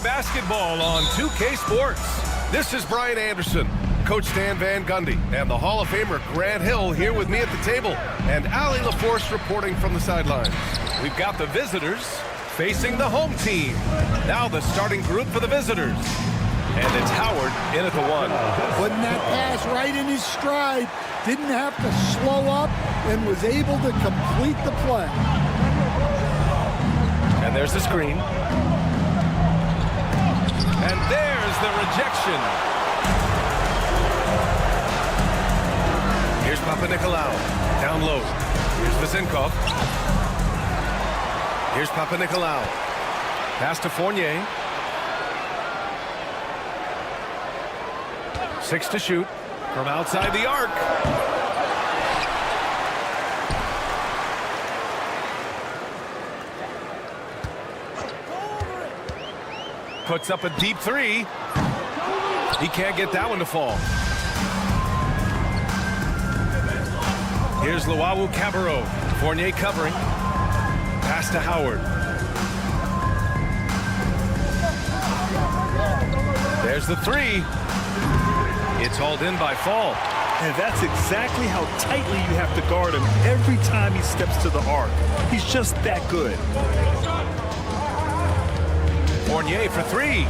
basketball on 2K Sports. This is Brian Anderson, Coach Stan Van Gundy, and the Hall of Famer Grant Hill here with me at the table, and Allie LaForce reporting from the sidelines. We've got the visitors facing the home team. Now the starting group for the visitors. And it's Howard in at the one. Putting that pass right in his stride. Didn't have to slow up and was able to complete the play. And there's the screen. And there's the rejection. Here's Papanikolaou. Down low. Here's Vezenkov. Here's Papanikolaou. Pass to Fournier. 6 to shoot from outside the arc. Puts up a deep three. He can't get that one to fall. Here's Luwawu-Cabarrot. Fournier covering. Pass to Howard. There's the three. It's hauled in by Fall. And that's exactly how tightly you have to guard him every time he steps to the arc. He's just that good. Fournier for three.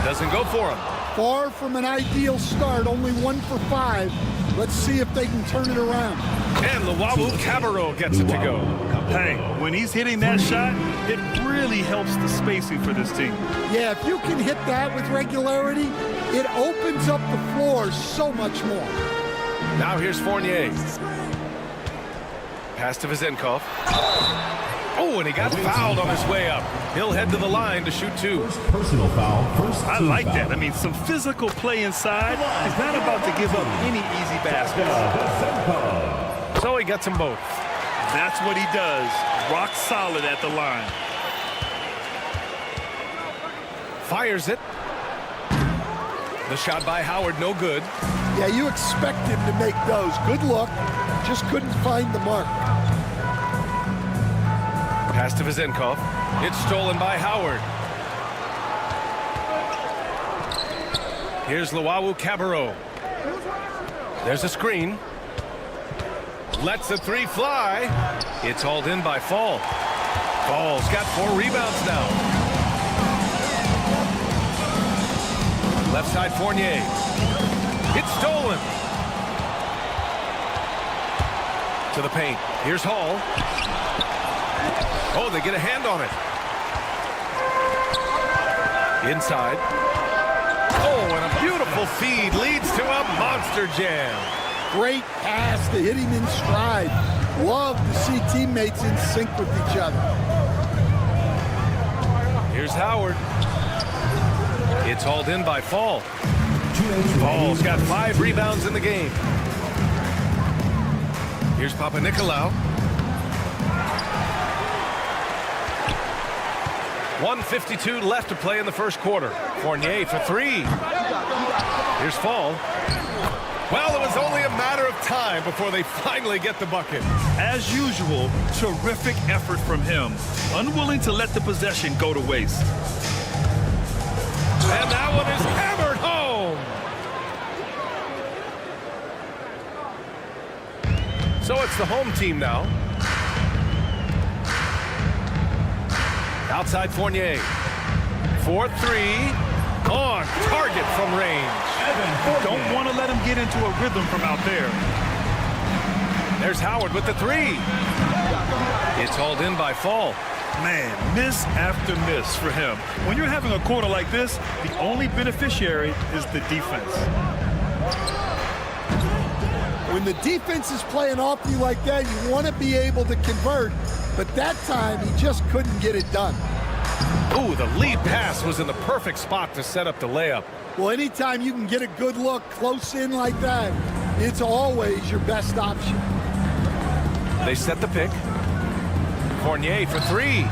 Doesn't go for him. Far from an ideal start, only 1 for 5. Let's see if they can turn it around. And Luwawu-Cabarrot gets it to go. Hey, when he's hitting that shot, it really helps the spacing for this team. Yeah, if you can hit that with regularity, it opens up the floor so much more. Now here's Fournier. Pass to Vezenkov. Oh, and he got fouled on his way up. He'll head to the line to shoot 2. Personal foul. I like that. I mean, some physical play inside. He's not about to give up any easy baskets. So he gets them both. That's what he does. Rock solid at the line. Fires it. The shot by Howard, no good. Yeah, you expect him to make those. Good look. Just couldn't find the mark. Pass to Vezenkov. It's stolen by Howard. Here's Luwawu-Cabarrot. There's a screen. Lets the three fly. It's hauled in by Fall. Fall's got 4 rebounds now. Left side Fournier. It's stolen. To the paint. Here's Hall. Oh, they get a hand on it. Inside. Oh, and a beautiful feed leads to a monster jam. Great pass to hit him in stride. Love to see teammates in sync with each other. Here's Howard. It's hauled in by Fall. Fall's got 5 rebounds in the game. Here's Papanikolaou. 1:52 left to play in the first quarter. Fournier for 3. Here's Fall. Well, it was only a matter of time before they finally get the bucket. As usual, terrific effort from him. Unwilling to let the possession go to waste. And that one is hammered home. So it's the home team now. Outside Fournier. 4-3. On target from range. Don't want to let him get into a rhythm from out there. There's Howard with the 3. It's hauled in by Fall. Man, miss after miss for him. When you're having a quarter like this, the only beneficiary is the defense. When the defense is playing off you like that, you want to be able to convert. But that time, he just couldn't get it done. Ooh, the lead pass was in the perfect spot to set up the layup. Well, anytime you can get a good look close in like that, it's always your best option. They set the pick. Fournier for 3.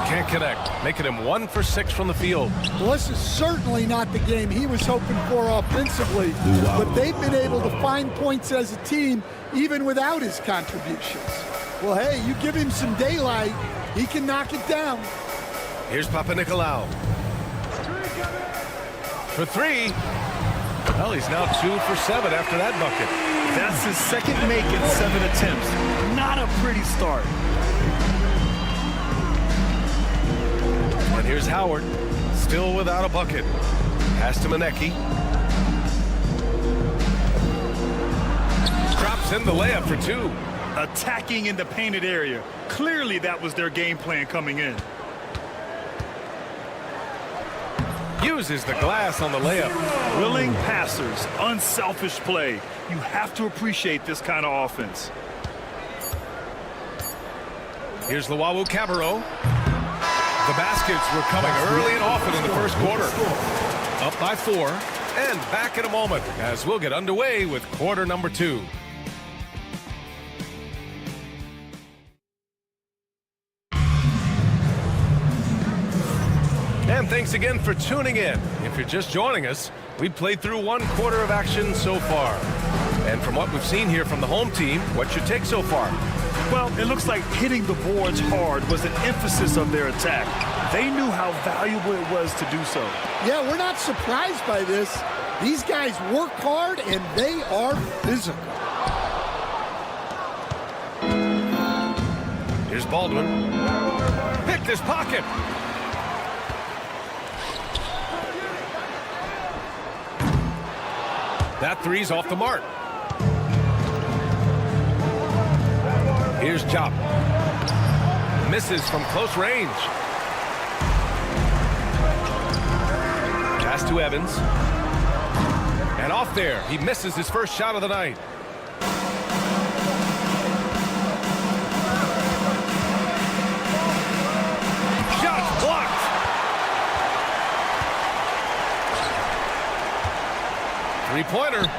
Can't connect, making him 1 for 6 from the field. Well, this is certainly not the game he was hoping for offensively, but they've been able to find points as a team even without his contributions. Well, hey, you give him some daylight, he can knock it down. Here's Papanikolaou. For three. Well, he's now 2 for 7 after that bucket. That's his second make in 7 attempts. Not a pretty start. And here's Howard, still without a bucket. Pass to Manecki. Drops in the layup for 2. Attacking in the painted area. Clearly that was their game plan coming in. Uses the glass on the layup. Willing passers, unselfish play. You have to appreciate this kind of offense. Here's Luau Cabarro. The baskets were coming early and often in the first quarter. Up by 4 and back in a moment as we'll get underway with quarter number 2. And thanks again for tuning in. If you're just joining us, we've played through 1 quarter of action so far. And from what we've seen here from the home team, what's your take so far? Well, it looks like hitting the boards hard was an emphasis of their attack. They knew how valuable it was to do so. Yeah, we're not surprised by this. These guys work hard and they are physical. Here's Baldwin. Picked his pocket. That three's off the mark. Here's Chop. Misses from close range. Pass to Evans. And off there. He misses his first shot of the night. Shot blocked. Three-pointer.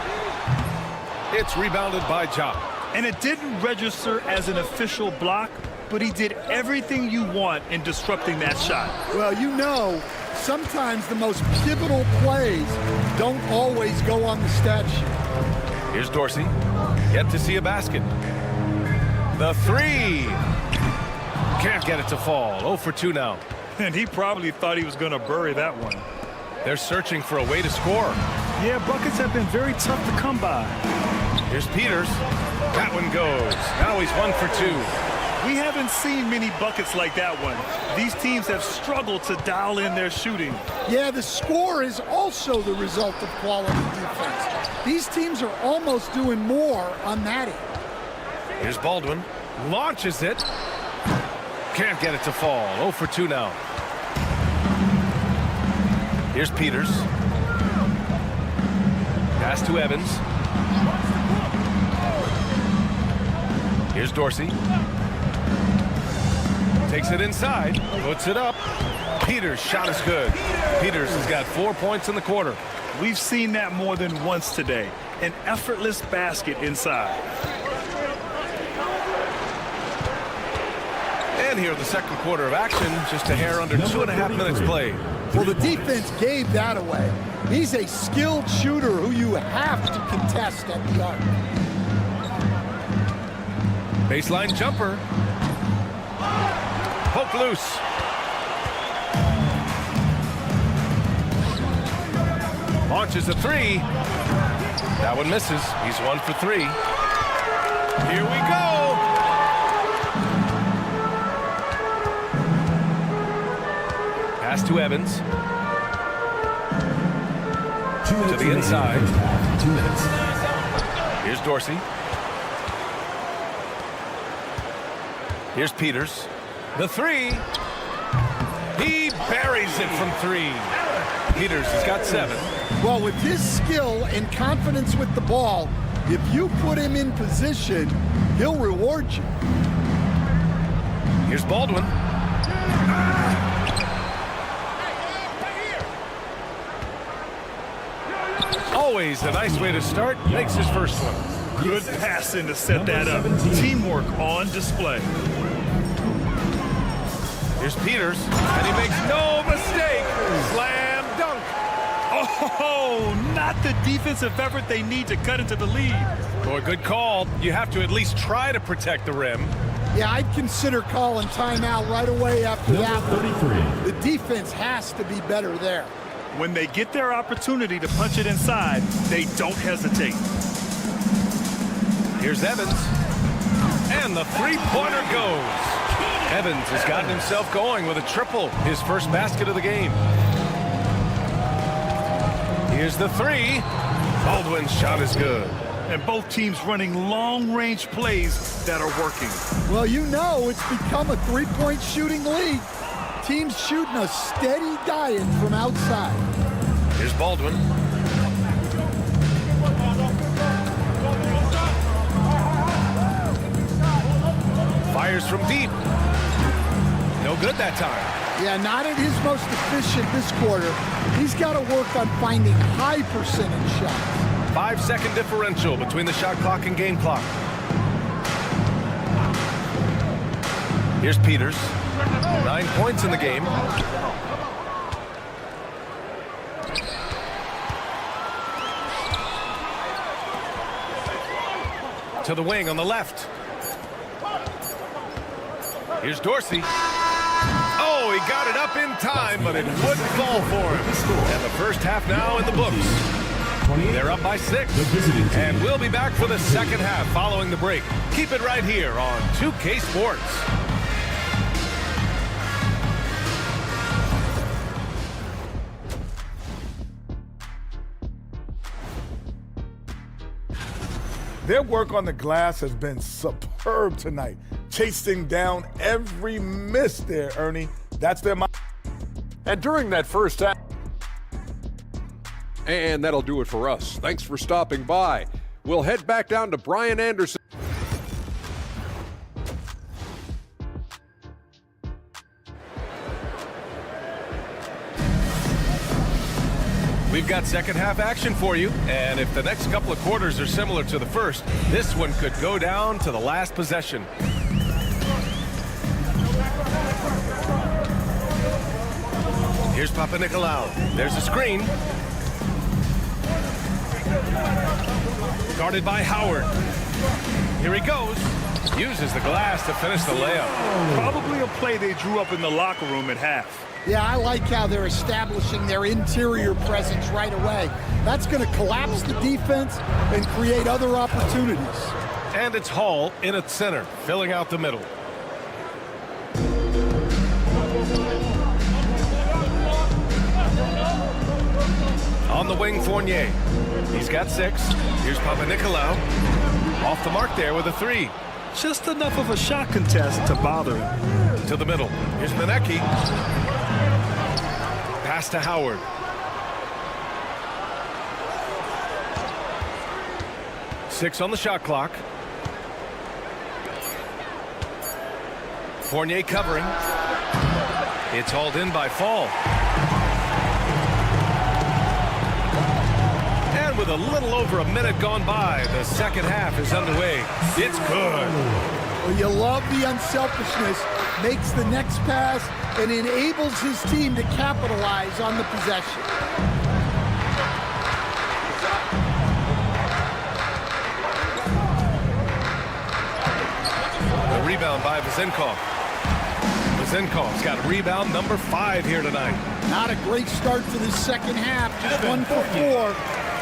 It's rebounded by Chop. And it didn't register as an official block, but he did everything you want in disrupting that shot. Well, you know, sometimes the most pivotal plays don't always go on the stat sheet. Here's Dorsey. Yet to see a basket. The three. Can't get it to fall. 0 for 2 now. And he probably thought he was going to bury that one. They're searching for a way to score. Yeah, buckets have been very tough to come by. Here's Peters. That one goes. Now he's 1 for 2. We haven't seen many buckets like that one. These teams have struggled to dial in their shooting. Yeah, the score is also the result of quality defense. These teams are almost doing more on that end. Here's Baldwin. Launches it. Can't get it to fall. 0 for 2 now. Here's Peters. Pass to Evans. Here's Dorsey. Takes it inside. Puts it up. Peters' shot is good. Peters has got 4 points in the quarter. We've seen that more than once today. An effortless basket inside. And here the second quarter of action. Just a hair under 2.5 minutes played. Well, the defense gave that away. He's a skilled shooter who you have to contest at the arc. Baseline jumper. Poke loose. Launches a three. That one misses. He's 1 for 3. Here we go. Pass to Evans. To the inside. 2 minutes. Here's Dorsey. Here's Peters. The three. He buries it from 3. Peters has got 7. Well, with his skill and confidence with the ball, if you put him in position, he'll reward you. Here's Baldwin. Always a nice way to start. Makes his first one. Good passing to set that up. Teamwork on display. Here's Peters, and he makes no mistake. Slam dunk. Oh, not the defensive effort they need to cut into the lead. Boy, good call. You have to at least try to protect the rim. Yeah, I'd consider calling timeout right away after that one. The defense has to be better there. When they get their opportunity to punch it inside, they don't hesitate. Here's Evans. And the three-pointer goes. Evans has gotten himself going with a triple, his first basket of the game. Here's the three. Baldwin's shot is good. And both teams running long-range plays that are working. Well, you know it's become a three-point shooting league. Teams shooting a steady diet from outside. Here's Baldwin. Fires from deep. No good that time. Yeah, not at his most efficient this quarter. He's got to work on finding high percentage shots. 5-second differential between the shot clock and game clock. Here's Peters. 9 points in the game. To the wing on the left. Here's Dorsey. Oh, he got it up in time, but it wouldn't fall for him. And the first half now in the books. They're up by 6. And we'll be back for the second half following the break. Keep it right here on 2K Sports. Their work on the glass has been superb tonight, chasing down every miss there, Ernie. That's their mind. And during that first half. And that'll do it for us. Thanks for stopping by. We'll head back down to Brian Anderson. We've got second half action for you, and if the next couple of quarters are similar to the first, this one could go down to the last possession. Here's Papanikolaou. There's a screen. Guarded by Howard. Here he goes. Uses the glass to finish the layup. Probably a play they drew up in the locker room at half. Yeah, I like how they're establishing their interior presence right away. That's going to collapse the defense and create other opportunities. And it's Hall in at center, filling out the middle. On the wing, Fournier. He's got 6. Here's Papanikolaou. Off the mark there with a 3. Just enough of a shot contest to bother him. To the middle. Here's Benecki. Pass to Howard. Six on the shot clock. Fournier covering. It's hauled in by Fall. And with a little over a minute gone by, the second half is underway. It's good. Well, you love the unselfishness. Makes the next pass and enables his team to capitalize on the possession. The rebound by Vezenkov. Vezenkov's got rebound number 5 here tonight. Not a great start to this second half. Just 1 for 4.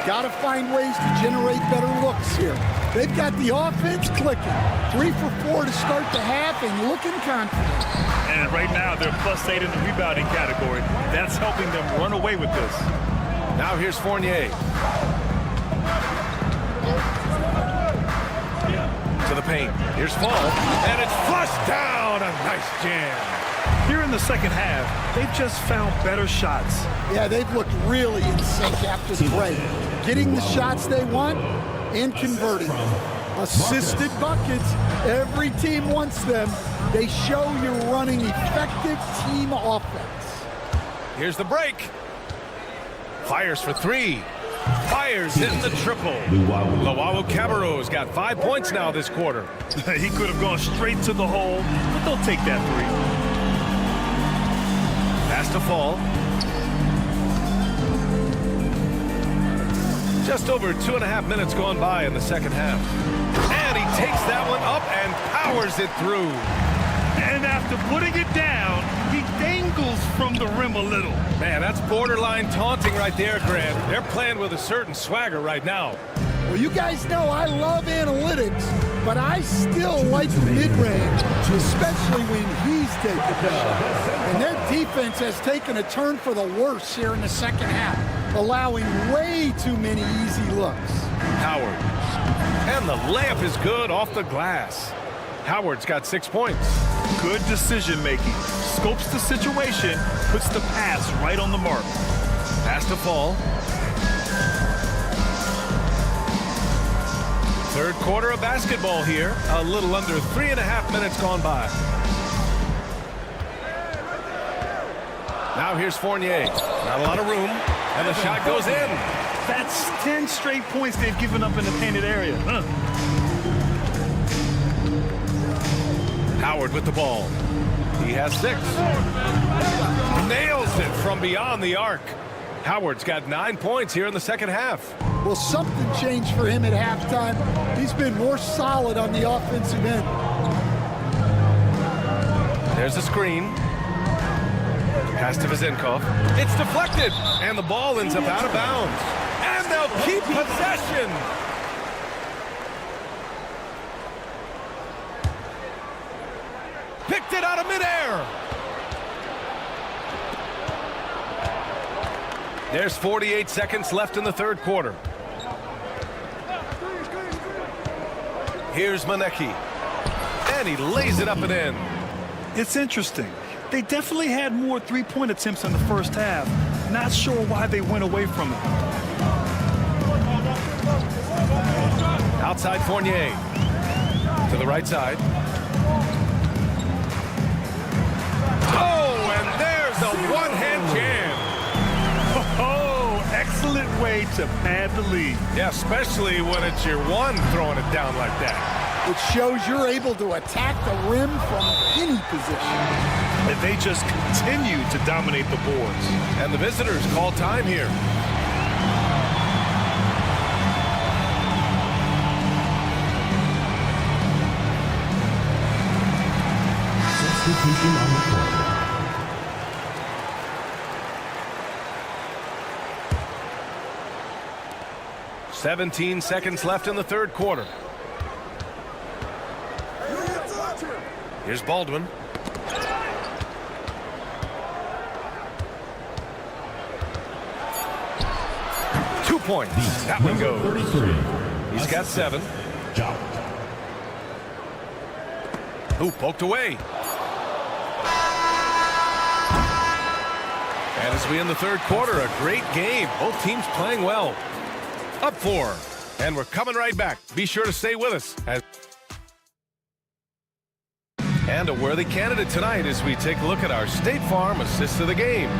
Got to find ways to generate better looks here. They've got the offense clicking. 3 for 4 to start the half and looking confident. And right now they're +8 in the rebounding category. That's helping them run away with this. Now here's Fournier. To the paint. Here's Fall. And it's flushed down. A nice jam. Here in the second half, they've just found better shots. Yeah, they've looked really in sync after the break. Getting the shots they want and converting them. Assisted buckets. Every team wants them. They show you're running effective team offense. Here's the break. Fires for 3. Fires in the triple. Luau Cabarros's got 5 points now this quarter. He could have gone straight to the hole, but they'll take that 3. Pass to Fall. Just over 2.5 minutes gone by in the second half. And he takes that one up and powers it through. And after putting it down, he dangles from the rim a little. Man, that's borderline taunting right there, Grant. They're playing with a certain swagger right now. Well, you guys know I love analytics, but I still like the mid-range, especially when he's taking the shot. And their defense has taken a turn for the worse here in the second half, allowing way too many easy looks. Howard. And the layup is good off the glass. Howard's got 6 points. Good decision-making. Scopes the situation, puts the pass right on the mark. Pass to fall. Third quarter of basketball here. A little under 3.5 minutes gone by. Now here's Fournier. Not a lot of room. And the shot goes in. That's 10 straight points they've given up in the painted area. Howard with the ball. He has 6. Nails it from beyond the arc. Howard's got 9 points here in the second half. Well, something changed for him at halftime. He's been more solid on the offensive end. There's a screen. Pass to Vazenkov. It's deflected, and the ball ends up out of bounds. And they'll keep possession. Picked it out of midair. There's 48 seconds left in the third quarter. Here's Manecki. And he lays it up and in. It's interesting. They definitely had more three-point attempts in the first half. Not sure why they went away from it. Outside Fournier. To the right side. Oh, and there's a one-hand jam. Oh, excellent way to pad the lead. Yeah, especially when it's your one throwing it down like that. It shows you're able to attack the rim from any position. And they just continue to dominate the boards. And the visitors call time here. Substitution on the court. "17 seconds left in the third quarter. Here's Baldwin. Two points. That one goes. 33. He's got 7. Job. Ooh, poked away. And as we end the third quarter, a great game. Both teams playing well. Up 4. And we're coming right back. Be sure to stay with us. And a worthy candidate tonight as we take a look at our State Farm assist of the game.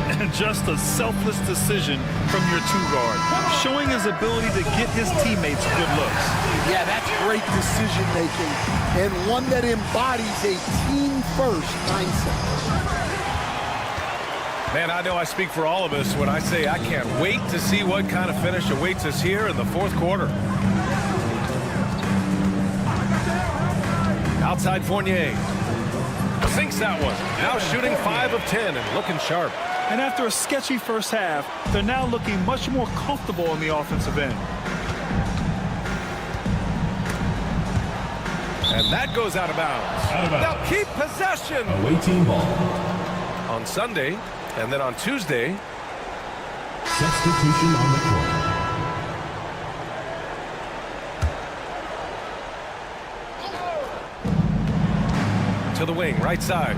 And just a selfless decision from your two-guard, showing his ability to get his teammates good looks. Yeah, that's great decision-making, and one that embodies a team-first mindset. Man, I know I speak for all of us when I say I can't wait to see what kind of finish awaits us here in the fourth quarter. Outside Fournier. Sinks that one. Now shooting 5 of 10 and looking sharp. And after a sketchy first half, they're now looking much more comfortable on the offensive end. And that goes out of bounds. They'll keep possession. Away team ball. On Sunday, and then on Tuesday. Substitution on the court. To the wing, right side.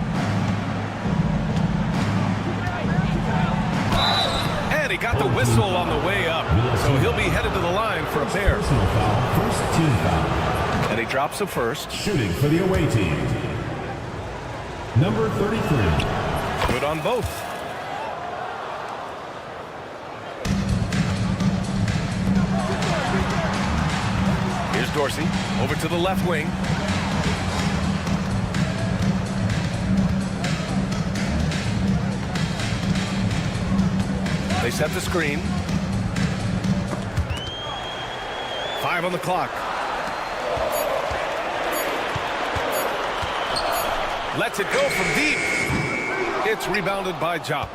And he got the whistle on the way up. So he'll be headed to the line for a pair. Personal foul. First team foul. And he drops a first. Shooting for the away team. Number 33. Good on both. Here's Dorsey. Over to the left wing. They set the screen. 5 on the clock. Lets it go from deep. It's rebounded by Jop.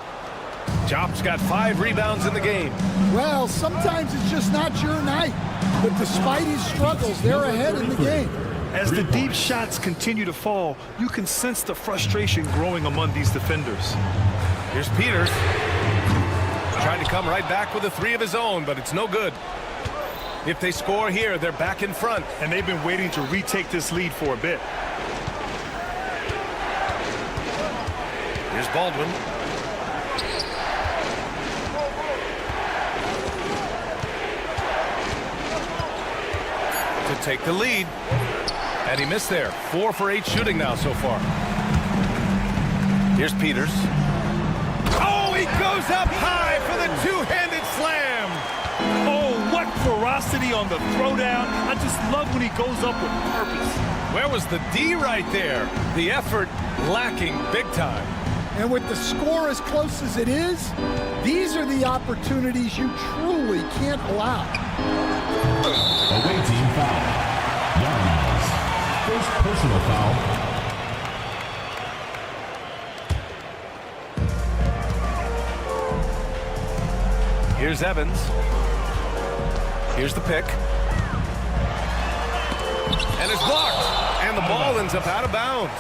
Jop's got 5 rebounds in the game. Well, sometimes it's just not your night. But despite his struggles, they're ahead in the game. As the deep shots continue to fall, you can sense the frustration growing among these defenders. Here's Peters. Trying to come right back with a 3 of his own, but it's no good. If they score here, they're back in front. And they've been waiting to retake this lead for a bit. Here's Baldwin. To take the lead. And he missed there. 4 for 8 shooting now so far. Here's Peters. Oh, he goes up high for the two-handed slam. Oh, what ferocity on the throwdown. I just love when he goes up with purpose. Where was the D right there? The effort lacking big time. And with the score as close as it is, these are the opportunities you truly can't allow. Away team foul. Yoru. First personal foul. Here's Evans. Here's the pick. And it's blocked. And the ball ends up out of bounds.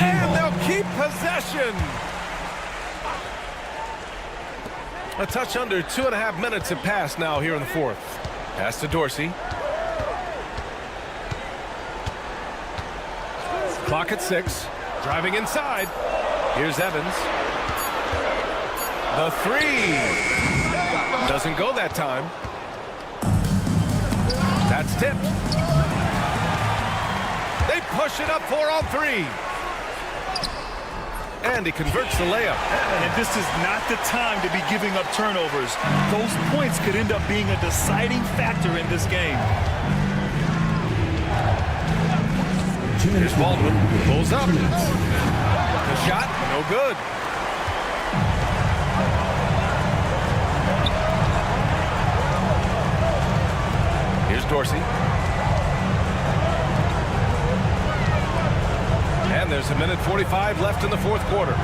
And they'll keep possession. A touch under 2.5 minutes have passed now here in the fourth. Pass to Dorsey. Clock at 6. Driving inside. Here's Evans. The 3. Doesn't go that time. That's tipped. They push it up 4 on 3. And he converts the layup. And this is not the time to be giving up turnovers. Those points could end up being a deciding factor in this game. Here's Baldwin. Pulls up. The shot, no good. Here's Dorsey. And there's 1:45 left in the fourth quarter.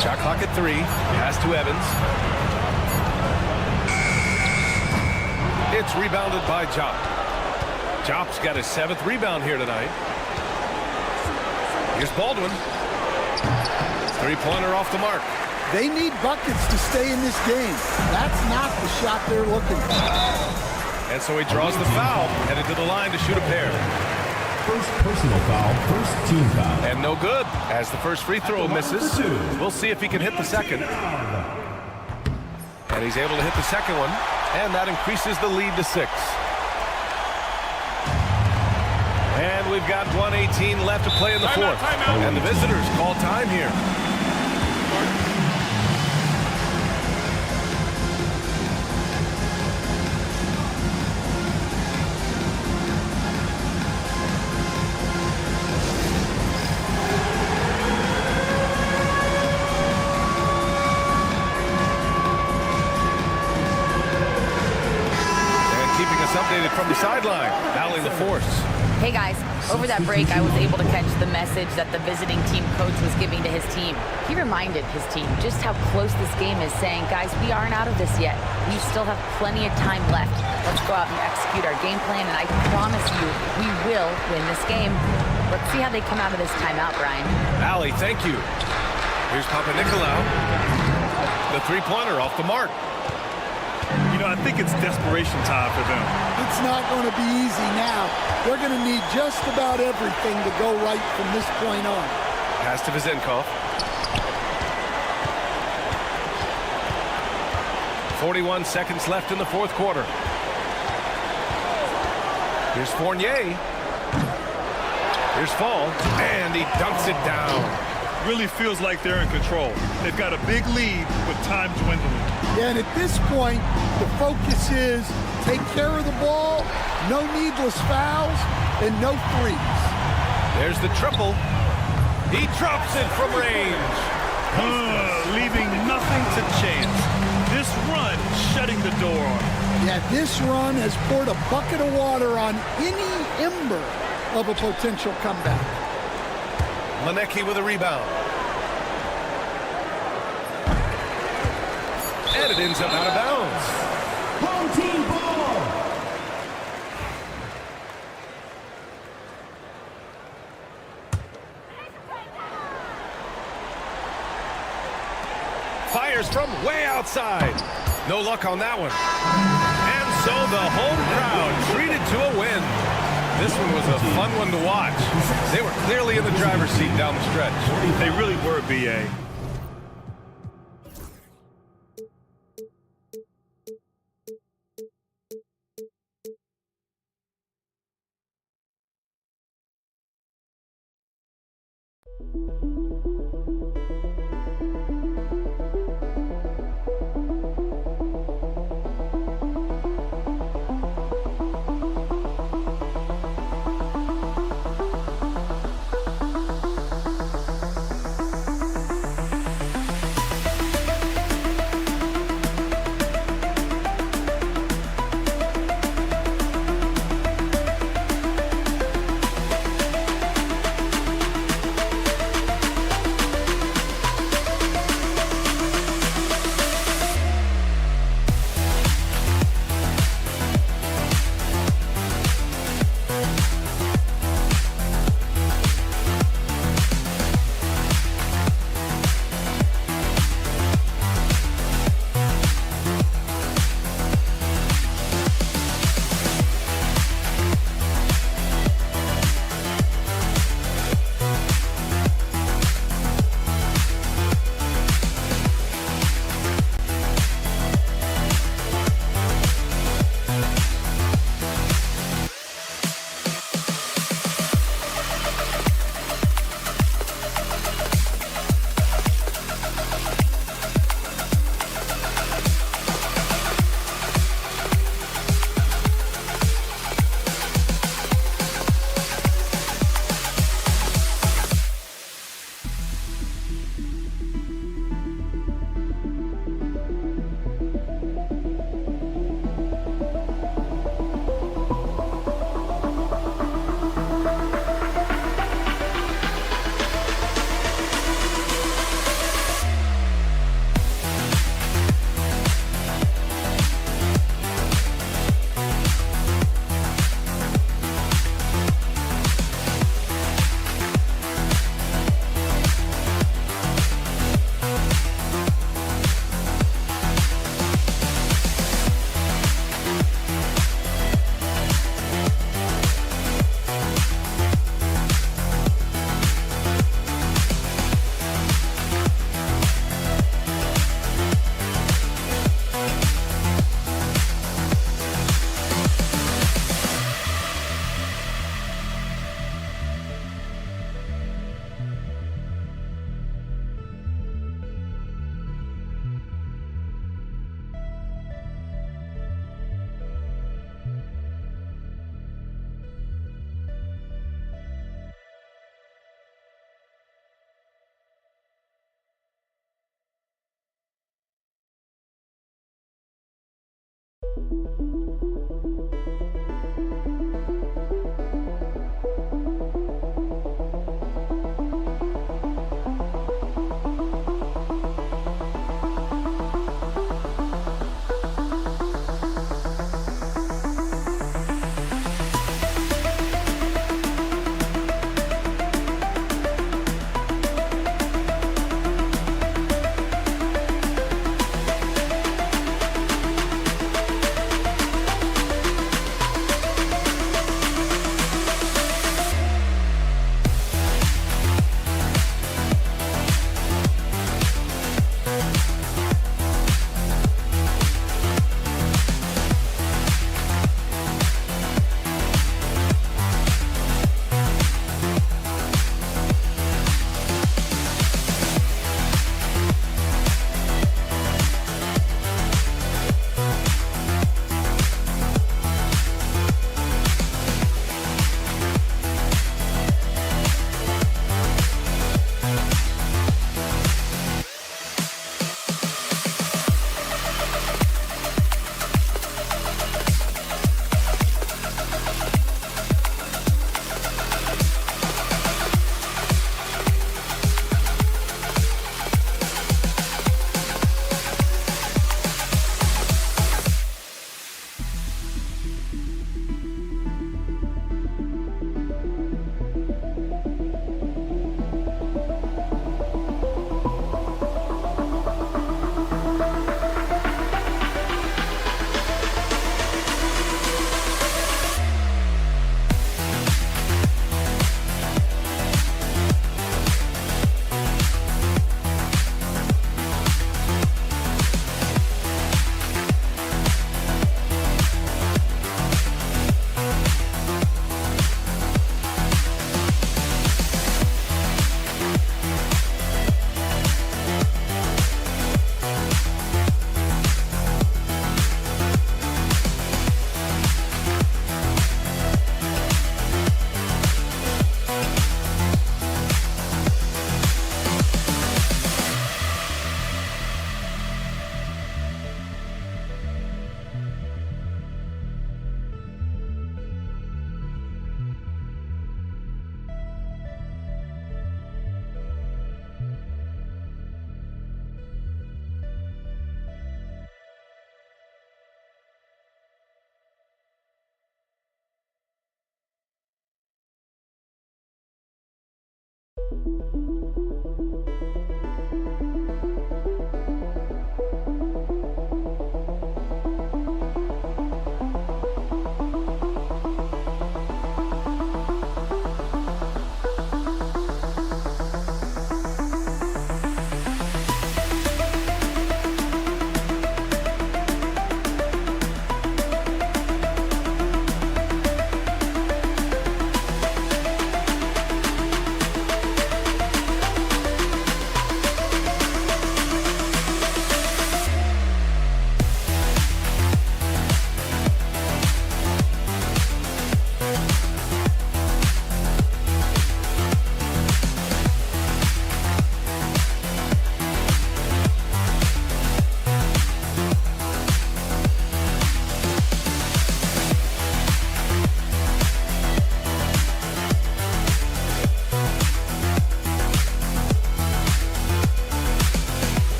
Shot clock at 3. Pass to Evans. It's rebounded by Jop. Jop's got his 7th rebound here tonight. Here's Baldwin. 3-pointer off the mark. They need buckets to stay in this game. That's not the shot they're looking for. And so he draws the foul, headed to the line to shoot a pair. First personal foul, first team foul. And no good, as the first free throw misses. We'll see if he can hit the second. And he's able to hit the second one, and that increases the lead to 6. And we've got 1:18 left to play in the fourth. And the visitors call time here. Updated from the sideline, Allie LaForce. Hey guys, over that break I was able to catch the message that the visiting team coach was giving to his team. He reminded his team just how close this game is, saying, guys, we aren't out of this yet. We still have plenty of time left. Let's go out and execute our game plan, and I promise you, we will win this game. Let's see how they come out of this timeout, Brian. Allie, thank you. Here's Papa Nicolau. The 3-pointer off the mark. You know, I think it's desperation time for them. It's not going to be easy now. They're going to need just about everything to go right from this point on. Pass to Vizenkov. 41 seconds left in the fourth quarter. Here's Fournier. Here's Fall. And he dunks it down. Really feels like they're in control. They've got a big lead with time dwindling. Yeah, and at this point, the focus is take care of the ball, no needless fouls, and no threes. There's the triple. He drops it from range. Leaving nothing to chance. This run shutting the door on him. Yeah, this run has poured a bucket of water on any ember of a potential comeback. Manecki with a rebound. And it ends up out of bounds. Home team ball. Fires from way outside. No luck on that one. And so the home crowd treated to a win. This one was a fun one to watch. They were clearly in the driver's seat down the stretch. They really were, B.A.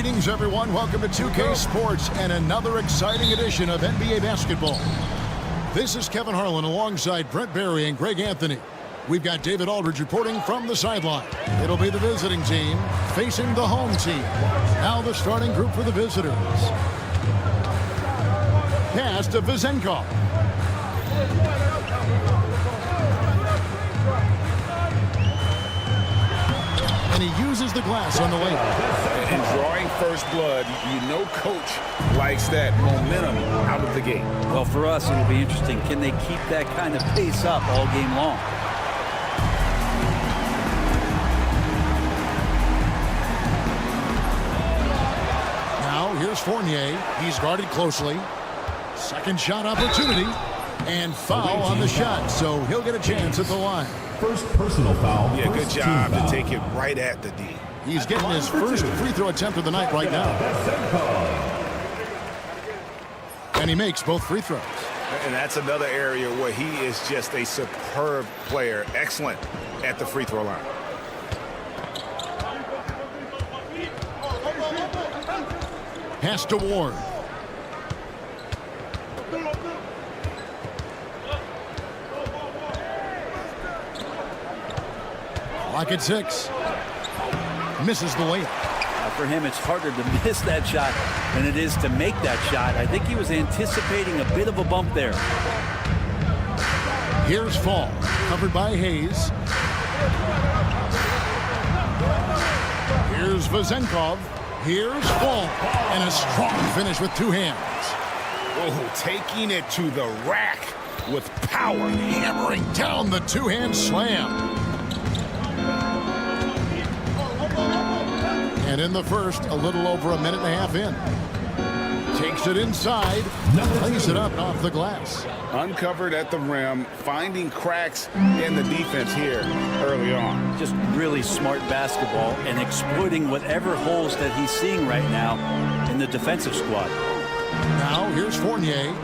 Greetings, everyone. Welcome to 2K Sports and another exciting edition of NBA basketball. This is Kevin Harlan alongside Brent Barry and Greg Anthony. We've got David Aldridge reporting from the sideline. It'll be the visiting team facing the home team. Now the starting group for the visitors. Pass to Vizenkov. And he uses the glass on the layup. And drawing first blood, you know coach likes that momentum out of the gate. Well, for us, it'll be interesting. Can they keep that kind of pace up all game long? Now, here's Fournier. He's guarded closely. Second shot opportunity. And foul on the shot, so he'll get a chance at the line. First personal foul. Yeah, good job to take it right at the D. He's getting his first free throw attempt of the night right now. And he makes both free throws. And that's another area where he is just a superb player. Excellent at the free throw line. Pass to Ward. Clock at 6. Misses the layup. For him, it's harder to miss that shot than it is to make that shot. I think he was anticipating a bit of a bump there. Here's Fall, covered by Hayes. Here's Vazenkov. Here's Fall. And a strong finish with two hands. Oh, taking it to the rack with power. Hammering down the two-hand slam. And in the first, a little over a minute and a half in. Takes it inside, lays it up off the glass. Uncovered at the rim, finding cracks in the defense here early on. Just really smart basketball and exploiting whatever holes that he's seeing right now in the defensive squad. Now here's Fournier.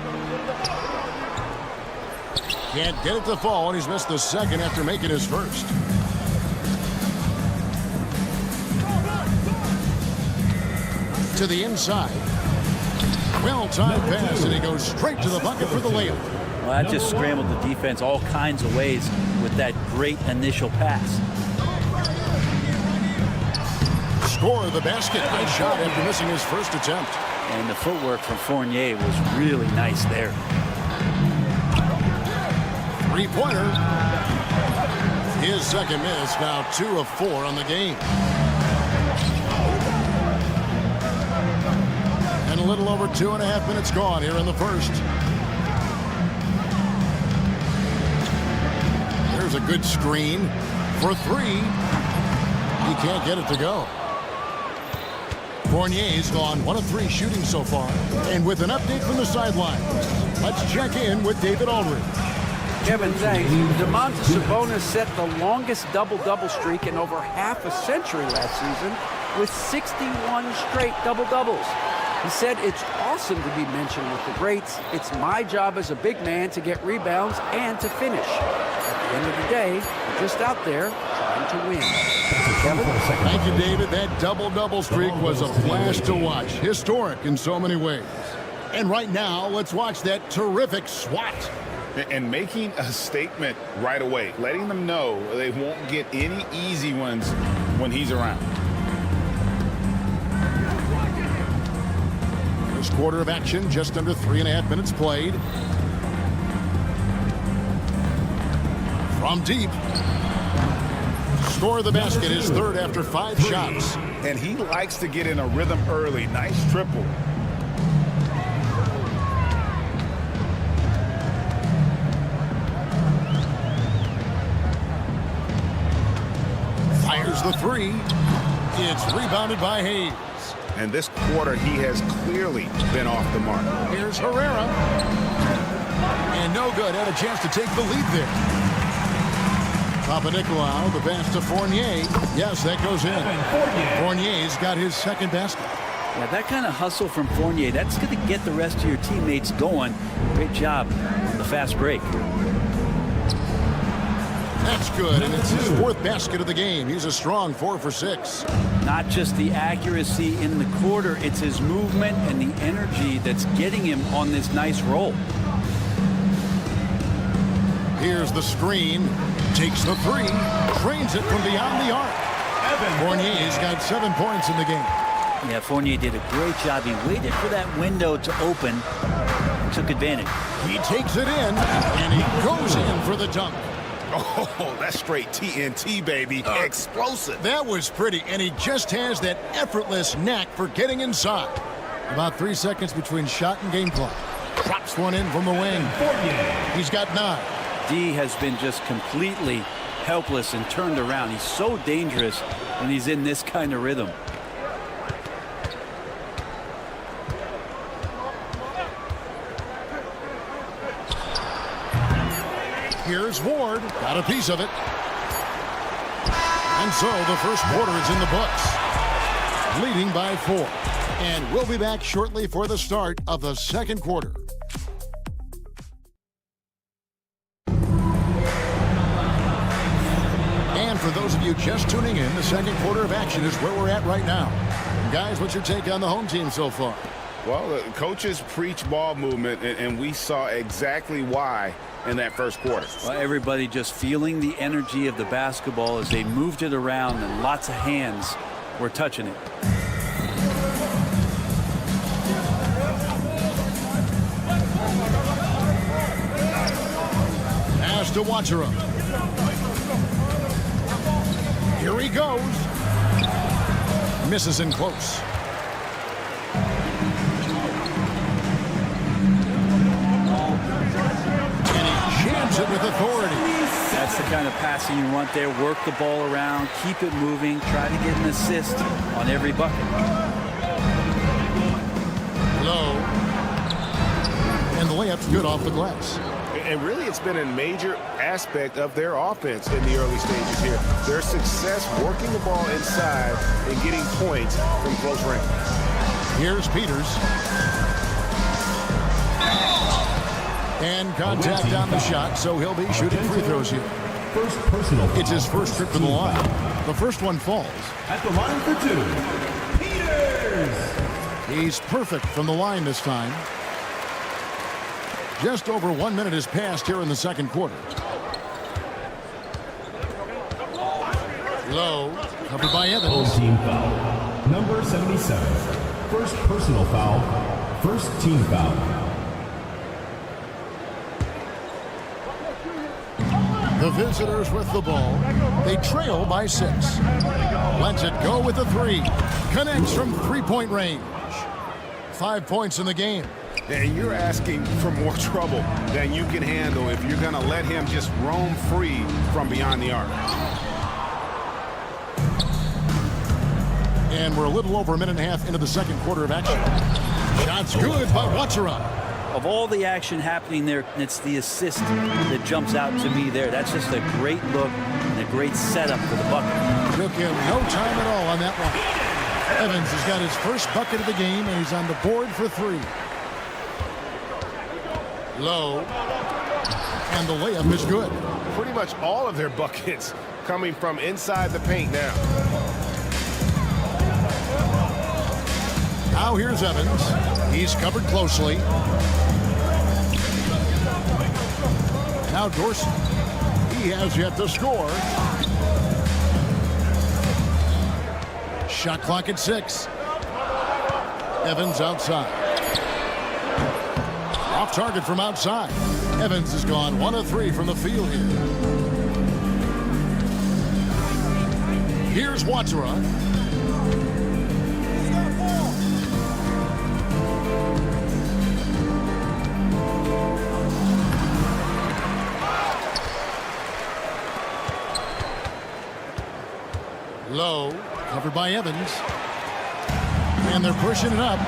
Can't get it to fall, and he's missed the second after making his first. To the inside. Well-timed pass, and he goes straight to the bucket for the layup. Well, that just scrambled the defense all kinds of ways with that great initial pass. Score of the basket. Nice shot after missing his first attempt. And the footwork from Fournier was really nice there. Three-pointer. His second miss, now 2 of 4 on the game. And a little over 2.5 minutes gone here in the first. There's a good screen for 3. He can't get it to go. Fournier's gone 1 of 3 shooting so far. And with an update from the sideline, let's check in with David Aldridge. Kevin, thanks. Domantas Sabonis set the longest double-double streak in over half a century last season with 61 straight double-doubles. He said, "It's awesome to be mentioned with the greats. It's my job as a big man to get rebounds and to finish. At the end of the day, we're just out there trying to win." Kevin? Thank you, David. That double-double streak was a blast to watch. Historic in so many ways. And right now, let's watch that terrific swat. And making a statement right away, letting them know they won't get any easy ones when he's around. First quarter of action, just under 3.5 minutes played. From deep. Score of the basket, his third after 5 shots. And he likes to get in a rhythm early. Nice triple. Fires the 3. It's rebounded by Hayes. And this quarter, he has clearly been off the mark. Here's Herrera. And no good. Had a chance to take the lead there. Papanikolaou, the pass to Fournier. Yes, that goes in. Fournier's got his second basket. Yeah, that kind of hustle from Fournier, that's going to get the rest of your teammates going. Great job on the fast break. That's good, and it's his 4th basket of the game. He's a strong 4 for 6. Not just the accuracy in the quarter, it's his movement and the energy that's getting him on this nice roll. Here's the screen. Takes the 3. Trains it from beyond the arc. Fournier's got 7 points in the game. Yeah, Fournier did a great job. He waited for that window to open. took advantage. He takes it in, and he goes in for the dunk. Oh, that's straight TNT, baby. Explosive. That was pretty, and he just has that effortless knack for getting inside. About 3 seconds between shot and game clock. Drops one in from the wing. He's got 9. D has been just completely helpless and turned around. He's so dangerous when he's in this kind of rhythm. Here's Ward. Got a piece of it. And so the first quarter is in the books. Leading by 4. And we'll be back shortly for the start of the second quarter. And for those of you just tuning in, the second quarter of action is where we're at right now. Guys, what's your take on the home team so far? Well, the coaches preach ball movement, and we saw exactly why in that first quarter. Well, everybody just feeling the energy of the basketball as they moved it around, and lots of hands were touching it. Pass to Watchera. Here he goes. Misses in close. And he jams it with authority. That's the kind of passing you want there. Work the ball around, keep it moving, try to get an assist on every bucket. Low. And the layup's good off the glass. And really, it's been a major aspect of their offense in the early stages here. Their success working the ball inside and getting points from close range. Here's Peters. And contact on the shot, so he'll be shooting free throws here. First personal foul. It's his first trip to the line. The first one falls. At the line for 2, Peters. He's perfect from the line this time. Just over 1 minute has passed here in the second quarter. Low, covered by Evans. Full team foul. Number 77. First personal foul. First team foul. The visitors with the ball. They trail by 6. Lets it go with the 3. Connects from three-point range. 5 points in the game. And you're asking for more trouble than you can handle if you're going to let him just roam free from beyond the arc. And we're a little over 1.5 minutes into the second quarter of action. Shots good by Watchera. Of all the action happening there, it's the assist that jumps out to me there. That's just a great look and a great setup for the bucket. Took him no time at all on that one. Evans has got his first bucket of the game, and he's on the board for 3. Low. And the layup is good. Pretty much all of their buckets coming from inside the paint now. Now here's Evans. He's covered closely. Now Dorsey. He has yet to score. Shot clock at 6. Evans outside. Off target from outside. Evans has gone 1 of 3 from the field here. Here's Watchera. Low, covered by Evans. And they're pushing it up.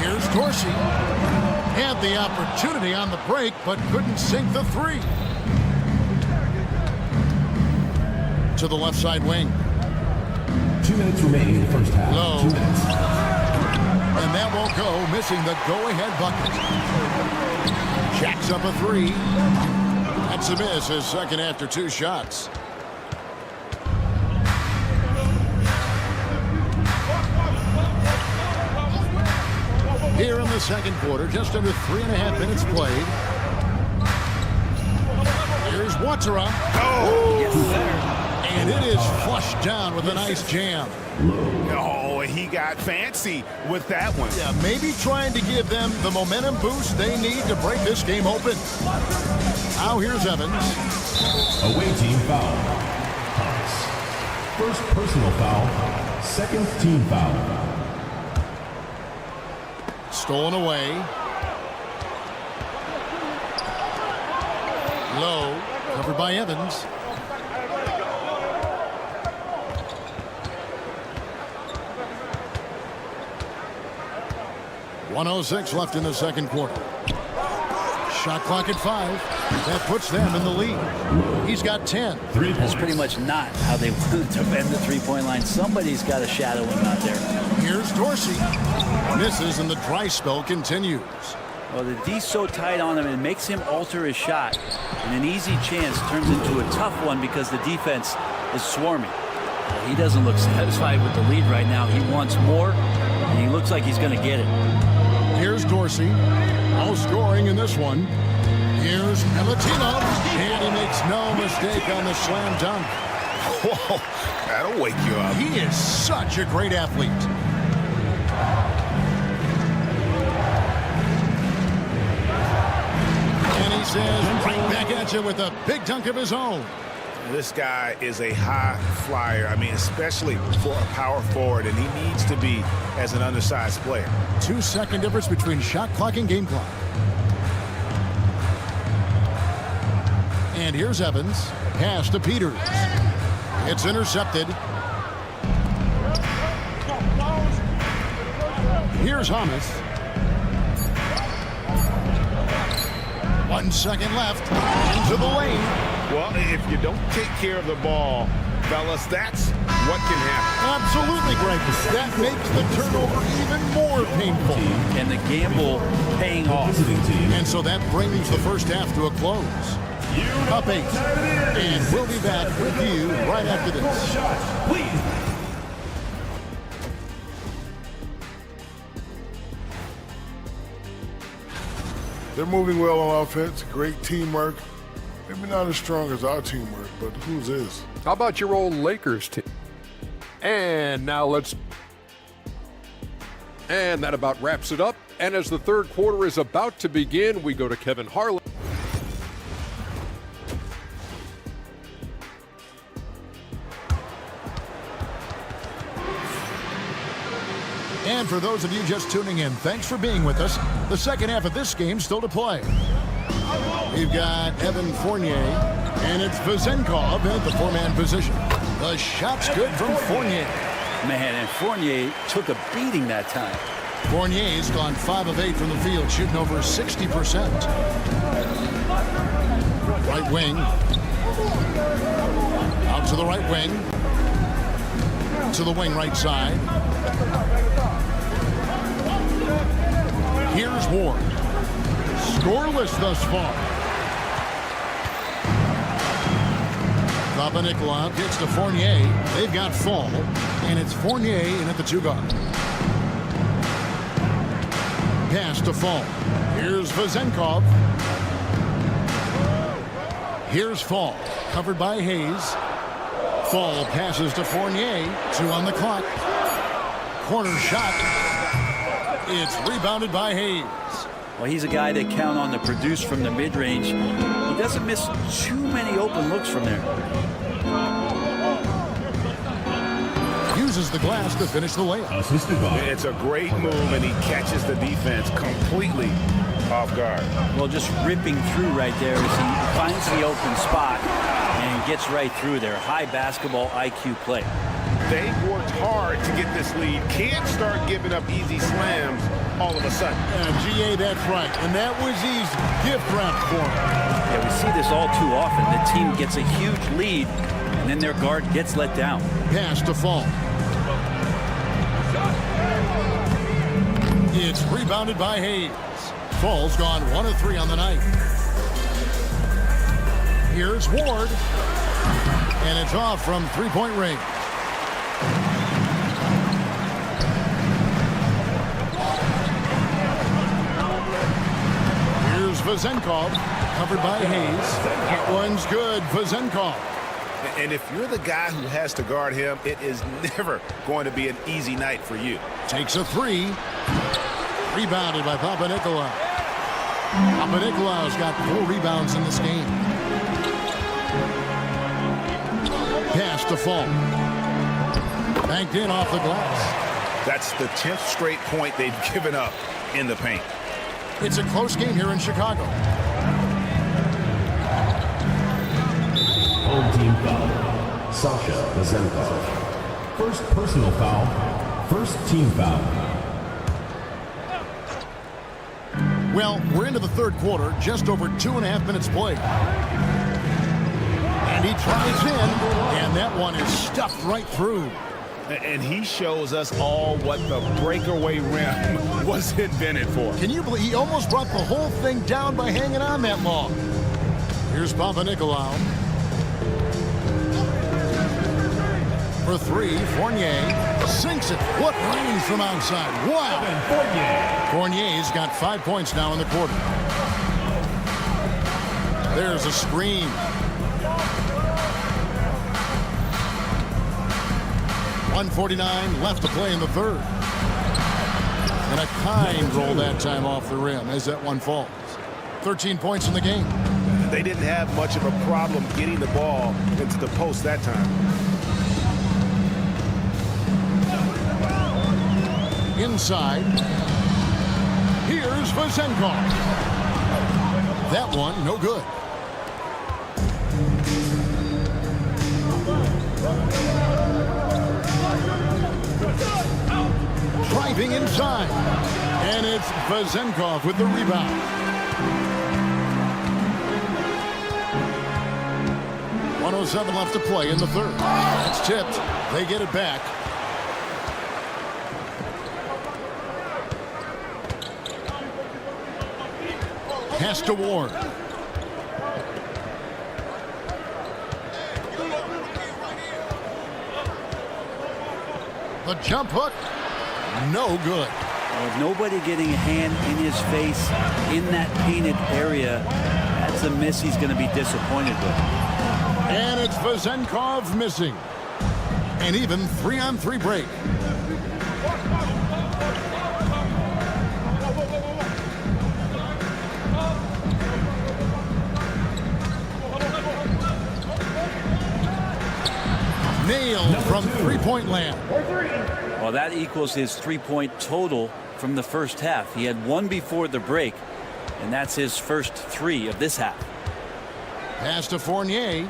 Here's Dorsey. Had the opportunity on the break, but couldn't sink the 3. To the left side wing. 2 minutes remaining in the first half. Low. 2 minutes. And that won't go, missing the go-ahead bucket. Jacks up a 3. That's a miss, his second after 2 shots. Here in the second quarter, just under 3.5 minutes played. Here's Watchera. Oh, yes, sir. And it is flushed down with a nice jam. Oh, he got fancy with that one. Yeah, maybe trying to give them the momentum boost they need to break this game open. Now here's Evans. Away team foul. Hawks. First personal foul. Second team foul. Stolen away. Low. Covered by Evans. .106 left in the second quarter. Shot clock at 5. That puts them in the lead. He's got 10. That's pretty much not how they want to bend the three-point line. Somebody's got to shadow him out there. Here's Dorsey. Misses and the dry spell continues. Well, the D's so tight on him, it makes him alter his shot. And an easy chance turns into a tough one because the defense is swarming. Well, he doesn't look satisfied with the lead right now. He wants more, and he looks like he's going to get it. Here's Dorsey. No scoring in this one. Here's Latino. And he makes no mistake on the slam dunk. Whoa, that'll wake you up. He is such a great athlete. And he says, right back at you with a big dunk of his own. This guy is a high flyer. I mean, especially for a power forward, and he needs to be as an undersized player. 2-second difference between shot clock and game clock. And here's Evans. Pass to Peters. It's intercepted. Here's Thomas. 1 second left. Into the lane. Well, if you don't take care of the ball, fellas, that's what can happen. Absolutely, Greg. That makes the turnover even more painful. And the gamble paying off. And so that brings the first half to a close. Up 8. And we'll be back with you right after this. They're moving well on offense. Great teamwork. Maybe not as strong as our teamwork, but whose is? How about your old Lakers team? And now And that about wraps it up. And as the third quarter is about to begin, we go to Kevin Harlan. And for those of you just tuning in, thanks for being with us. The second half of this game still to play. We've got Evan Fournier, and it's Vezenkov at the four-man position. The shot's good from Fournier. Man, and Fournier took a beating that time. Fournier's gone 5 of 8 from the field, shooting over 60%. Right wing. Out to the right wing. To the wing right side. Here's Ward. Scoreless thus far. Papanikolaou gets to Fournier. They've got Fall, and it's Fournier in at the 2-guard. Pass to Fall. Here's Vezenkov. Here's Fall, covered by Hayes. Fall passes to Fournier. 2 on the clock. Corner shot. It's rebounded by Hayes. Well, he's a guy that count on to produce from the mid-range. He doesn't miss too many open looks from there. Uses the glass to finish the layup. It's a great move, and he catches the defense completely off guard. Well, just ripping through right there as he finds the open spot and gets right through there. High basketball IQ play. They've worked hard to get this lead. Can't start giving up easy slams all of a sudden. GA, that's right. And that was easy. Gift wrap for him. Yeah, we see this all too often. The team gets a huge lead, and then their guard gets let down. Pass to Fall. It's rebounded by Hayes. Fall's gone 1 of 3 on the night. Here's Ward. And it's off from three-point range. Here's Vezenkov, covered by Hayes. That one's good, Vezenkov. And if you're the guy who has to guard him, it is never going to be an easy night for you. Takes a three. Rebounded by Papanikolaou. Papanikolaou's got 4 rebounds in this game. Pass to Fall. Banked in off the glass. That's the 10th straight point they've given up in the paint. It's a close game here in Chicago. Home team foul. Sasha Bazenkov. First personal foul. First team foul. Well, we're into the third quarter, just over 2.5 minutes played. And he tries in, and that one is stuffed right through. And he shows us all what the breakaway rim was invented for. Can you believe he almost brought the whole thing down by hanging on that long? Here's Papanikolaou. For 3, Fournier sinks it. What range from outside. Wow. Fournier's got 5 points now in the quarter. There's a screen. .149 left to play in the third. And a kind roll that time off the rim as that one falls. 13 points in the game. They didn't have much of a problem getting the ball into the post that time. Inside. Here's Vazenkov. That one, no good. Driving inside. And it's Vazenkov with the rebound. .107 left to play in the third. That's tipped. They get it back. Pass to Ward. The jump hook. No good. With nobody getting a hand in his face in that painted area, that's a miss he's going to be disappointed with. And it's Vazenkov missing. An even 3-on-3 break. Nailed from three-point land. Well, that equals his three-point total from the first half. He had 1 before the break, and that's his first 3 of this half. Pass to Fournier.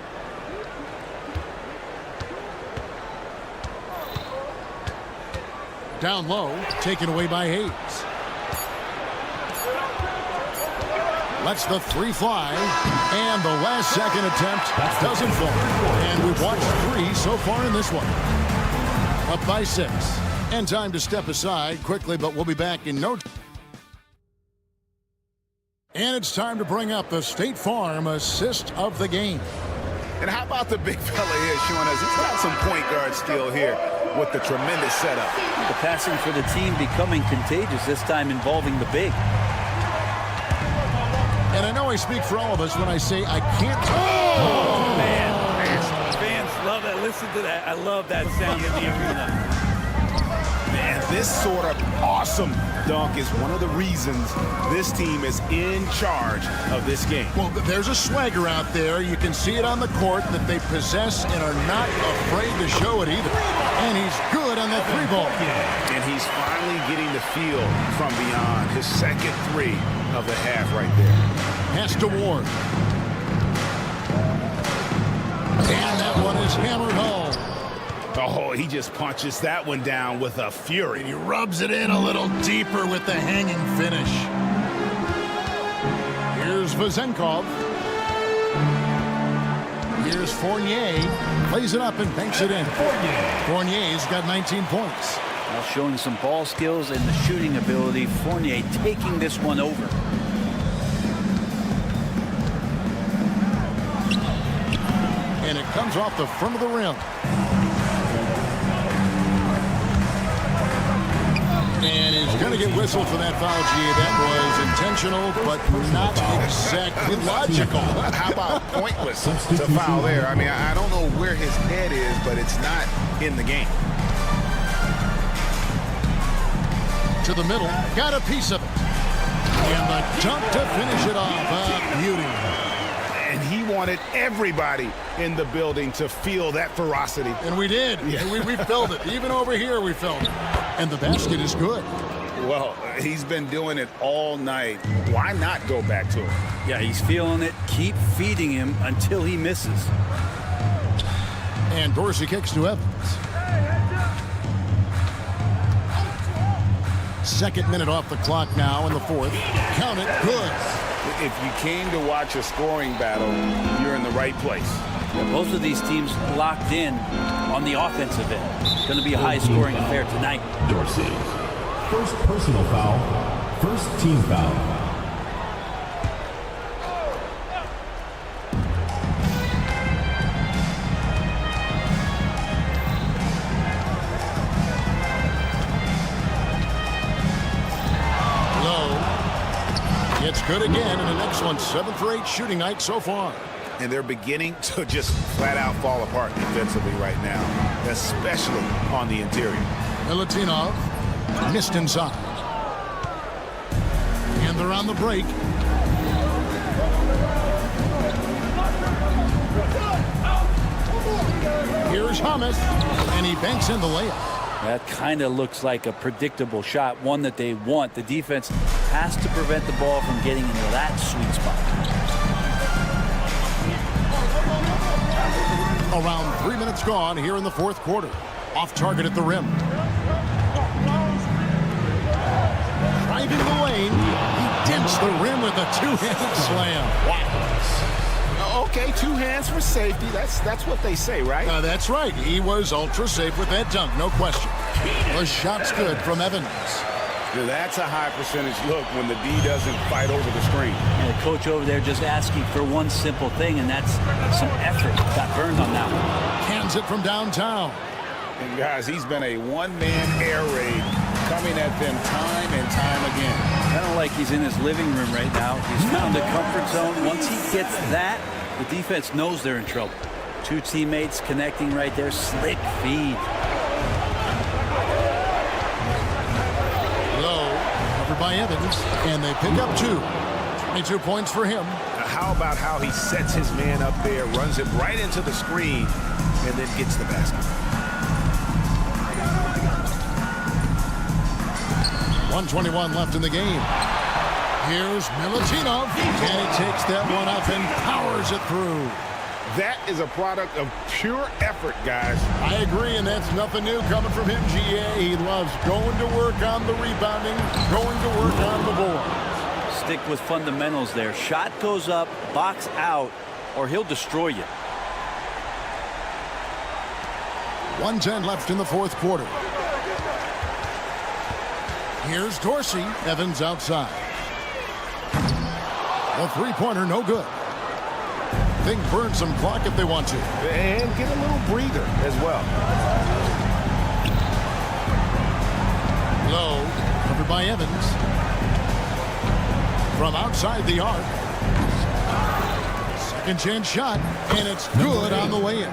Down low, taken away by Hayes. Lets the 3 fly, and the last second attempt doesn't fall. And we've watched 3 so far in this one. Up by 6. And time to step aside quickly, but we'll be back in no time. And it's time to bring up the State Farm assist of the game. And how about the big fella here showing us he's got some point guard skill here with the tremendous setup. The passing for the team becoming contagious, this time involving the big. And I know I speak for all of us when I say I can't. Oh, man. Fans love that. Listen to that. I love that sound in the arena. Man, this sort of awesome dunk is one of the reasons this team is in charge of this game. Well, there's a swagger out there. You can see it on the court that they possess and are not afraid to show it either. And he's good on that 3-ball. And he's finally getting the feel from beyond. His second 3 of the half right there. Pass to Ward. And that one is hammered home. Oh, he just punches that one down with a fury. And he rubs it in a little deeper with the hanging finish. Here's Vazenkov. Here's Fournier. Plays it up and banks it in. Fournier's got 19 points. Now showing some ball skills and the shooting ability. Fournier taking this one over. And it comes off the front of the rim. And he's going to get whistled for that foul, G. That was intentional, but not exactly logical. How about pointless to foul there? I mean, I don't know where his head is, but it's not in the game. To the middle, got a piece of it. And the dunk to finish it off. Beauty. And he wanted everybody in the building to feel that ferocity. And we did. Yeah. We felt it. Even over here, we felt it. And the basket is good. Well, he's been doing it all night. Why not go back to it? Yeah, he's feeling it. Keep feeding him until he misses. And Dorsey kicks to Evans. Second minute off the clock now in the fourth. Count it. Good. If you came to watch a scoring battle, you're in the right place. Yeah, both of these teams locked in on the offensive end. It's going to be a high-scoring affair tonight. Dorsey. First personal foul. First team foul. It's good again, and an excellent 7 for 8 shooting night so far. And they're beginning to just flat out fall apart defensively right now, especially on the interior. Milutinov missed inside. And they're on the break. Here's Hamas, and he banks in the layup. That kind of looks like a predictable shot, one that they want. The defense has to prevent the ball from getting into that sweet spot. Around 3 minutes gone here in the fourth quarter. Off target at the rim. Driving the lane. He dents the rim with a two-handed slam. Wow. Okay, 2 hands for safety. That's what they say, right? That's right. He was ultra safe with that dunk, no question. The shot's good from Evans. Yeah, that's a high percentage look when the D doesn't fight over the screen. And the coach over there just asking for one simple thing, and that's some effort. Got burned on that one. Hands it from downtown. And guys, he's been a one-man air raid coming at them time and time again. Kind of like he's in his living room right now. He's found a comfort zone. Once he gets that, the defense knows they're in trouble. 2 teammates connecting right there. Slick feed. Low, covered by Evans, and they pick up 2. 22 points for him. How about how he sets his man up there, runs it right into the screen, and then gets the basket. 1:21 left in the game. Here's Milutinov, and he takes that one up and powers it through. That is a product of pure effort, guys. I agree, and that's nothing new coming from him, GA. He loves going to work on the rebounding, going to work on the board. Stick with fundamentals there. Shot goes up, box out, or he'll destroy you. 1:10 left in the fourth quarter. Here's Dorsey. Evans outside. The three-pointer, no good. They can burn some clock if they want to. And get a little breather as well. Low, covered by Evans. From outside the arc. Second chance shot, and it's good on the way in.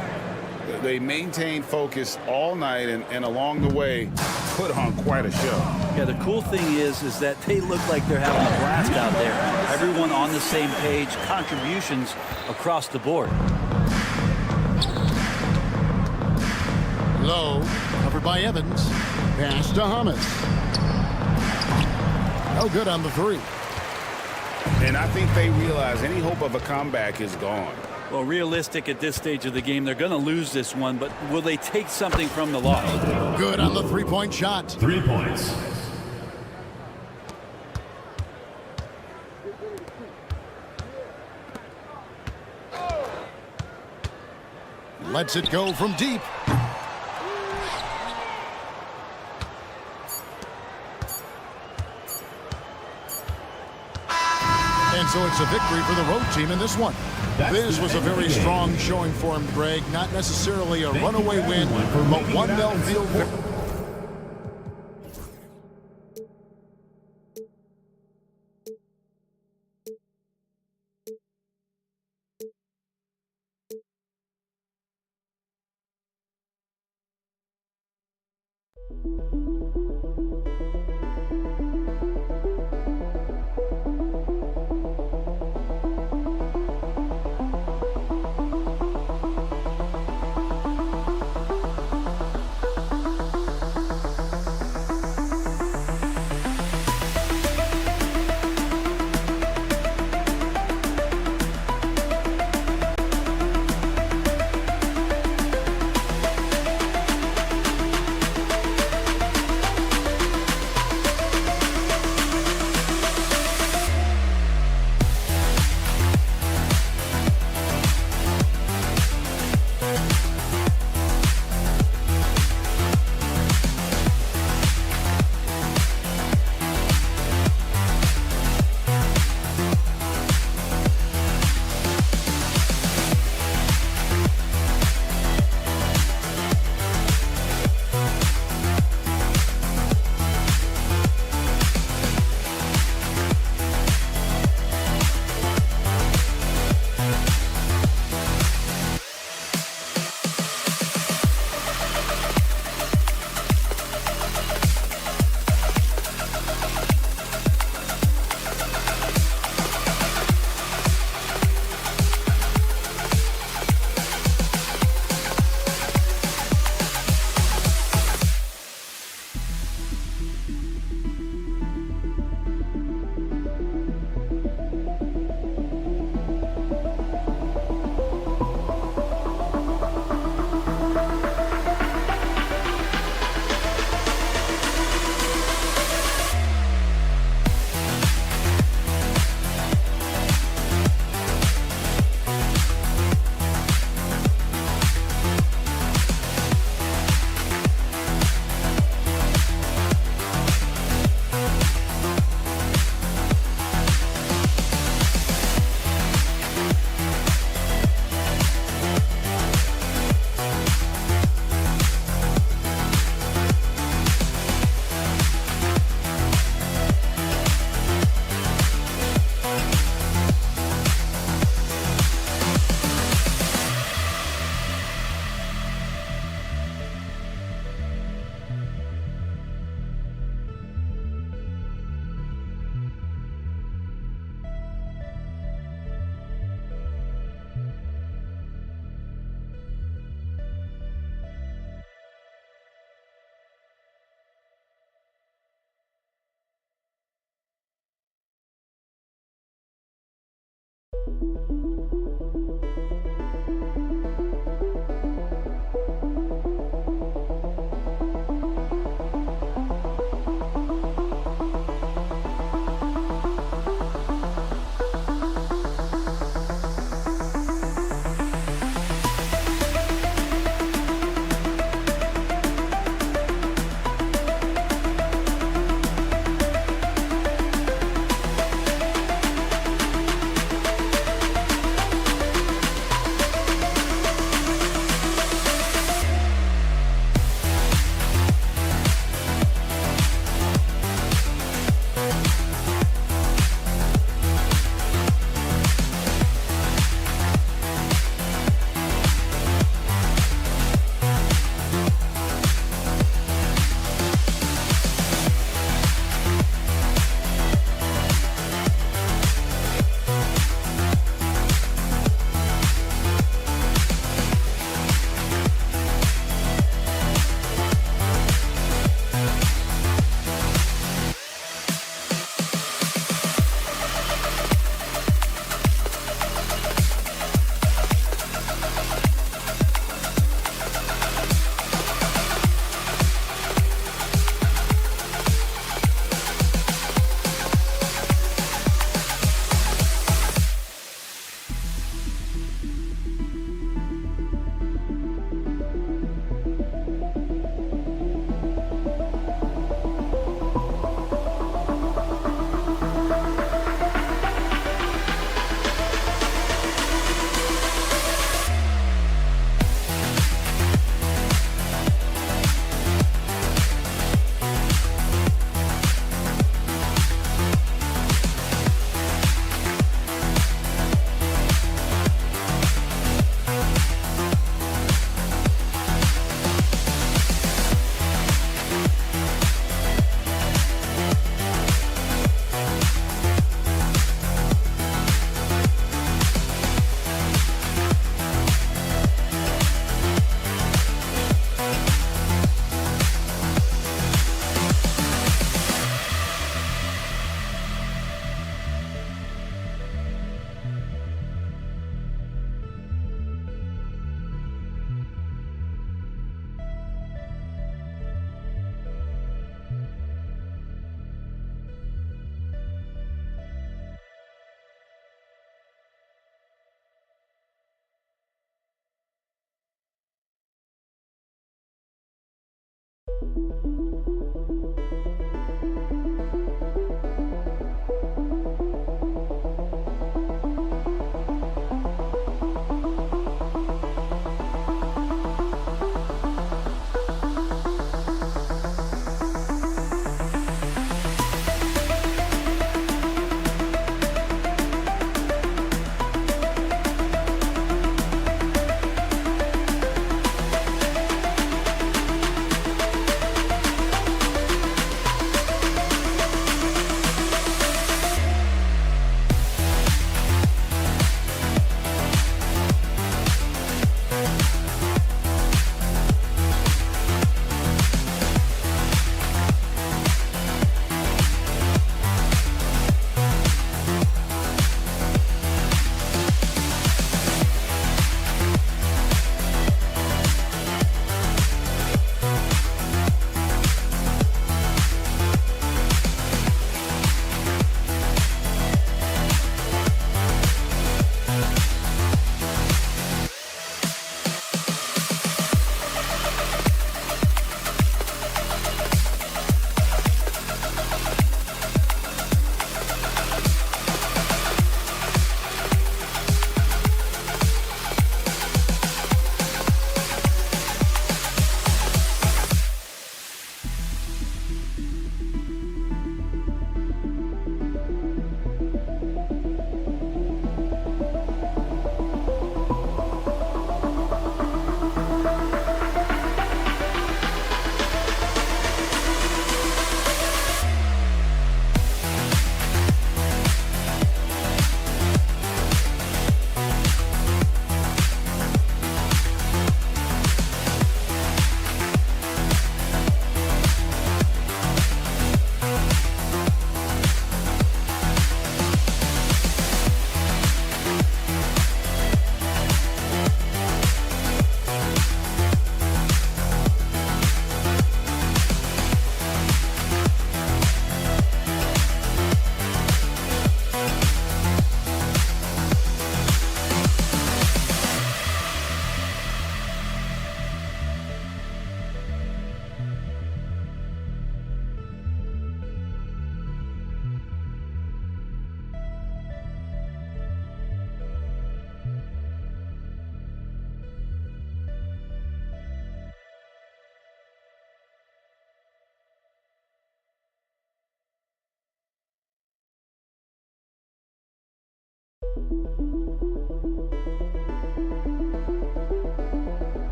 They maintain focus all night and along the way put on quite a show. Yeah, the cool thing is that they look like they're having a blast out there. Everyone on the same page, contributions across the board. Low, covered by Evans. Pass to Hamas. No good on the 3. And I think they realize any hope of a comeback is gone. Well, realistic at this stage of the game, they're going to lose this one, but will they take something from the loss? Good on the three-point shot. 3 points. Lets it go from deep. And so it's a victory for the road team in this one. This was a very strong showing for him, Greg. Not necessarily a runaway win, but 1-0 field goal.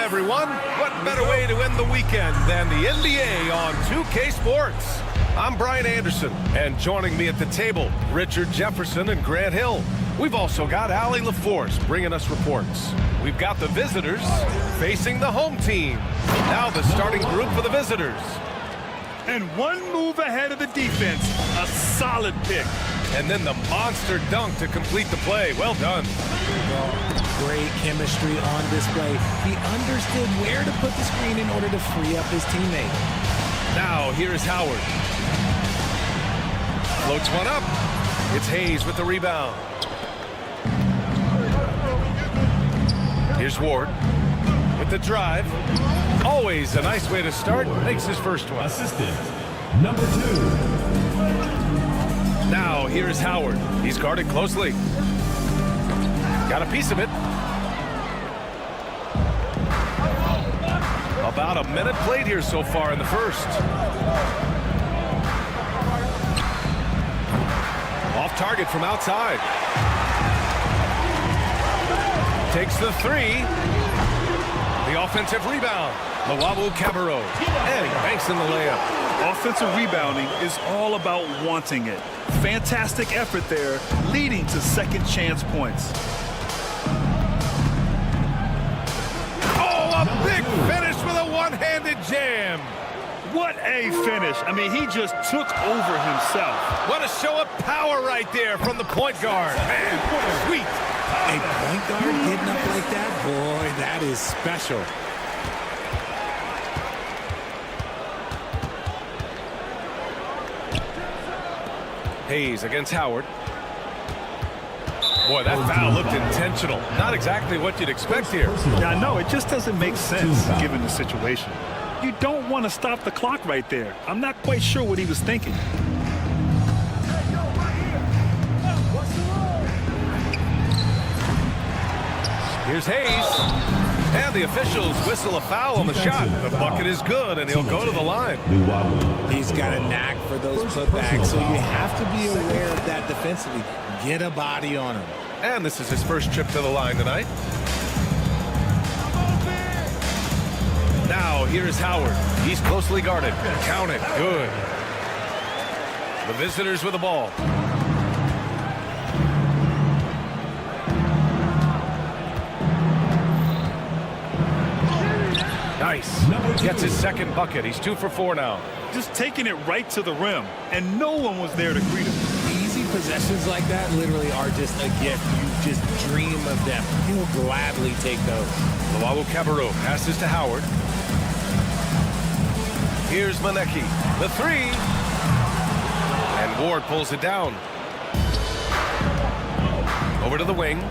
everyone. What better way to end the weekend than the NBA on 2K Sports? I'm Brian Anderson, and joining me at the table, Richard Jefferson and Grant Hill. We've also got Allie LaForce bringing us reports. We've got the visitors facing the home team. Now the starting group for the visitors. And one move ahead of the defense. A solid pick. And then the monster dunk to complete the play. Well done. Great chemistry on display. He understood where to put the screen in order to free up his teammate. Now here's Howard. Floats one up. It's Hayes with the rebound. Here's Ward with the drive. Always a nice way to start. Makes his first one. Assistant number 2. Now here's Howard. He's guarded closely. Got a piece of it. About a minute played here so far in the first. Off target from outside. Takes the three. The offensive rebound. Lawabu Cabarro. And he banks in the layup. Offensive rebounding is all about wanting it. Fantastic effort there, leading to second chance points. Oh, a big finish with a one-handed jam. What a finish. I mean, he just took over himself. What a show of power right there from the point guard. Man, sweet. A point guard getting up like that? Boy, that is special. Hayes against Howard. Boy, that foul looked intentional. Not exactly what you'd expect here. Yeah, I know. It just doesn't make sense given the situation. You don't want to stop the clock right there. I'm not quite sure what he was thinking. Here's Hayes. And the officials whistle a foul on the shot. The bucket is good, and he'll go to the line. He's got a knack for those putbacks, so you have to be aware of that defensively. Get a body on him. And this is his first trip to the line tonight. Now here's Howard. He's closely guarded. Count it. Good. The visitors with the ball. Nice. Gets his second bucket. He's 2 for 4 now. Just taking it right to the rim, and no one was there to greet him. Easy possessions like that literally are just a gift. You just dream of them. He'll gladly take those. Lawabu Cabarro passes to Howard. Here's Manecki. The three. And Ward pulls it down. Over to the wing.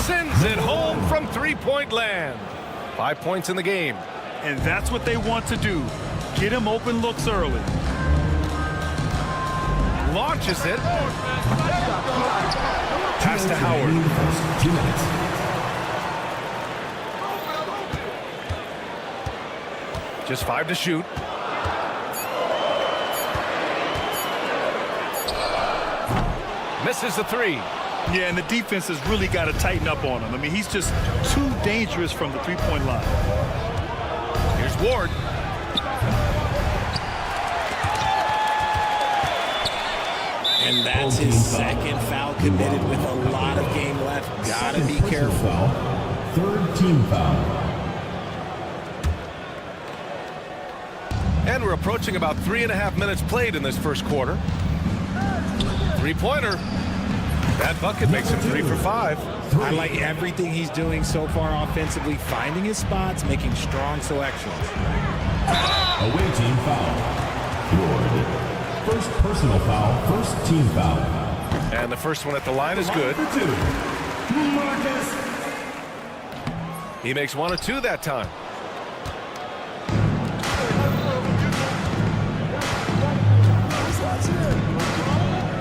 Sends it home from three-point land. 5 points in the game. And that's what they want to do. Get him open looks early. Launches it. Pass to Howard. 2 minutes. Just 5 to shoot. Misses the three. Yeah, and the defense has really got to tighten up on him. I mean, he's just too dangerous from the three-point line. Here's Ward. And that's his second foul committed with a lot of game left. Gotta be careful. Third team foul. And we're approaching about 3.5 minutes played in this first quarter. Three-pointer. That bucket makes him 3 for 5. I like everything he's doing so far offensively, finding his spots, making strong selections. Away team foul. Ward. First personal foul, first team foul. And the first one at the line is good. He makes 1 of 2 that time.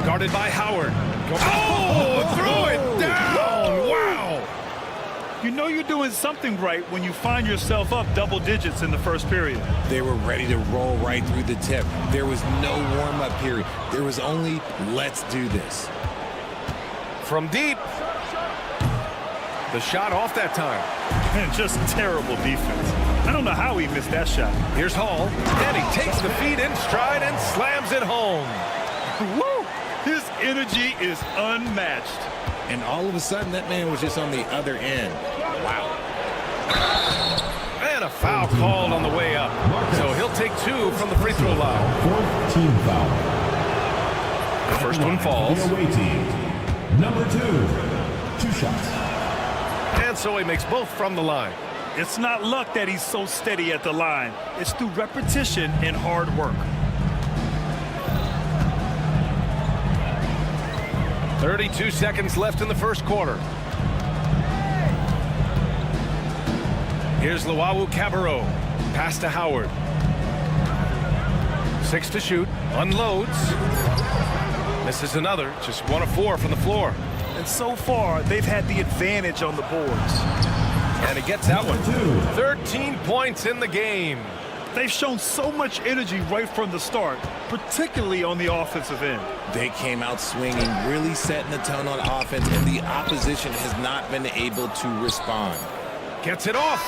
Guarded by Howard. Oh, threw it down. Wow. You know you're doing something right when you find yourself up double digits in the first period. They were ready to roll right through the tip. There was no warm-up period. There was only, let's do this. From deep. The shot off that time. And just terrible defense. I don't know how he missed that shot. Here's Hall, and he takes the feed in stride and slams it home. Woo! His energy is unmatched. And all of a sudden, that man was just on the other end. Wow. And a foul called on the way up. So he'll take 2 from the free throw line. 4th team foul. The first one falls. The away team. Number 2. 2 shots. And so he makes both from the line. It's not luck that he's so steady at the line. It's through repetition and hard work. 32 seconds left in the first quarter. Here's Luau Cabarro. Pass to Howard. 6 to shoot. Unloads. Misses another. Just 1 of 4 from the floor. And so far, they've had the advantage on the boards. And he gets that one. 13 points in the game. They've shown so much energy right from the start, particularly on the offensive end. They came out swinging, really setting the tone on offense, and the opposition has not been able to respond. Gets it off.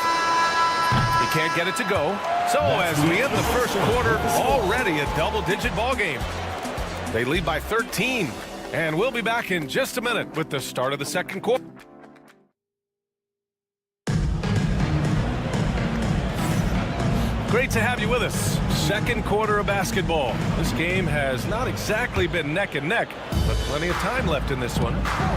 He can't get it to go. So as we end the first quarter, already a double-digit ball game. They lead by 13. And we'll be back in just a minute with the start of the second quarter. Great to have you with us. Second quarter of basketball. This game has not exactly been neck and neck, but plenty of time left in this one.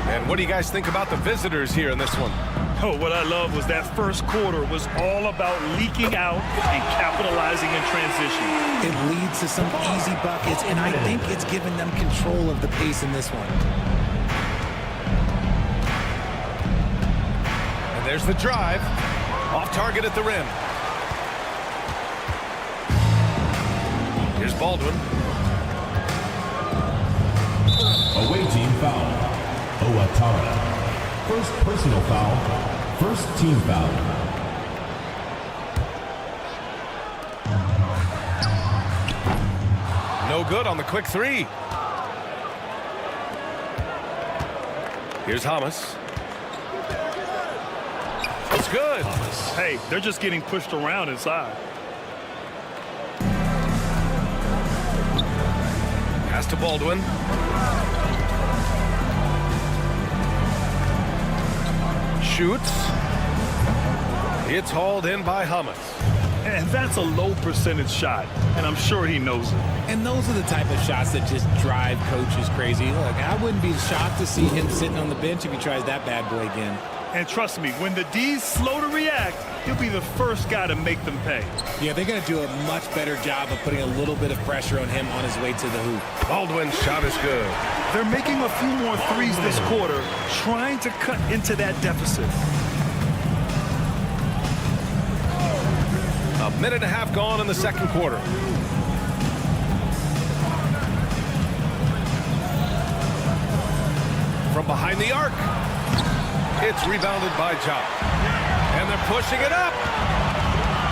And what do you guys think about the visitors here in this one? Oh, what I love was that first quarter was all about leaking out and capitalizing in transition. It leads to some easy buckets, and I think it's given them control of the pace in this one. And there's the drive. Off target at the rim. Here's Baldwin. Away team foul. Owatara. First personal foul. First team foul. No good on the quick 3. Here's Hamas. It's good. Hey, they're just getting pushed around inside. Pass to Baldwin. Shoots. It's hauled in by Hamas. And that's a low percentage shot, and I'm sure he knows it. And those are the type of shots that just drive coaches crazy. Look, I wouldn't be shocked to see him sitting on the bench if he tries that bad boy again. And trust me, when the D's slow to react, he'll be the first guy to make them pay. Yeah, they're going to do a much better job of putting a little bit of pressure on him on his way to the hoop. Baldwin's shot is good. They're making a few more threes this quarter, trying to cut into that deficit. A minute and a half gone in the second quarter. From behind the arc. It's rebounded by Ja. And they're pushing it up.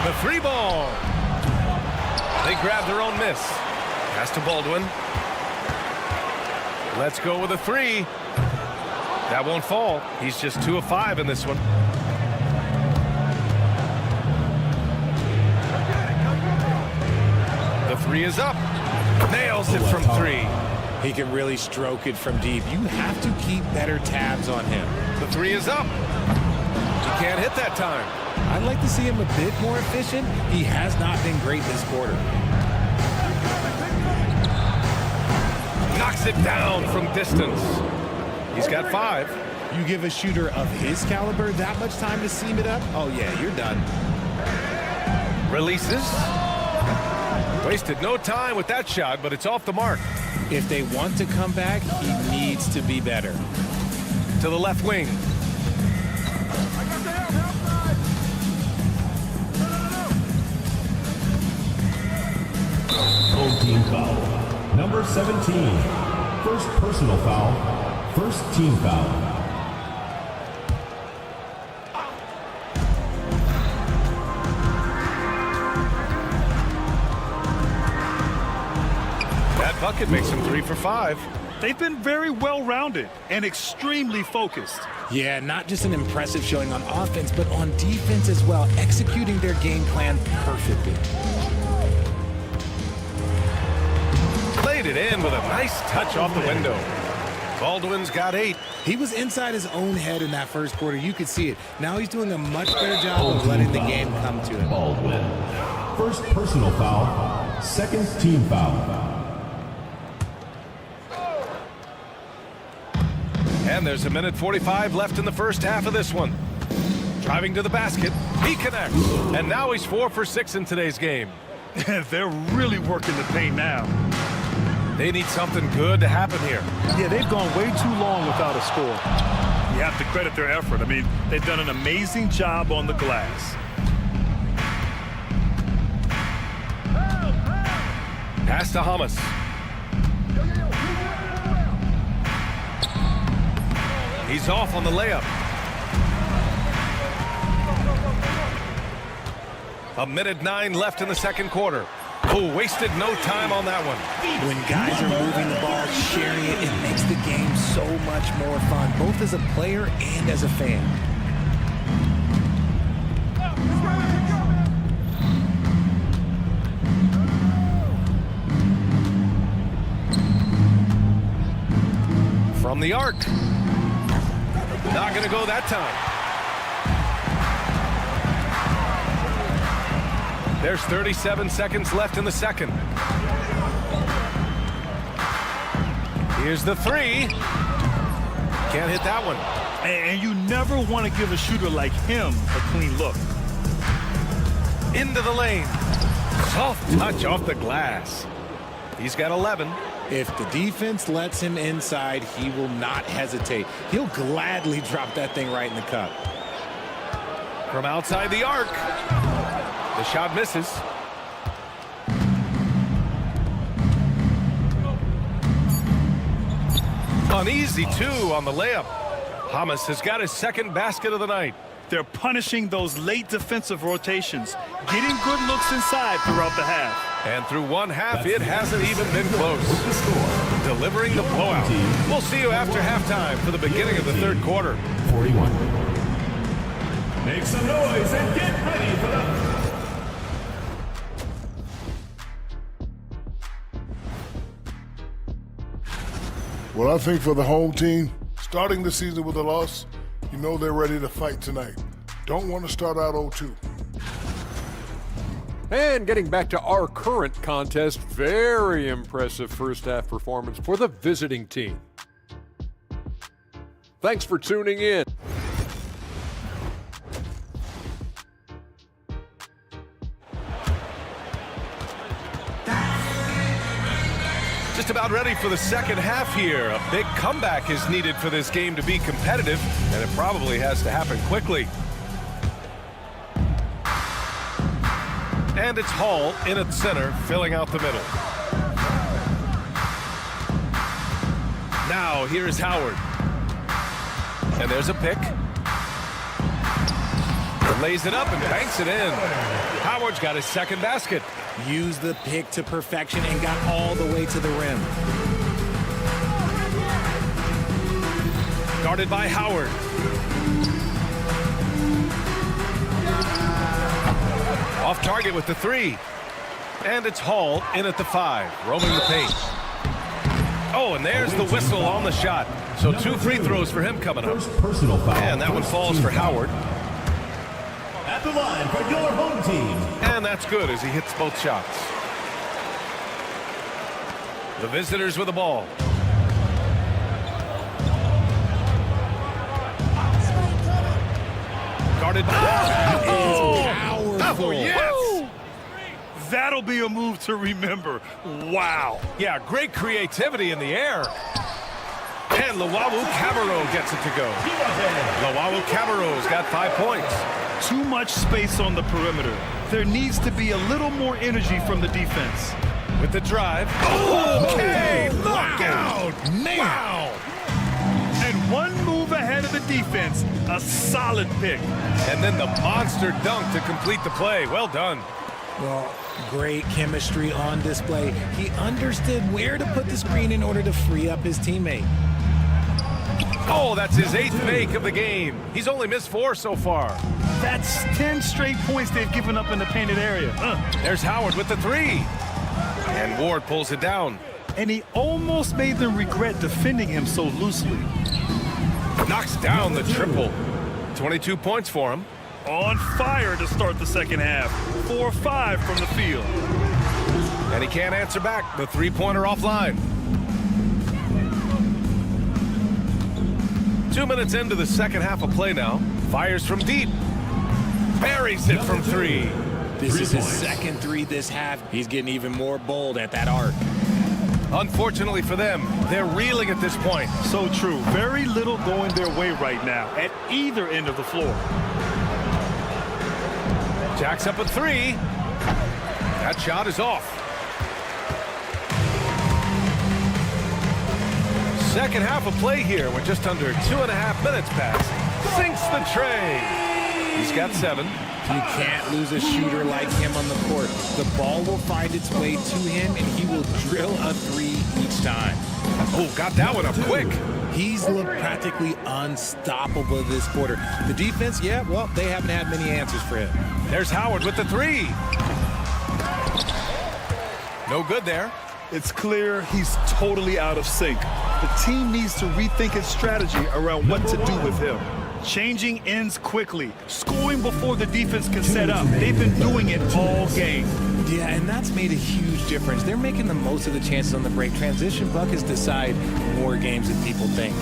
The 3 ball. They grab their own miss. Pass to Baldwin. Let's go with a 3. That won't fall. He's just 2 of 5 in this one. The 3 is up. Nails it from 3. He can really stroke it from deep. You have to keep better tabs on him. The 3 is up. He can't hit that time. I'd like to see him a bit more efficient. He has not been great this quarter. Knocks it down from distance. He's got 5. You give a shooter of his caliber that much time to seam it up? Oh, yeah, you're done. Releases. Wasted no time with that shot, but it's off the mark. If they want to come back, he needs to be better. To the left wing. Home team foul. Number 17. First personal foul. First team foul. That bucket makes him 3 for 5. They've been very well-rounded and extremely focused. Yeah, not just an impressive showing on offense, but on defense as well, executing their game plan perfectly. Played it in with a nice touch off the window. Baldwin's got 8. He was inside his own head in that first quarter. You could see it. Now he's doing a much better job of letting the game come to him. Baldwin. First personal foul, second team foul. And there's a minute 45 left in the first half of this one. Driving to the basket, he connects. And now he's 4 for 6 in today's game. They're really working the paint now. They need something good to happen here. Yeah, they've gone way too long without a score. You have to credit their effort. I mean, they've done an amazing job on the glass. Pass to Hamas. He's off on the layup. A minute 9 left in the second quarter. Oh, wasted no time on that one. When guys are moving the ball, sharing it, it makes the game so much more fun, both as a player and as a fan. From the arc. Not going to go that time. There's 37 seconds left in the second. Here's the 3. Can't hit that one. And you never want to give a shooter like him a clean look. Into the lane. Soft touch off the glass. He's got 11. If the defense lets him inside, he will not hesitate. He'll gladly drop that thing right in the cup. From outside the arc. The shot misses. Uneasy, too, on the layup. Hamas has got his second basket of the night. They're punishing those late defensive rotations, getting good looks inside throughout the half. And through one half, it hasn't even been close. Delivering the blowout. We'll see you after halftime for the beginning of the third quarter. 41. Make some noise and get ready for the... Well, I think for the home team, starting the season with a loss, you know they're ready to fight tonight. Don't want to start out 0-2. And getting back to our current contest, very impressive first half performance for the visiting team. Thanks for tuning in. Just about ready for the second half here. A big comeback is needed for this game to be competitive, and it probably has to happen quickly. And it's Hall in at center, filling out the middle. Now here's Howard. And there's a pick. Lays it up and banks it in. Howard's got his second basket. Used the pick to perfection and got all the way to the rim. Guarded by Howard. Off target with the 3. And it's Hall in at the 5, roaming the paint. Oh, and there's the whistle on the shot. So 2 free throws for him coming up. Personal foul. And that one falls for Howard. At the line for your home team. And that's good as he hits both shots. The visitors with the ball. Guarded. Oh, yes! That'll be a move to remember. Wow. Yeah, great creativity in the air. And Lawawu Camero gets it to go. Lawawu Camero's got 5 points. Too much space on the perimeter. There needs to be a little more energy from the defense. With the drive. Okay, knockout. Man. Wow. And one move ahead of the defense. A solid pick. And then the monster dunk to complete the play. Well done. Well, great chemistry on display. He understood where to put the screen in order to free up his teammate. Oh, that's his 8th make of the game. He's only missed 4 so far. That's 10 straight points they've given up in the painted area. There's Howard with the 3. And Ward pulls it down. And he almost made them regret defending him so loosely. Knocks down the triple. 22 points for him. On fire to start the second half. 4-5 from the field. And he can't answer back. The 3-pointer offline. 2 minutes into the second half of play now. Fires from deep. Buries it from 3. This is his second 3 this half. He's getting even more bold at that arc. Unfortunately for them, they're reeling at this point. So true. Very little going their way right now at either end of the floor. Jacks up a 3. That shot is off. Second half of play here. We're just under 2.5 minutes past. Sinks the tray. He's got 7. You can't lose a shooter like him on the court. The ball will find its way to him, and he will drill a 3 each time. Oh, got that one up quick. He's looked practically unstoppable this quarter. The defense, yeah, well, they haven't had many answers for him. There's Howard with the 3. No good there. It's clear he's totally out of sync. The team needs to rethink its strategy around what to do with him. Changing ends quickly, scoring before the defense can set up. They've been doing it all game. Yeah, and that's made a huge difference. They're making the most of the chances on the break. Transition buckets decide more games than people think.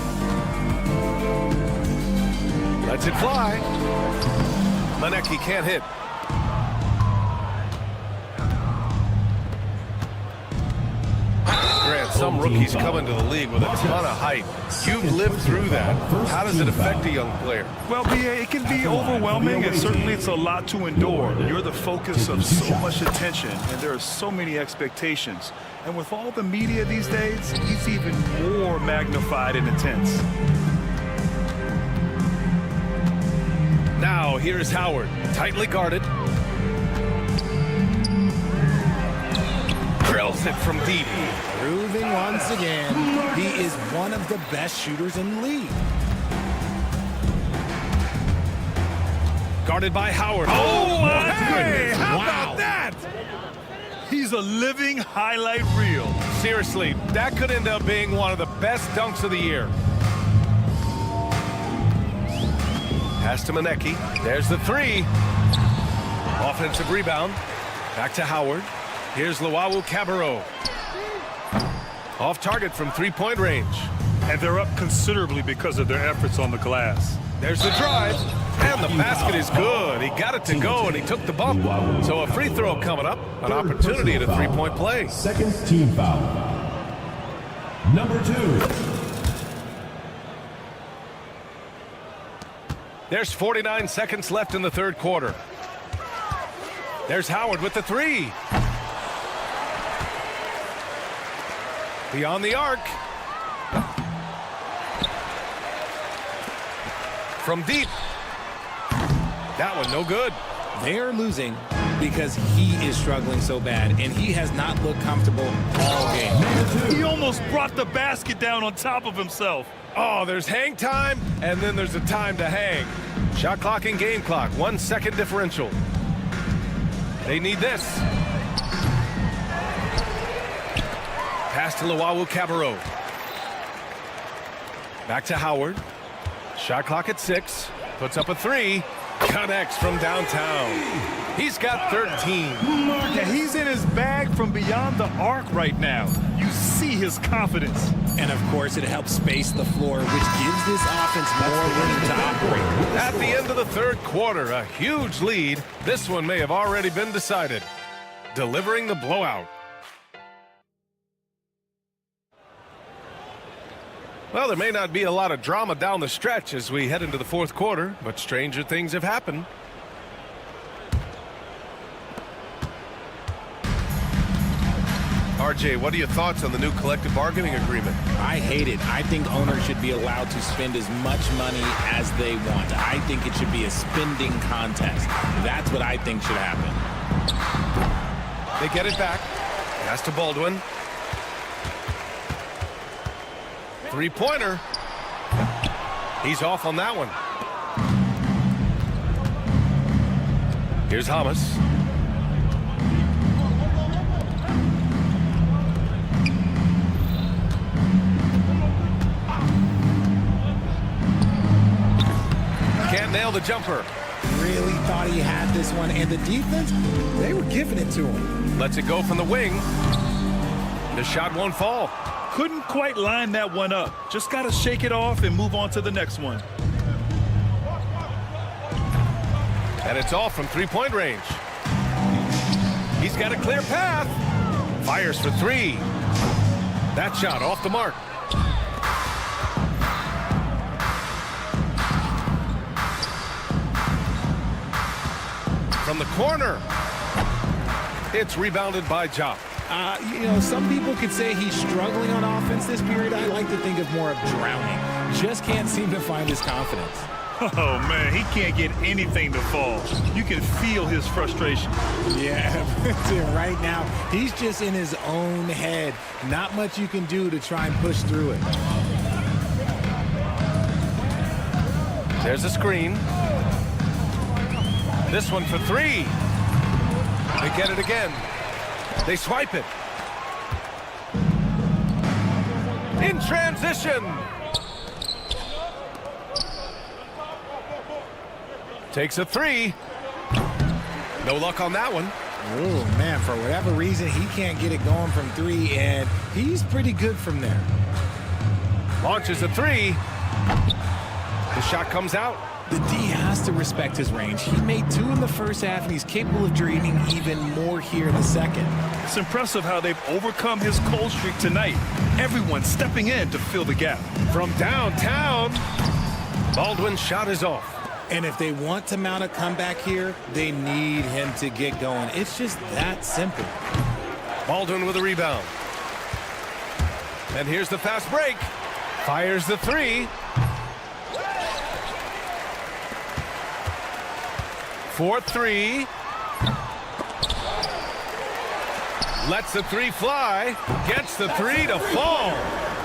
Lets it fly. Manecki can't hit. Grant, some rookies come into the league with a ton of hype. You've lived through that. How does it affect a young player? Well, it can be overwhelming, and certainly it's a lot to endure. You're the focus of so much attention, and there are so many expectations. And with all the media these days, it's even more magnified and intense. Now, here's Howard, tightly guarded. Drills it from deep. Proving once again, he is one of the best shooters in the league. Guarded by Howard. Oh, my goodness. How wow. about that? He's a living highlight reel. Seriously, that could end up being one of the best dunks of the year. Pass to Manecki. There's the 3. Offensive rebound. Back to Howard. Here's Luwawu-Cabarrot. Off target from 3-point range. And they're up considerably because of their efforts on the glass. There's the drive. And the basket is good. He got it to go, and he took the bump. So a free throw coming up. An opportunity at a 3-point play. Second team foul. Number 2. There's 49 seconds left in the third quarter. There's Howard with the 3. Beyond the arc. From deep. That one no good. They're losing because he is struggling so bad, and he has not looked comfortable all game. He almost brought the basket down on top of himself. Oh, there's hang time, and then there's a time to hang. Shot clock and game clock, 1 second differential. They need this. Pass to Luwawu-Cabarrot. Back to Howard. Shot clock at 6. Puts up a 3. Connects from downtown. He's got 13. Yeah, he's in his bag from beyond the arc right now. You see his confidence. And, of course, it helps space the floor, which gives this offense more room to operate. At the end of the third quarter, a huge lead. This one may have already been decided. Delivering the blowout. Well, there may not be a lot of drama down the stretch as we head into the fourth quarter, but stranger things have happened. RJ, what are your thoughts on the new collective bargaining agreement? I hate it. I think owners should be allowed to spend as much money as they want. I think it should be a spending contest. That's what I think should happen. They get it back. Pass to Baldwin. Three-pointer. He's off on that one. Here's Hamas. Can't nail the jumper. Really thought he had this one, and the defense, they were giving it to him. Lets it go from the wing. The shot won't fall. Couldn't quite line that one up. Just got to shake it off and move on to the next one. And it's off from three-point range. He's got a clear path. Fires for three. That shot off the mark. From the corner. It's rebounded by Jop. You know, some people could say he's struggling on offense this period. I like to think of more of drowning. Just can't seem to find his confidence. Oh, man, he can't get anything to fall. You can feel his frustration. Yeah, right now, he's just in his own head. Not much you can do to try and push through it. There's a screen. This one for three. They get it again. They swipe it. In transition. Takes a three. No luck on that one. Oh, man, for whatever reason, he can't get it going from three, and he's pretty good from there. Launches a three. The shot comes out. The D has to respect his range. He made two in the first half, and he's capable of draining even more here in the second. It's impressive how they've overcome his cold streak tonight. Everyone stepping in to fill the gap. From downtown, Baldwin's shot is off. And if they want to mount a comeback here, they need him to get going. It's just that simple. Baldwin with a rebound. And here's the fast break. Fires the three. 4-3. Lets the three fly. Gets the three to fall.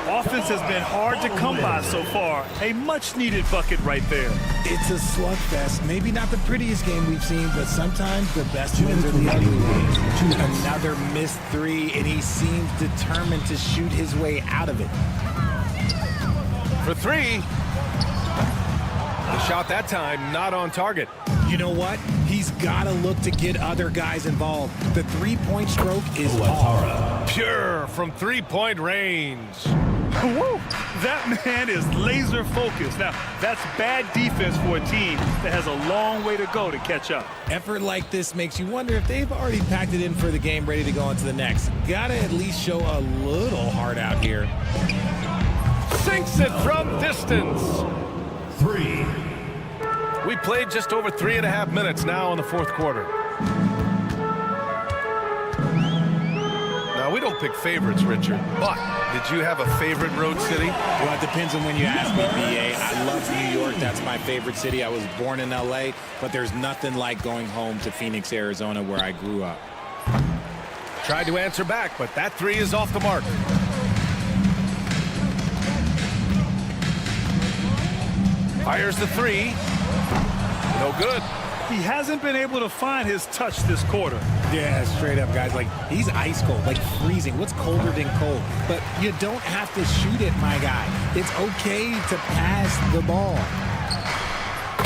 Offense has been hard to come by so far. A much-needed bucket right there. It's a slugfest. Maybe not the prettiest game we've seen, but sometimes the best wins are the ugly ones. Another missed three, and he seems determined to shoot his way out of it. For three. The shot that time not on target. You know what? He's got to look to get other guys involved. The three-point stroke is all. Pure from three-point range. Woo! That man is laser focused. Now, that's bad defense for a team that has a long way to go to catch up. Effort like this makes you wonder if they've already packed it in for the game, ready to go on to the next. Gotta at least show a little heart out here. Sinks it from distance. Three. We played just over 3.5 minutes now in the fourth quarter. Now, we don't pick favorites, Richard, but did you have a favorite road city? Well, it depends on when you ask me, BA. I love New York. That's my favorite city. I was born in L.A., but there's nothing like going home to Phoenix, Arizona, where I grew up. Tried to answer back, but that three is off the mark. Fires the three. No good. He hasn't been able to find his touch this quarter. Yeah, straight up, guys. Like, he's ice cold, like freezing. What's colder than cold? But you don't have to shoot it, my guy. It's okay to pass the ball.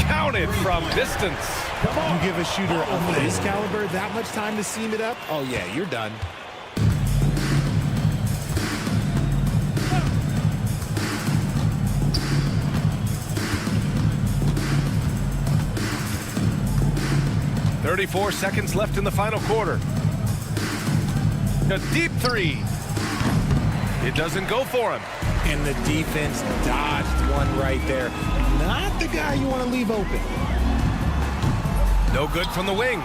Counted from distance. Come on. You give a shooter of this caliber that much time to seam it up? Oh, yeah, you're done. .34 seconds left in the final quarter. A deep three. It doesn't go for him. And the defense dodged one right there. Not the guy you want to leave open. No good from the wing.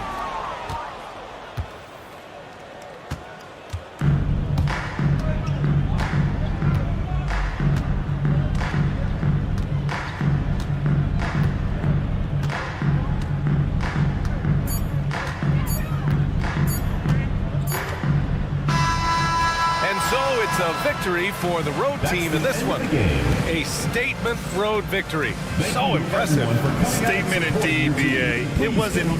a victory for the road team in this one. A statement road victory. So impressive. Statement indeed, BA. It wasn't...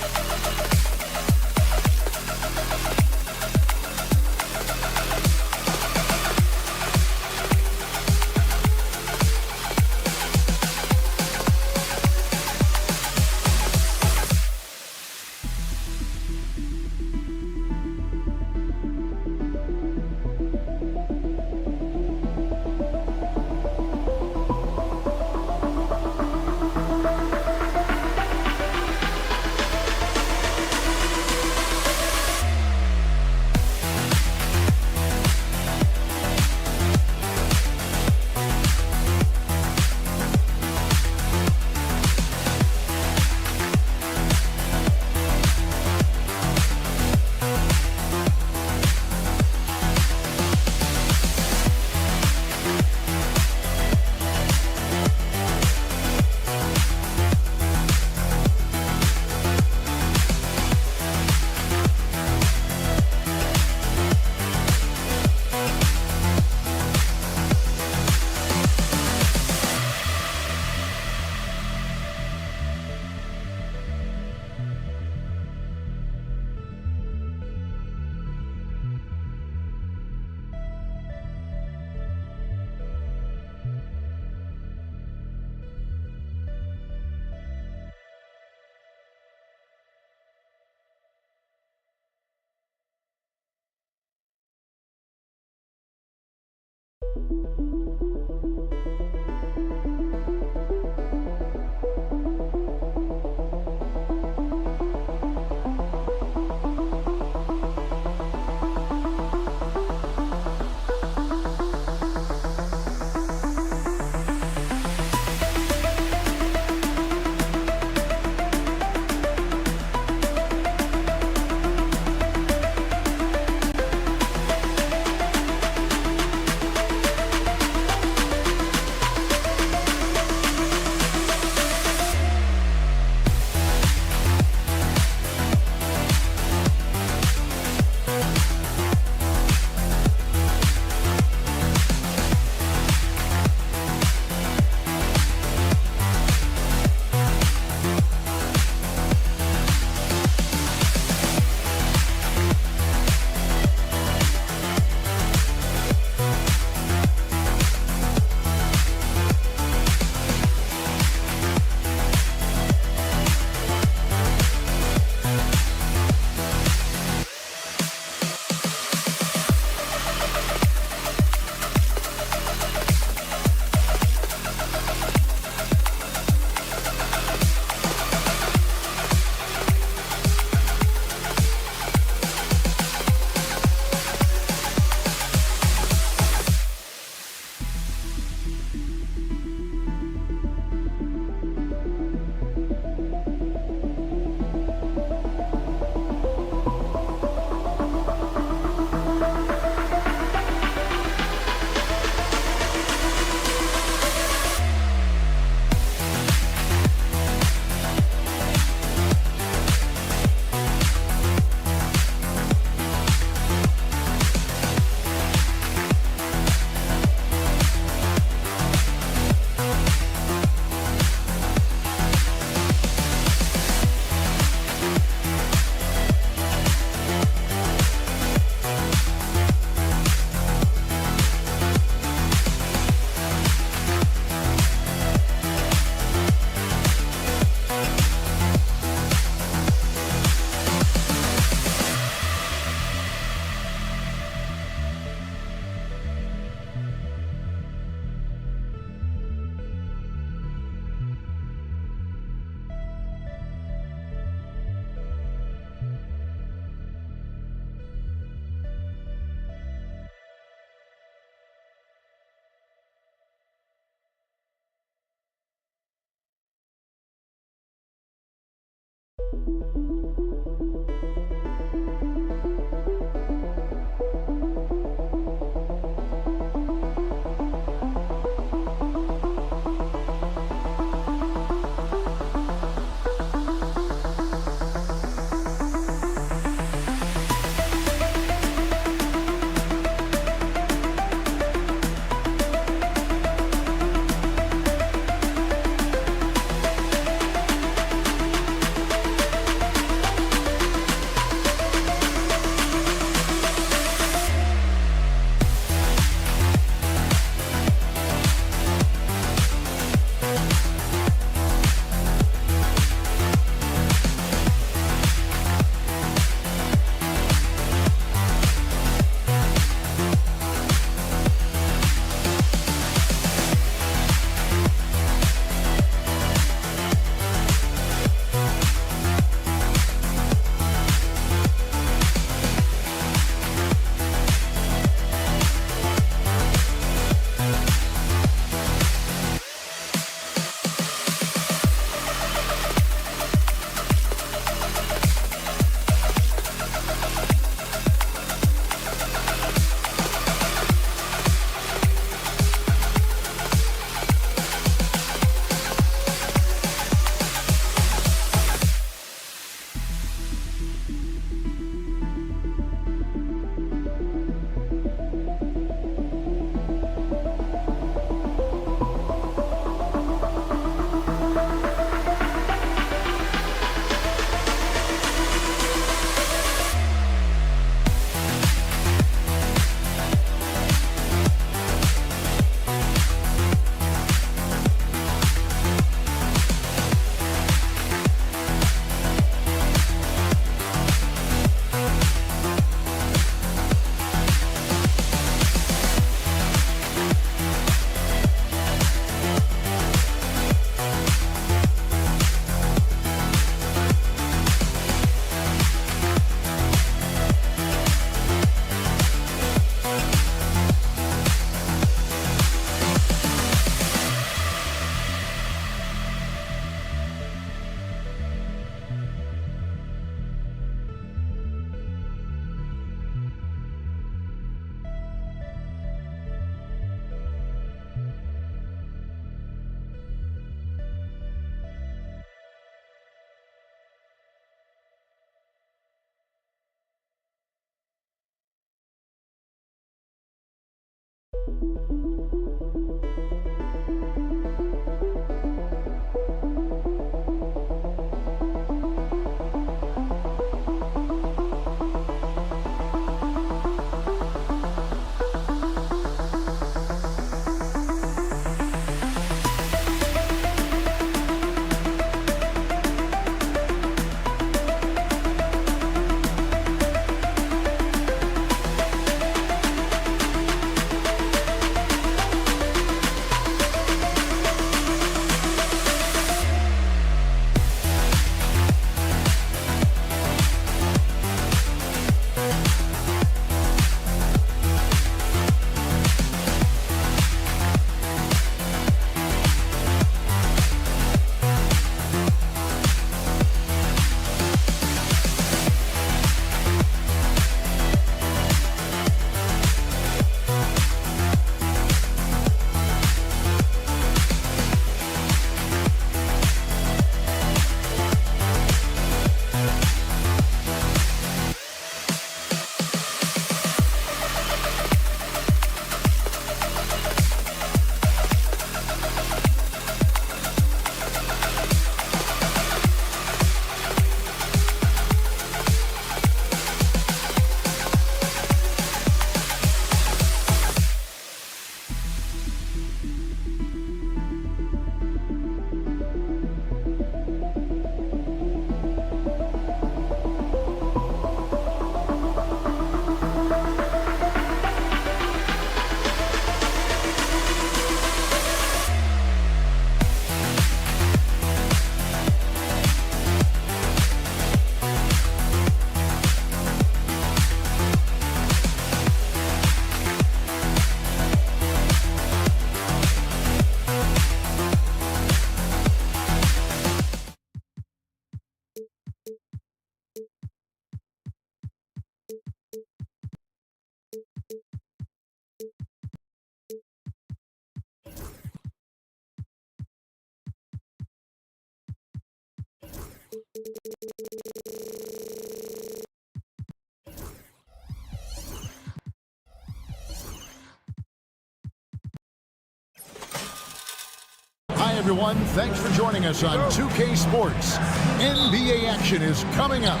everyone. Thanks for joining us on 2K Sports. NBA action is coming up.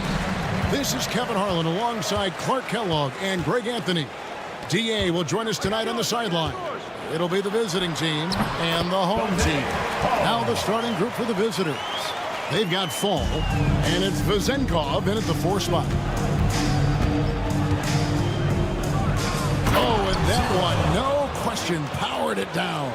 This is Kevin Harlan alongside Clark Kellogg and Greg Anthony. DA will join us tonight on the sideline. It'll be the visiting team and the home team. Now the starting group for the visitors. They've got Fall, and it's Vezenkov in at the 4 spot. Oh, and that one, no question, powered it down.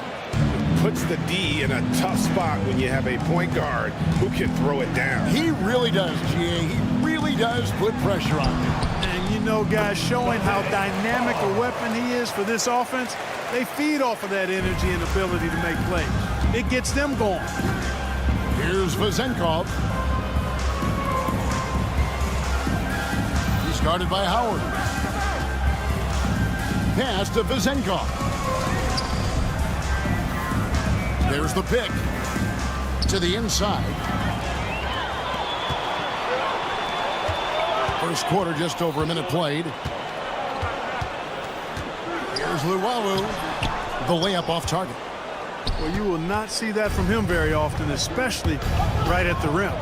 Puts the D in a tough spot when you have a point guard who can throw it down. He really does, GA. He really does put pressure on him. And you know, guys, showing how dynamic a weapon he is for this offense, they feed off of that energy and ability to make plays. It gets them going. Here's Vezenkov. He's guarded by Howard. Pass to Vezenkov. There's the pick to the inside. First quarter, just over a minute played. Here's Luwawu. The layup off target. Well, you will not see that from him very often, especially right at the rim.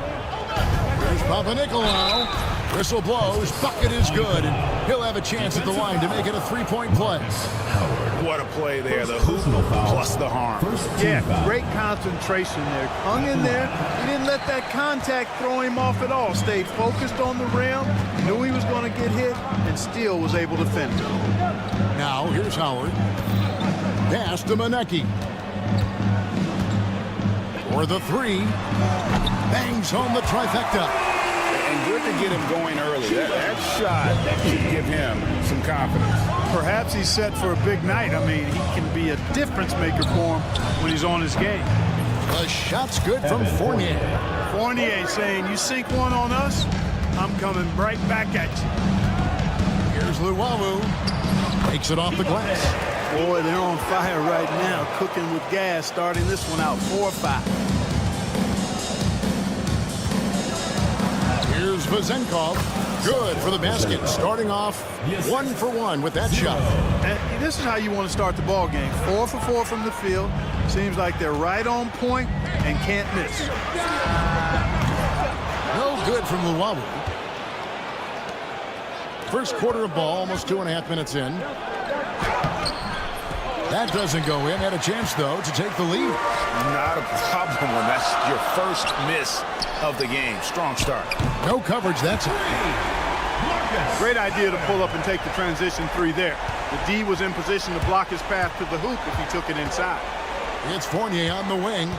Here's Papanikolaou. Whistle blows. Bucket is good. And he'll have a chance at the line to make it a 3-point play. What a play there. The hoop plus the harm. Yeah, great concentration there. Hung in there. He didn't let that contact throw him off at all. Stayed focused on the rim. Knew he was going to get hit and still was able to finish. Now, here's Howard. Pass to Manecki. For the 3. Bangs home the trifecta. And good to get him going early. That shot should give him some confidence. Perhaps he's set for a big night. I mean, he can be a difference maker for him when he's on his game. The shot's good from Fournier. Fournier saying, you sink one on us, I'm coming right back at you. Here's Luwawu. Takes it off the glass. Boy, they're on fire right now, cooking with gas, starting this one out 4-5. Here's Vezenkov. Good for the basket. Starting off 1 for 1 with that shot. And this is how you want to start the ball game. 4 for 4 from the field. Seems like they're right on point and can't miss. No good from Luwawu. First quarter of ball, almost 2.5 minutes in. That doesn't go in. Had a chance, though, to take the lead. Not a problem when that's your first miss of the game. Strong start. No coverage that time. Great idea to pull up and take the transition 3 there. The D was in position to block his path to the hoop if he took it inside. It's Fournier on the wing.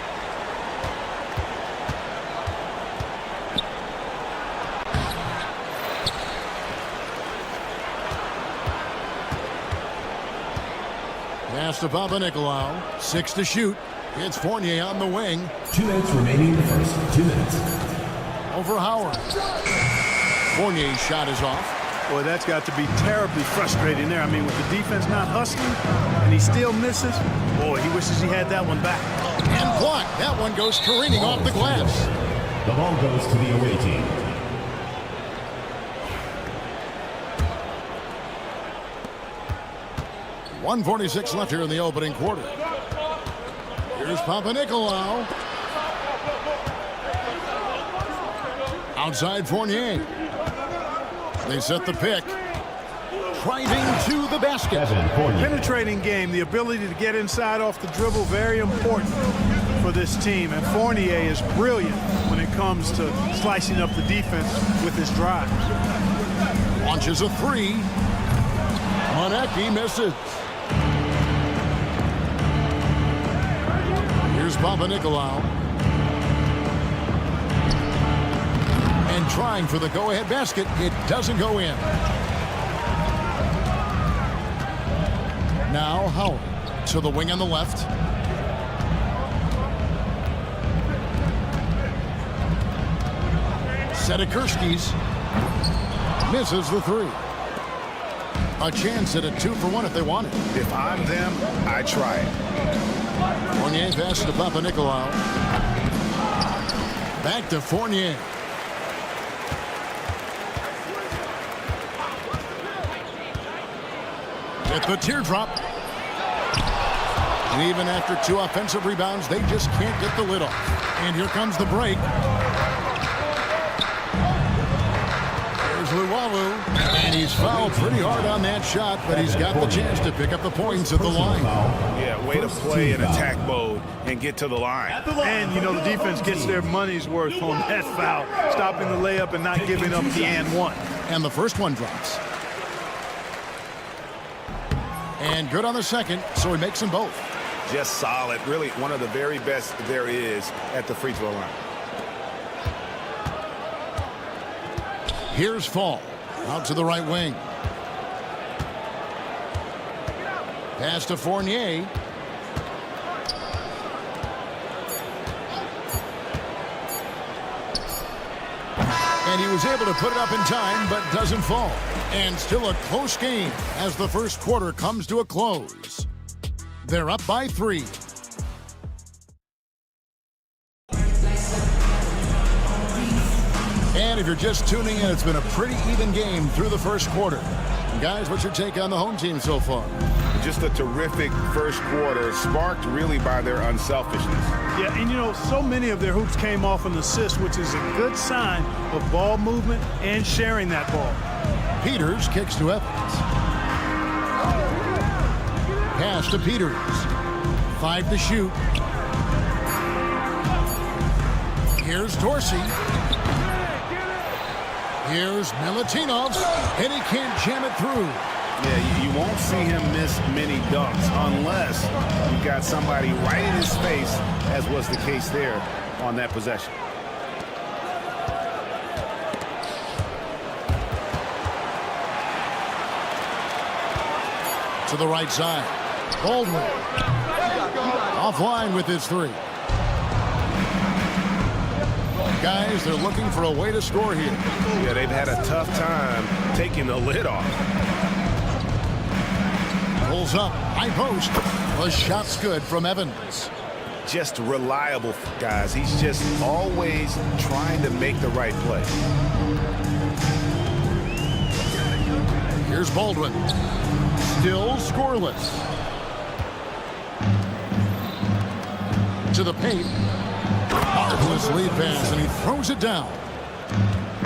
Pass to Papanikolaou. 6 to shoot. It's Fournier on the wing. 2 minutes remaining in the first. 2 minutes. Over Howard. Fournier's shot is off. Boy, that's got to be terribly frustrating there. I mean, with the defense not hustling and he still misses, boy, he wishes he had that one back. And blocked. That one goes careening off the glass. The ball goes to the away team. .146 left here in the opening quarter. Here's Papanikolaou. Outside Fournier. They set the pick. Driving to the basket. Penetrating game, the ability to get inside off the dribble, very important for this team. And Fournier is brilliant when it comes to slicing up the defense with his drive. Launches a 3. Manecki misses. Here's Papanikolaou. And trying for the go-ahead basket. It doesn't go in. Now Howard to the wing on the left. Sedekursky's misses the 3. A chance at a 2 for 1 if they want it. If I'm them, I try it. Fournier pass to Papanikolaou. Back to Fournier. At the teardrop. And even after 2 offensive rebounds, they just can't get the lid off. And here comes the break. Here's Luwawu. And he's fouled pretty hard on that shot, but he's got the chance to pick up the points at the line. Yeah, way to play in attack mode and get to the line. And, you know, the defense gets their money's worth on that foul, stopping the layup and not giving up the and one. And the first one drops. And good on the second, so he makes them both. Just solid. Really one of the very best there is at the free throw line. Here's Fall. Out to the right wing. Pass to Fournier. And he was able to put it up in time, but doesn't fall. And still a close game as the first quarter comes to a close. They're up by 3. And if you're just tuning in, it's been a pretty even game through the first quarter. And guys, what's your take on the home team so far? Just a terrific first quarter, sparked really by their unselfishness. Yeah, and you know, so many of their hoops came off an assist, which is a good sign of ball movement and sharing that ball. Peters kicks to Evans. Pass to Peters. 5 to shoot. Here's Dorsey. Here's Milutinov, and he can't jam it through. Yeah, you won't see him miss many dunks unless you've got somebody right in his face, as was the case there on that possession. To the right side. Baldwin. Offline with his 3. Guys, they're looking for a way to score here. Yeah, they've had a tough time taking the lid off. Pulls up, high post. The shot's good from Evans. Just reliable, guys. He's just always trying to make the right play. Here's Baldwin. Still scoreless. To the paint. Marvelous lead pass, and he throws it down.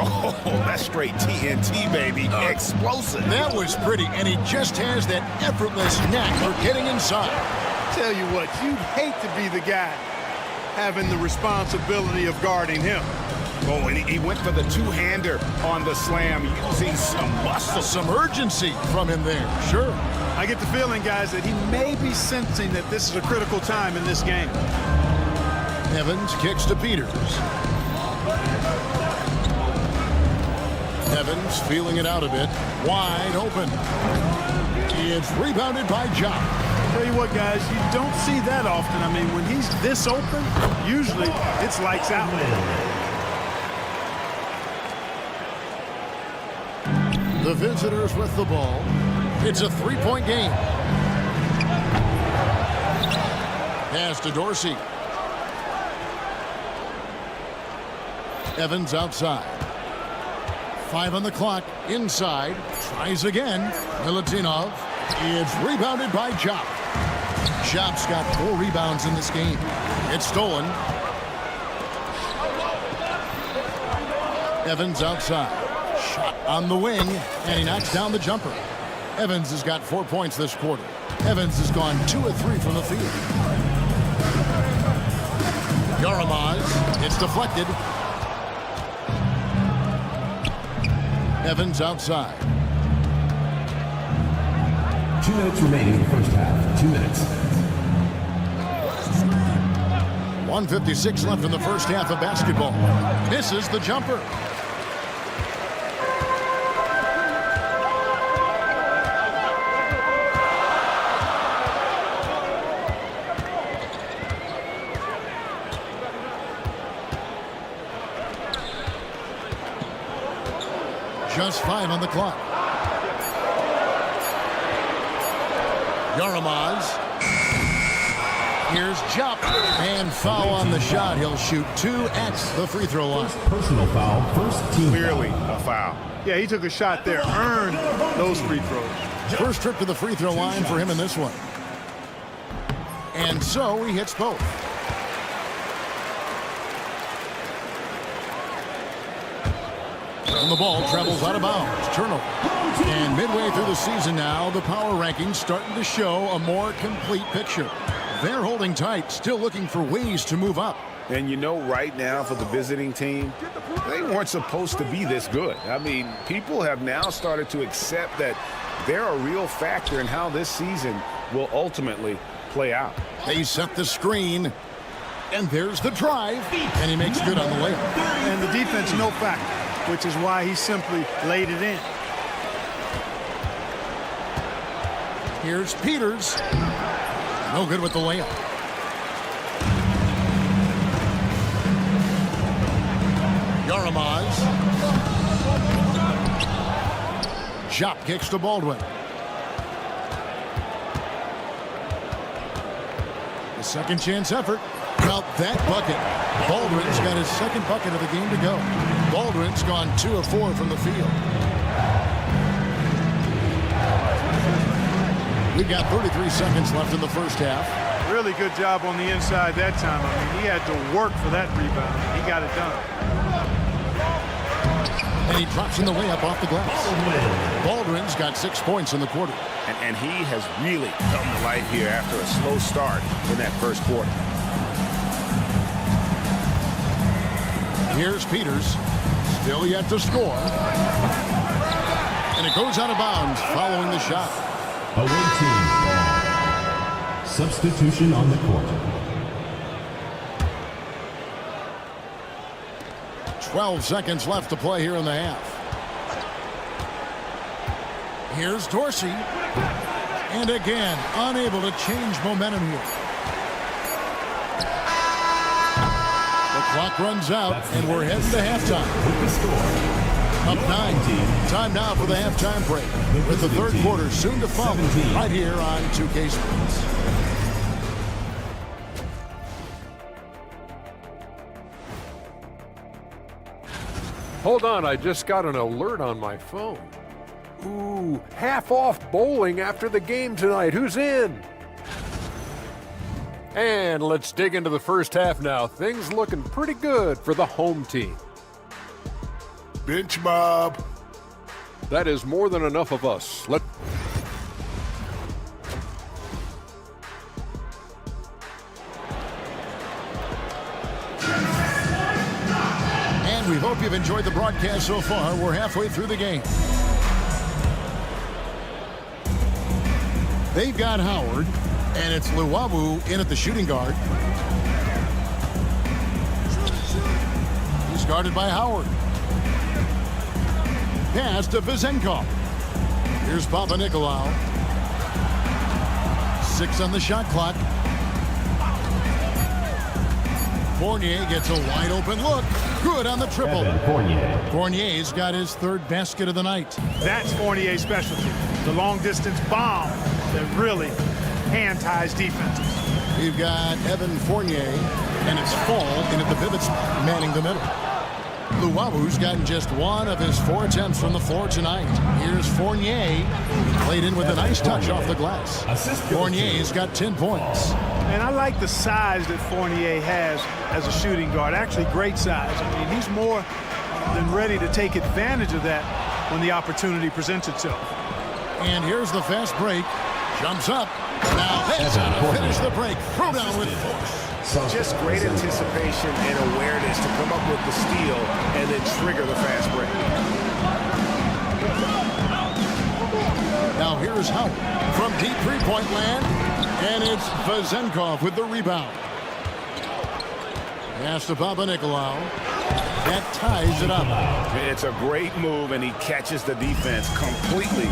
Oh, that's straight TNT, baby. Explosive. That was pretty, and he just has that effortless knack for getting inside. Tell you what, you'd hate to be the guy having the responsibility of guarding him. Oh, and he went for the two-hander on the slam, using some muscle. Some urgency from him there, sure. I get the feeling, guys, that he may be sensing that this is a critical time in this game. Evans kicks to Peters. Evans feeling it out a bit. Wide open. It's rebounded by Jock. Tell you what, guys, you don't see that often. I mean, when he's this open, usually it's lights out. The visitors with the ball. It's a 3-point game. Pass to Dorsey. Evans outside. 5 on the clock. Inside. Tries again. Milutinov. It's rebounded by Jock. Jock's got 4 rebounds in this game. It's stolen. Evans outside. Shot on the wing, and he knocks down the jumper. Evans has got 4 points this quarter. Evans has gone 2 of 3 from the field. Yoru. It's deflected. Evans outside. 2 minutes remaining in the first half. 2 minutes. 1:56 left in the first half of basketball. Misses the jumper. Just 5 on the clock. Yoru. Here's Jupp. And foul on the shot. He'll shoot 2 at the free throw line. Personal foul. First team. Clearly a foul. Yeah, he took a shot there. Earned those free throws. First trip to the free throw line for him in this one. And so he hits both. And the ball travels out of bounds. Turnover. And midway through the season now, the power rankings starting to show a more complete picture. They're holding tight, still looking for ways to move up. And you know, right now for the visiting team, they weren't supposed to be this good. I mean, people have now started to accept that they're a real factor in how this season will ultimately play out. They set the screen, and there's the drive, and he makes good on the layup. And the defense, no factor, which is why he simply laid it in. Here's Peters. No good with the layup. Yaramaz. Shot kicks to Baldwin. A second chance effort. Now that bucket. Baldwin's got his second bucket of the game to go. Baldwin's gone 2 of 4 from the field. We've got 33 seconds left in the first half. Really good job on the inside that time. I mean, he had to work for that rebound. He got it done. And he drops in the layup off the glass. Baldwin's got 6 points in the quarter. And he has really come to life here after a slow start in that first quarter. Here's Peters. Still yet to score. And it goes out of bounds following the shot. Away team ball. Substitution on the court. 12 seconds left to play here in the half. Here's Dorsey. And again, unable to change momentum here. The clock runs out, and we're heading to halftime. Up 9. Time now for the halftime break, with the third quarter soon to follow right here on 2K Sports. Hold on, I just got an alert on my phone. Ooh, half off bowling after the game tonight. Who's in? And let's dig into the first half now. Things looking pretty good for the home team. Bench Bob. That is more than enough of us. And we hope you've enjoyed the broadcast so far. We're halfway through the game. They've got Howard, and it's Luwawu in at the shooting guard. He's guarded by Howard. Pass to Vezenkov. Here's Papanikolaou. 6 on the shot clock. Fournier gets a wide open look. Good on the triple. Fournier's got his third basket of the night. That's Fournier's specialty. The long distance bomb that really hand ties defenses. We've got Evan Fournier, and it's Fall in at the pivots, manning the middle. Luwawu's gotten just 1 of his 4 attempts from the floor tonight. Here's Fournier, played in with a nice touch off the glass. Fournier's got 10 points. And I like the size that Fournier has as a shooting guard. Actually, great size. I mean, he's more than ready to take advantage of that when the opportunity presents itself. And here's the fast break. Jumps up. Now heads out to finish the break. Throw down with force. Just great anticipation and awareness to come up with the steal and then trigger the fast break. Now here's Howard from deep three-point land. And it's Vezenkov with the rebound. Pass to Papanikolaou. That ties it up. It's a great move, and he catches the defense completely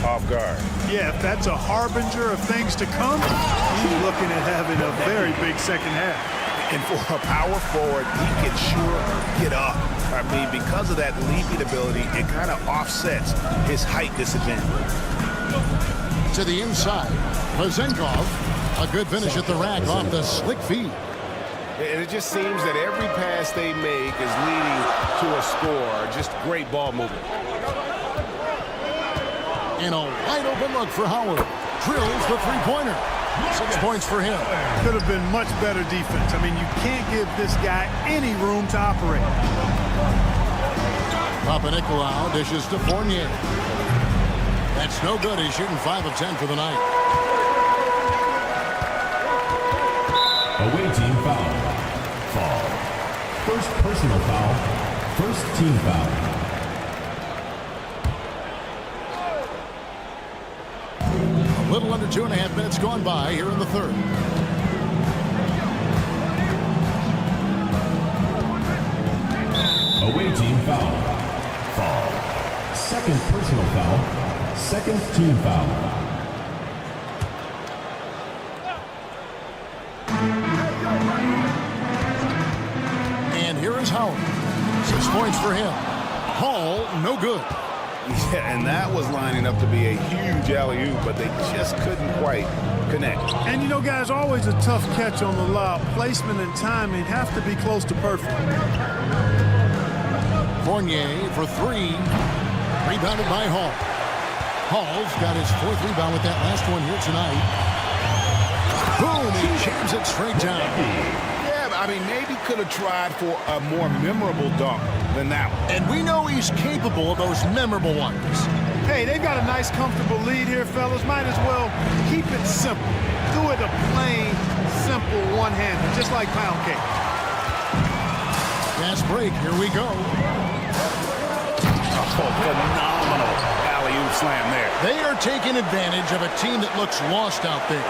off guard. Yeah, if that's a harbinger of things to come, he's looking at having a very big second half. And for a power forward, he can sure get up. I mean, because of that leaping ability, it kind of offsets his height disadvantage. To the inside, Vezenkov, a good finish at the rack off the slick feed. And it just seems that every pass they make is leading to a score. Just great ball movement. And a wide open look for Howard. Drills the three-pointer. 6 points for him. Could have been much better defense. I mean, you can't give this guy any room to operate. Papanikolaou dishes to Fournier. That's no good. He's shooting 5 of 10 for the night. Away team foul. Fall. First personal foul. First team foul. A little under 2.5 minutes gone by here in the third. Away team foul. Fall. Second personal foul. Second team foul. And here is Howard. 6 points for him. Hall, no good. Yeah, and that was lining up to be a huge alley-oop, but they just couldn't quite connect. And you know, guys, always a tough catch on the lob. Placement and timing have to be close to perfect. Fournier for 3. Rebounded by Hall. Hall's got his 4th rebound with that last one here tonight. Boom! He jams it straight down. Yeah, I mean, maybe could have tried for a more memorable dunk than that one. And we know he's capable of those memorable ones. Hey, they've got a nice, comfortable lead here, fellas. Might as well keep it simple. Do it a plain, simple one-hander, just like pound cake. Fast break. Here we go. Oh, phenomenal alley-oop slam there. They are taking advantage of a team that looks lost out there.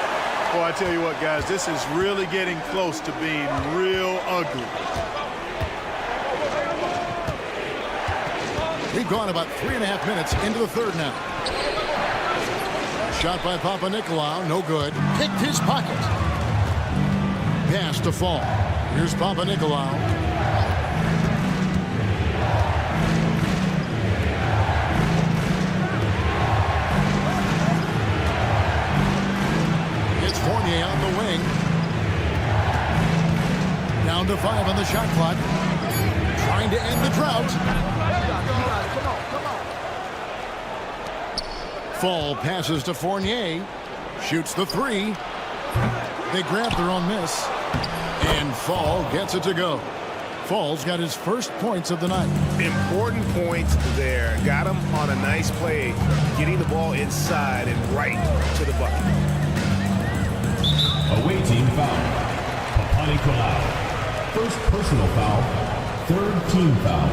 Boy, I tell you what, guys, this is really getting close to being real ugly. We've gone about 3.5 minutes into the third now. Shot by Papanikolaou, no good. Picked his pocket. Pass to Fall. Here's Papanikolaou. It's Fournier on the wing. Down to 5 on the shot clock. Trying to end the drought. Fall passes to Fournier. Shoots the 3. They grab their own miss. And Fall gets it to go. Fall's got his first points of the night. Important points there. Got him on a nice play, getting the ball inside and right to the bucket. Away team foul. Papanikolaou. First personal foul. Third team foul.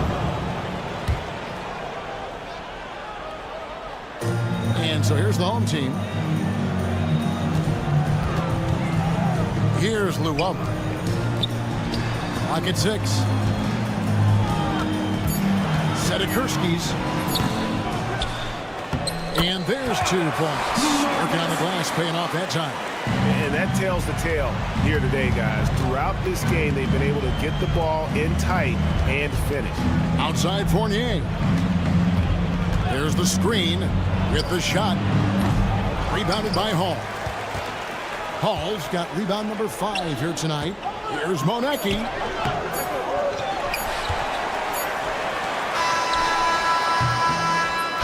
And so here's the home team. Here's Luwawu. Pocket 6. Setakurskis. And there's 2 points. Working on the glass, paying off that time. And that tells the tale here today, guys. Throughout this game, they've been able to get the ball in tight and finish. Outside Fournier. There's the screen with the shot. Rebounded by Hall. Hall's got rebound number 5 here tonight. Here's Monecki.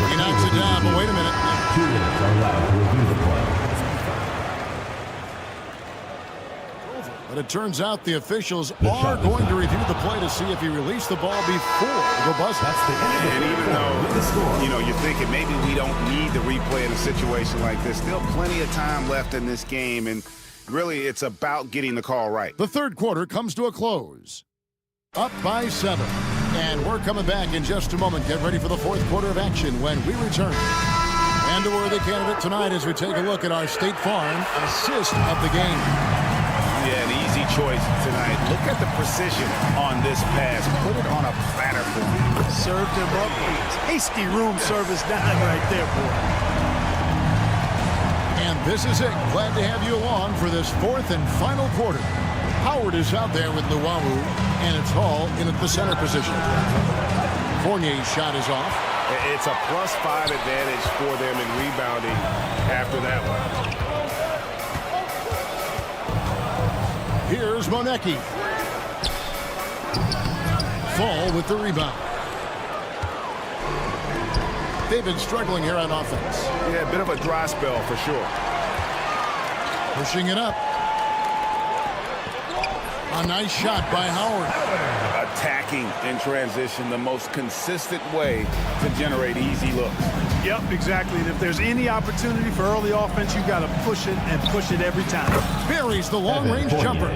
He knocks it down, but wait a minute. 2 minutes are allowed to review the play. But it turns out the officials are going to review the play to see if he released the ball before the buzzer. And even though, you know, you're thinking maybe we don't need the replay in a situation like this, still plenty of time left in this game, and really it's about getting the call right. The third quarter comes to a close. Up by 7. And we're coming back in just a moment. Get ready for the fourth quarter of action when we return. And a worthy candidate tonight as we take a look at our State Farm assist of the game. Yeah, an easy choice tonight. Look at the precision on this pass. Put it on a platter for him. Served him up a tasty room service dime right there, boy. And this is it. Glad to have you along for this fourth and final quarter. Howard is out there with Luwawu, and it's Hall in at the center position. Fournier's shot is off. It's a +5 advantage for them in rebounding after that one. Here's Monecki. Fall with the rebound. They've been struggling here on offense. Yeah, a bit of a dry spell for sure. Pushing it up. A nice shot by Howard. Attacking in transition, the most consistent way to generate easy looks. Yep, exactly. And if there's any opportunity for early offense, you got to push it and push it every time. Buries the long-range jumper.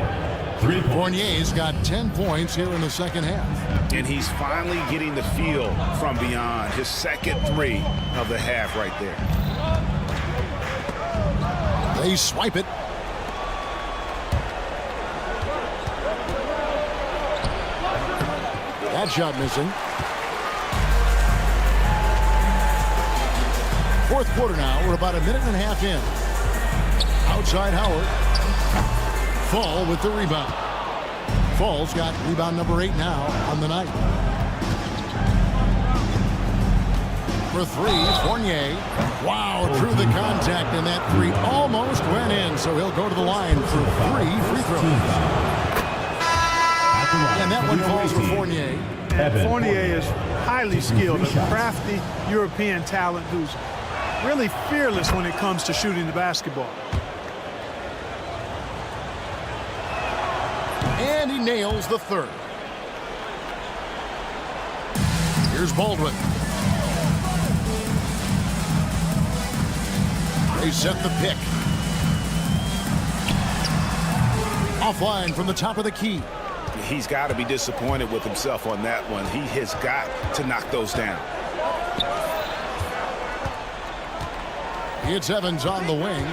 Fournier's got 10 points here in the second half. And he's finally getting the feel from beyond. His second three of the half right there. They swipe it. That shot missing. Fourth quarter now. We're about a minute and a half in. Outside Howard. Fall with the rebound. Fall's got rebound number 8 now on the night. For three, Fournier. Wow, through the contact, and that three almost went in, so he'll go to the line for 3 free throws. And that one falls for Fournier. And Fournier is highly skilled, a crafty European talent who's really fearless when it comes to shooting the basketball. And he nails the third. Here's Baldwin. They set the pick. Offline from the top of the key. He's got to be disappointed with himself on that one. He has got to knock those down. It's Evans on the wing.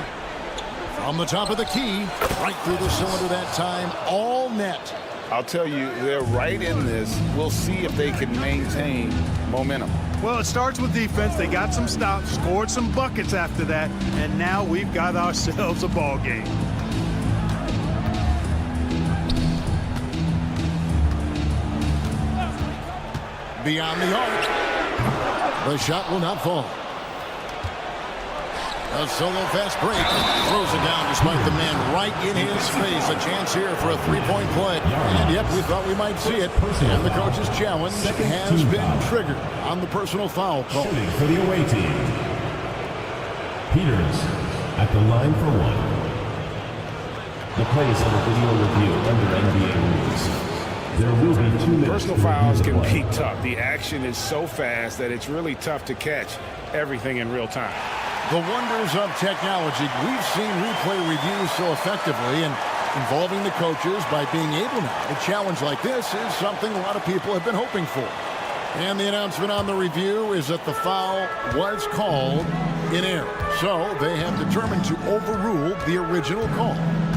From the top of the key, right through the cylinder that time, all net. I'll tell you, they're right in this. We'll see if they can maintain momentum. Well, it starts with defense. They got some stops, scored some buckets after that, and now we've got ourselves a ball game. Beyond the arc. The shot will not fall. A solo fast break. Throws it down despite the man right in his face. A chance here for a three-point play. And yep, we thought we might see it. And the coach's challenge has been triggered on the personal foul call. Shooting for the away team. Peters at the line for one. The plays on the video review under NBA rules. There will be 2 minutes. Personal fouls can be tough. The action is so fast that it's really tough to catch everything in real time. The wonders of technology. We've seen replay reviews so effectively, and involving the coaches by being able now to challenge like this is something a lot of people have been hoping for. And the announcement on the review is that the foul was called in error. So they have determined to overrule the original call.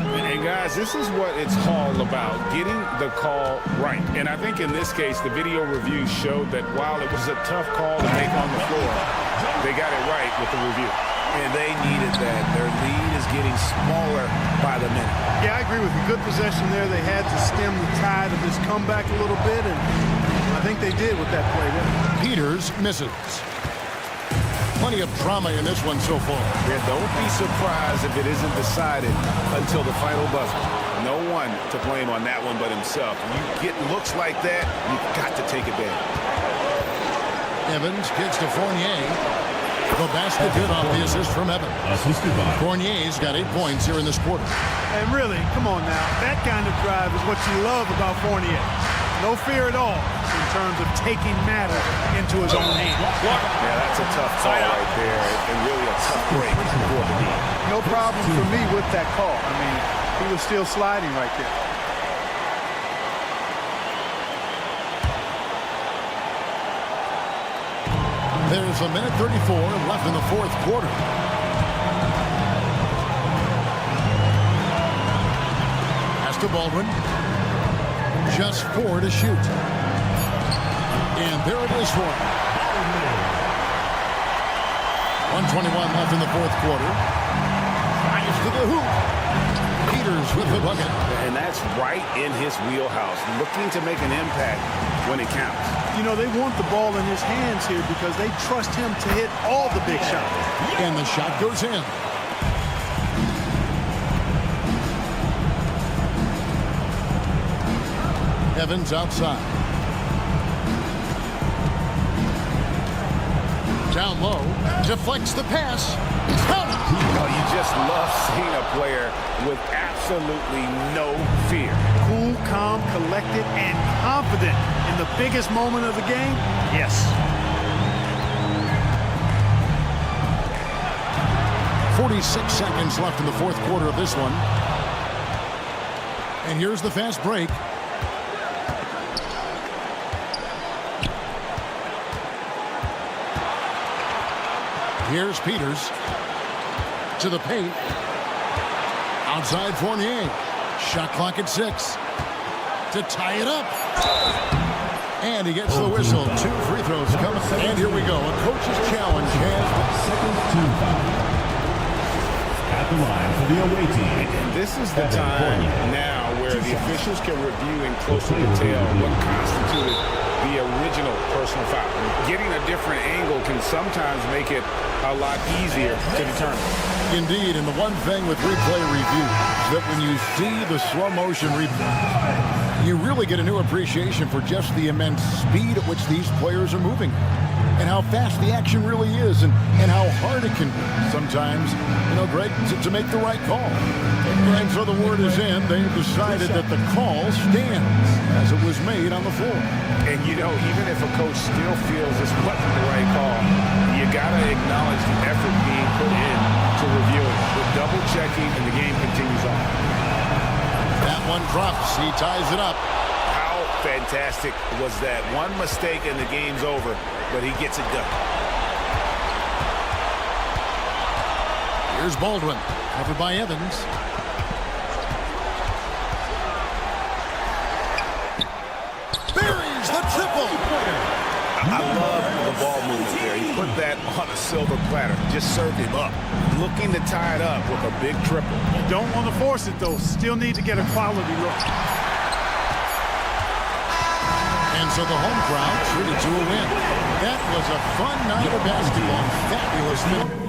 And guys, this is what it's all about, getting the call right. And I think in this case, the video review showed that while it was a tough call to make on the floor, they got it right with the review. And they needed that. Their lead is getting smaller by the minute. Yeah, I agree with you. Good possession there. They had to stem the tide of this comeback a little bit, and I think they did with that play. Peters misses. Plenty of drama in this one so far. Yeah, don't be surprised if it isn't decided until the final buzzer. No one to blame on that one but himself. You get looks like that, you've got to take advantage. Evans kicks to Fournier. The basket good off the assist from Evans. Fournier's got 8 points here in this quarter. And really, come on now, that kind of drive is what you love about Fournier. No fear at all in terms of taking matters into his own hands. Yeah, that's a tough call right there, and really a tough break for the team. No problem for me with that call. I mean, he was still sliding right there. There's a minute 34 left in the fourth quarter. Pass to Baldwin. Just 4 to shoot. And there it is for him. 1:21 left in the fourth quarter. Drives to the hoop. Peters with the bucket. And that's right in his wheelhouse, looking to make an impact when it counts. You know, they want the ball in his hands here because they trust him to hit all the big shots. And the shot goes in. Evans outside. Down low. Deflects the pass. Oh, you just love seeing a player with absolutely no fear. Cool, calm, collected, and confident in the biggest moment of the game? Yes. 46 seconds left in the fourth quarter of this one. And here's the fast break. Here's Peters to the paint. Outside Fournier. Shot clock at 6 to tie it up. And he gets the whistle. 2 free throws coming. And here we go. A coach's challenge has Second team foul. At the line for the away team. And this is the time now where the officials can review in closer detail what constituted the original personal foul. Getting a different angle can sometimes make it a lot easier to determine. Indeed, and the one thing with replay review is that when you see the slow motion replay, you really get a new appreciation for just the immense speed at which these players are moving and how fast the action really is and how hard it can be sometimes, Greg, to make the right call. And so the word is in. They've decided that the call stands as it was made on the floor. And, even if a coach still feels this wasn't the right call, you got to acknowledge the effort being put in to review it. The double checking and the game continues on. That one drops. He ties it up. How fantastic was that? One mistake and the game's over, but he gets it done. Here's Baldwin, covered by Evans. Buries the triple. I love the ball movement there. He put that on a silver platter. Just served him up. Looking to tie it up with a big triple. Don't want to force it, though. Still need to get a quality look. And so the home crowd treated to a win. That was a fun night of basketball. Fabulous minute.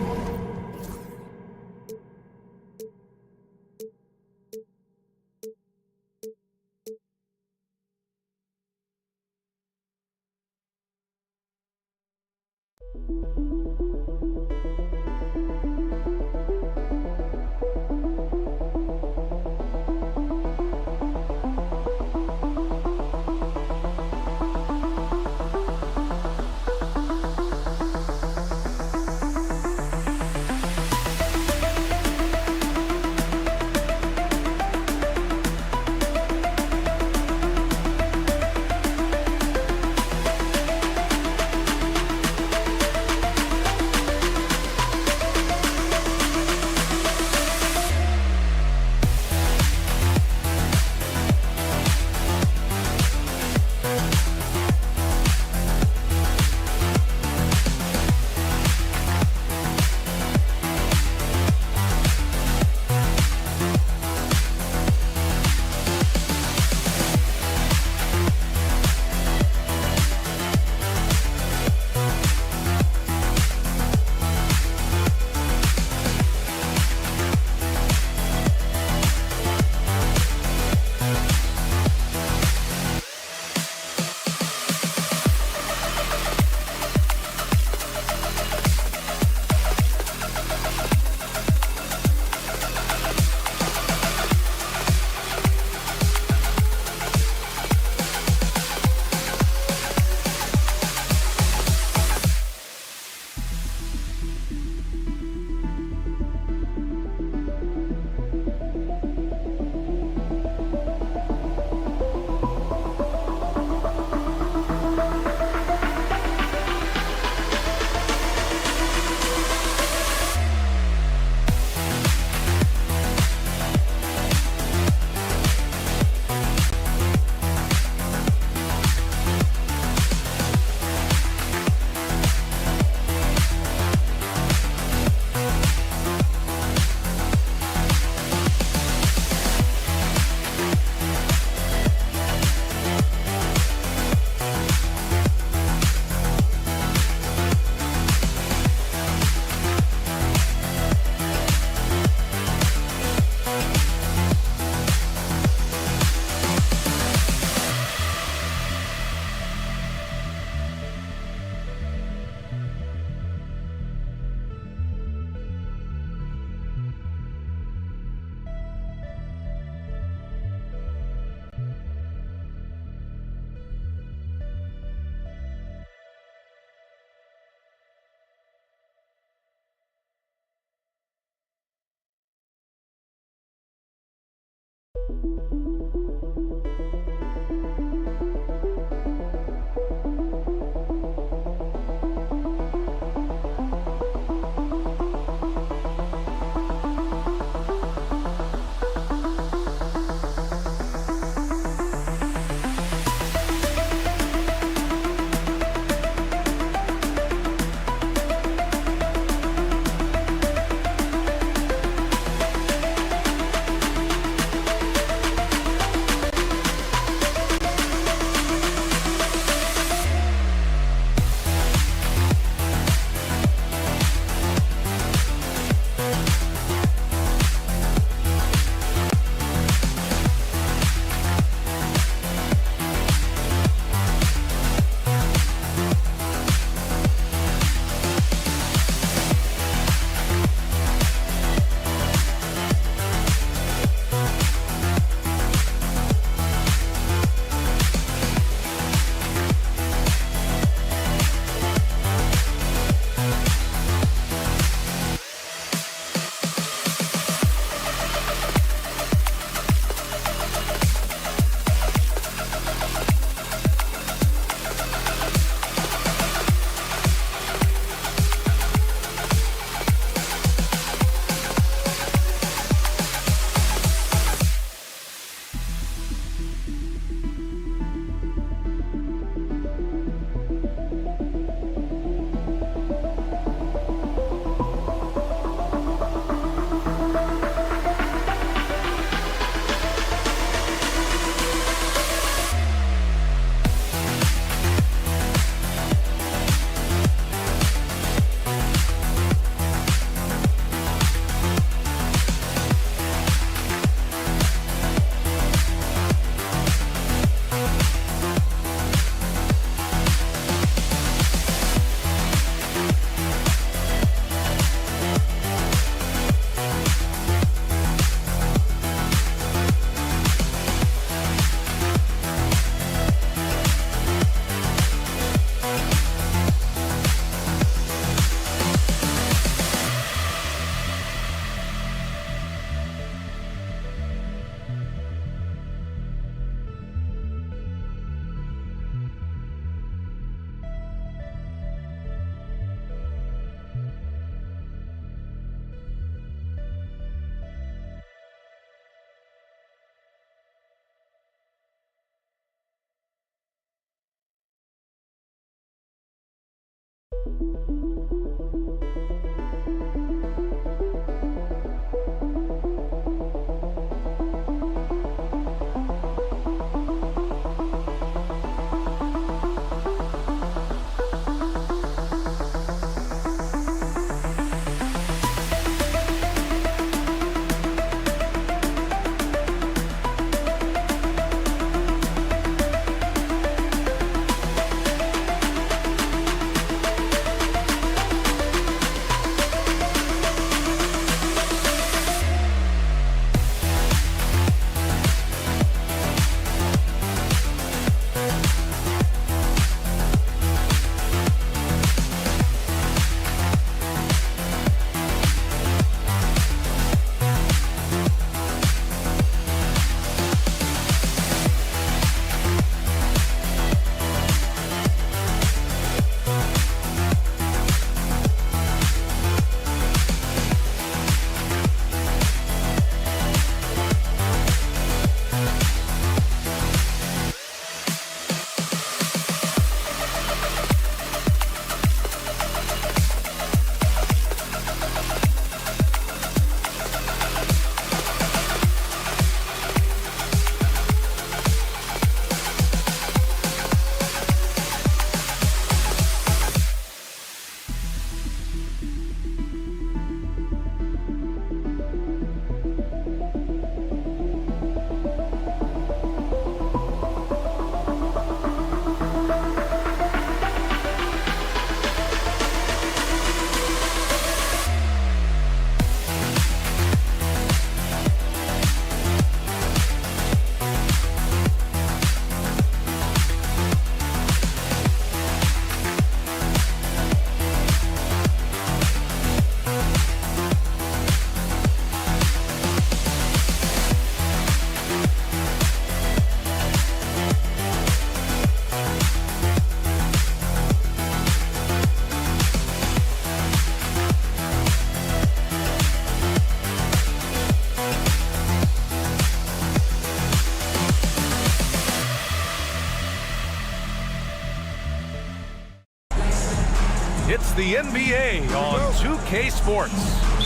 the NBA on 2K Sports.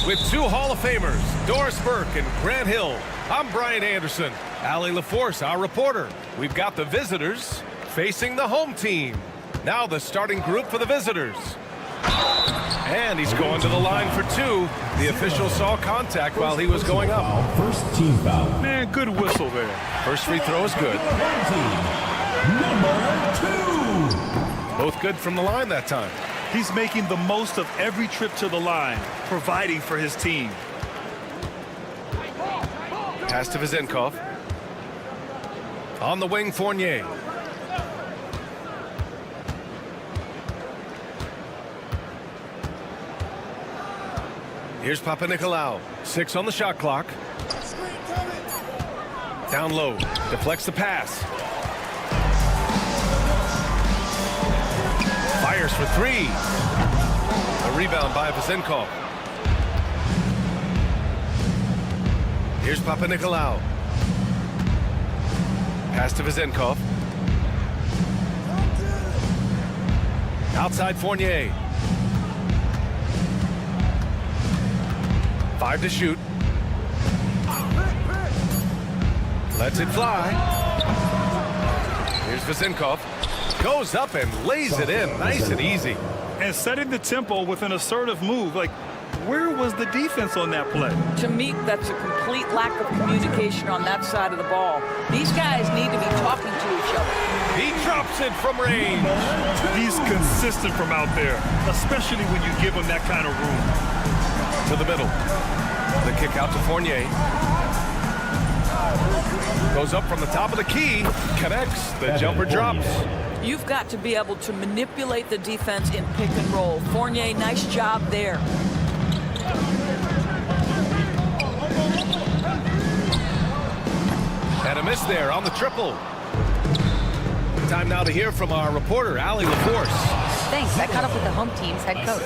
With two Hall of Famers, Doris Burke and Grant Hill, I'm Brian Anderson. Allie LaForce, our reporter. We've got the visitors facing the home team. Now the starting group for the visitors. And he's going to the line for two. The official saw contact while he was going up. First team foul. Man, good whistle there. First free throw is good. Number 2. Both good from the line that time. He's making the most of every trip to the line, providing for his team. Pass to Vezenkov. On the wing, Fournier. Here's Papanikolaou. 6 on the shot clock. Down low. Deflects the pass. Fires for 3. A rebound by Vezenkov. Here's Papanikolaou. Pass to Vezenkov. Outside Fournier. 5 to shoot. Lets it fly. Here's Vezenkov. Goes up and lays it in. Nice and easy. And setting the tempo with an assertive move. Like, where was the defense on that play? To me, that's a complete lack of communication on that side of the ball. These guys need to be talking to each other. He drops it from range. He's consistent from out there, especially when you give him that kind of room. To the middle. The kick out to Fournier. Goes up from the top of the key. Connects. The jumper drops. You've got to be able to manipulate the defense in pick and roll. Fournier, nice job there. And a miss there on the triple. Time now to hear from our reporter, Allie LaForce. Thanks. I caught up with the home team's head coach.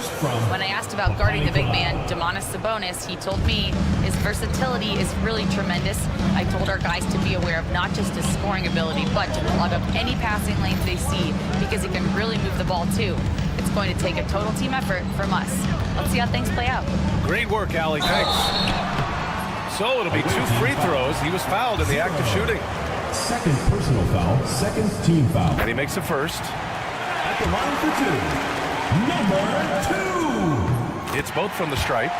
When I asked about guarding the big man, Domantas Sabonis, he told me his versatility is really tremendous. I told our guys to be aware of not just his scoring ability, but to plug up any passing lanes they see because he can really move the ball too. It's going to take a total team effort from us. Let's see how things play out. Great work, Allie. Thanks. So it'll be 2 free throws. He was fouled in the act of shooting. Second personal foul, second team foul. And he makes the first. At the line for 2, number 2. It's both from the stripe.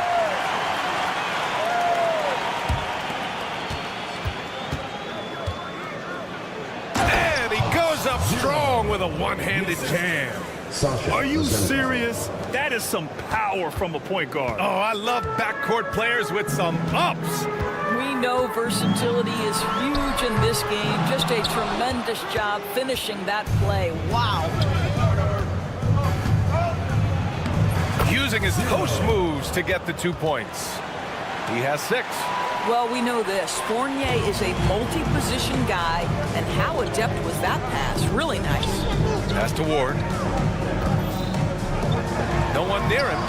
And he goes up strong with a one-handed jam. Are you serious? That is some power from a point guard. Oh, I love backcourt players with some ups. We know versatility is huge in this game. Just a tremendous job finishing that play. Wow. Using his post moves to get the 2 points. He has 6. Well, we know this. Fournier is a multi-position guy, and how adept was that pass? Really nice. Pass to Ward. No one near him.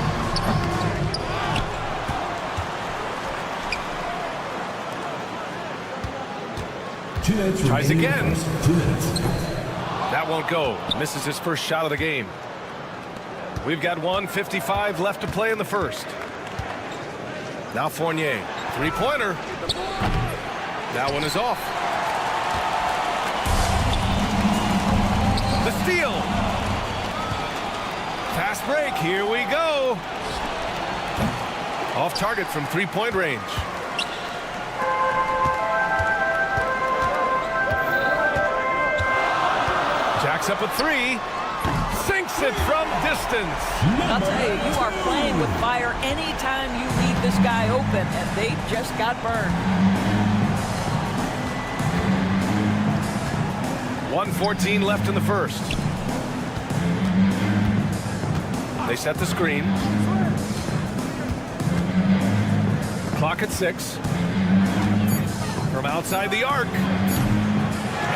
Tries again. That won't go. Misses his first shot of the game. We've got 1:55 left to play in the first. Now Fournier. Three-pointer. That one is off. The steal. Fast break. Here we go. Off target from three-point range. Jacks up a 3. Sinks it from distance. I'll tell you, you are playing with fire anytime you leave this guy open, and they just got burned. 1:14 left in the first. They set the screen. Clock at 6. From outside the arc.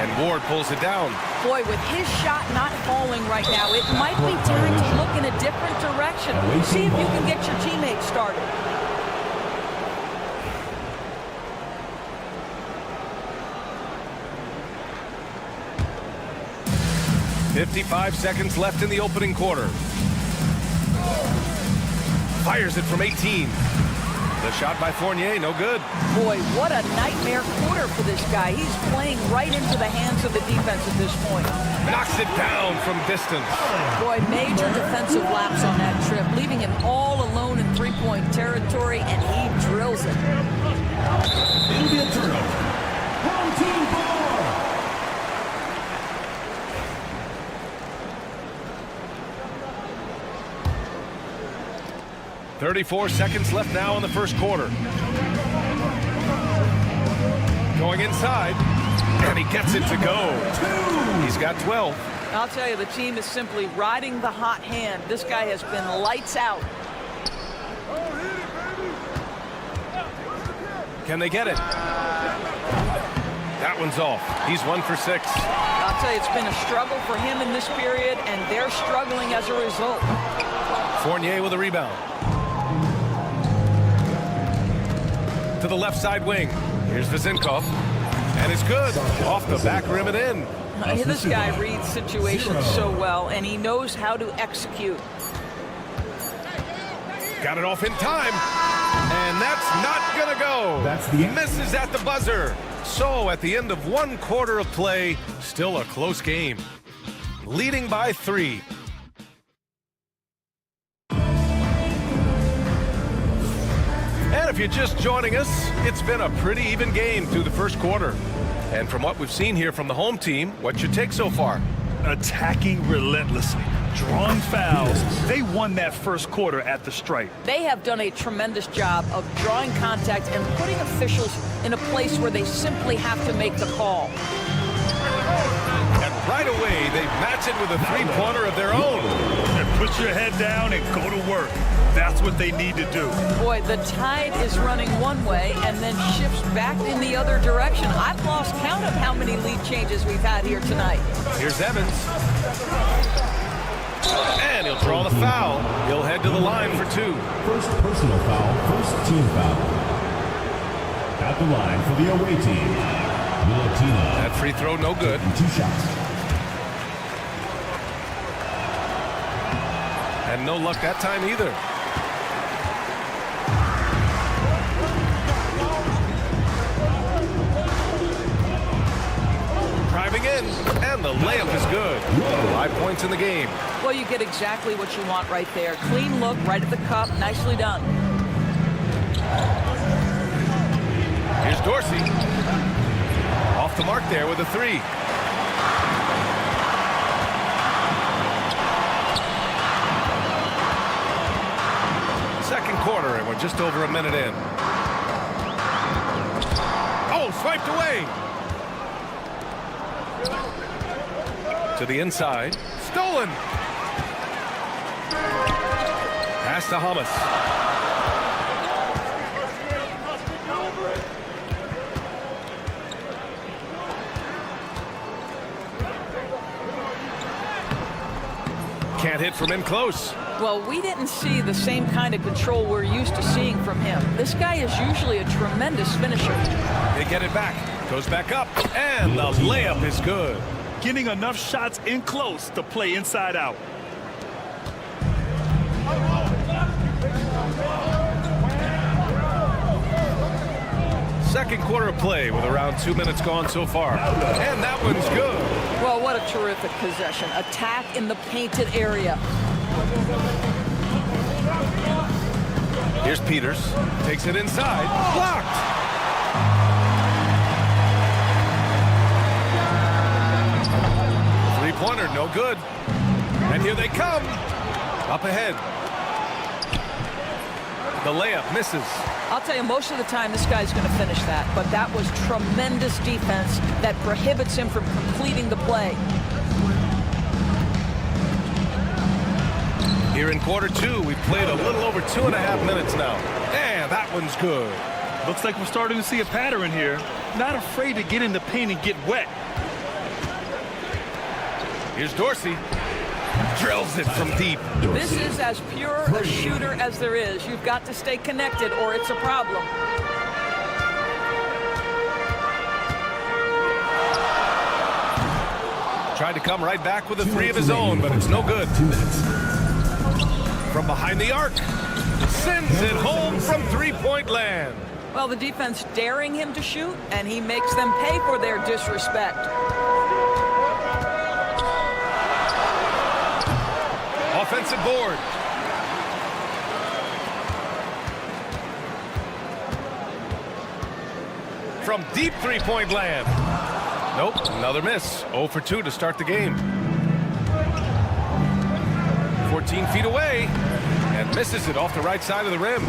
And Ward pulls it down. Boy, with his shot not falling right now, it might be time to look in a different direction. See if you can get your teammates started. .55 seconds left in the opening quarter. Fires it from 18. The shot by Fournier, no good. Boy, what a nightmare quarter for this guy. He's playing right into the hands of the defense at this point. Knocks it down from distance. Boy, major defensive lapse on that trip, leaving him all alone in three-point territory, and he drills it. It'll be a turnover. Home team ball. 34 seconds left now in the first quarter. Going inside, and he gets it to go. He's got 12. I'll tell you, the team is simply riding the hot hand. This guy has been lights out. Can they get it? That one's off. He's 1 for 6. I'll tell you, it's been a struggle for him in this period, and they're struggling as a result. Fournier with a rebound. To the left side wing. Here's Vizinkov. And it's good. Off the back rim and in. This guy reads situations so well, and he knows how to execute. Got it off in time. And that's not going to go. Misses at the buzzer. So at the end of 1 quarter of play, still a close game. Leading by 3. And if you're just joining us, it's been a pretty even game through the first quarter. And from what we've seen here from the home team, what's your take so far? Attacking relentlessly, drawing fouls. They won that first quarter at the stripe. They have done a tremendous job of drawing contact and putting officials in a place where they simply have to make the call. And right away, they match it with a three-pointer of their own. And put your head down and go to work. That's what they need to do. Boy, the tide is running one way and then shifts back in the other direction. I've lost count of how many lead changes we've had here tonight. Here's Evans. And he'll draw the foul. He'll head to the line for 2. First personal foul, first team foul. At the line for the away team. That free throw no good. 2 shots. And no luck that time either. Driving in, and the layup is good. 5 points in the game. Well, you get exactly what you want right there. Clean look, right at the cup, nicely done. Here's Dorsey. Off the mark there with a 3. Second quarter, and we're just over a minute in. Oh, swiped away. To the inside. Stolen. Pass to Hamas. Can't hit from in close. Well, we didn't see the same kind of control we're used to seeing from him. This guy is usually a tremendous finisher. They get it back. Goes back up. And the layup is good. Getting enough shots in close to play inside out. Second quarter of play with around 2 minutes gone so far. And that one's good. Well, what a terrific possession. Attack in the painted area. Here's Peters. Takes it inside. Blocked. Three-pointer, no good. And here they come. Up ahead. The layup misses. I'll tell you, most of the time this guy's going to finish that, but that was tremendous defense that prohibits him from completing the play. Here in quarter 2, we've played a little over 2.5 minutes now. And that one's good. Looks like we're starting to see a pattern here. Not afraid to get in the paint and get wet. Here's Dorsey. Drills it from deep. This is as pure a shooter as there is. You've got to stay connected or it's a problem. Tried to come right back with a 3 of his own, but it's no good. 2 minutes. From behind the arc. Sends it home from three-point land. Well, the defense daring him to shoot, and he makes them pay for their disrespect. Offensive board. From deep three-point land. Nope, another miss. 0 for 2 to start the game. 14 feet away, and misses it off the right side of the rim.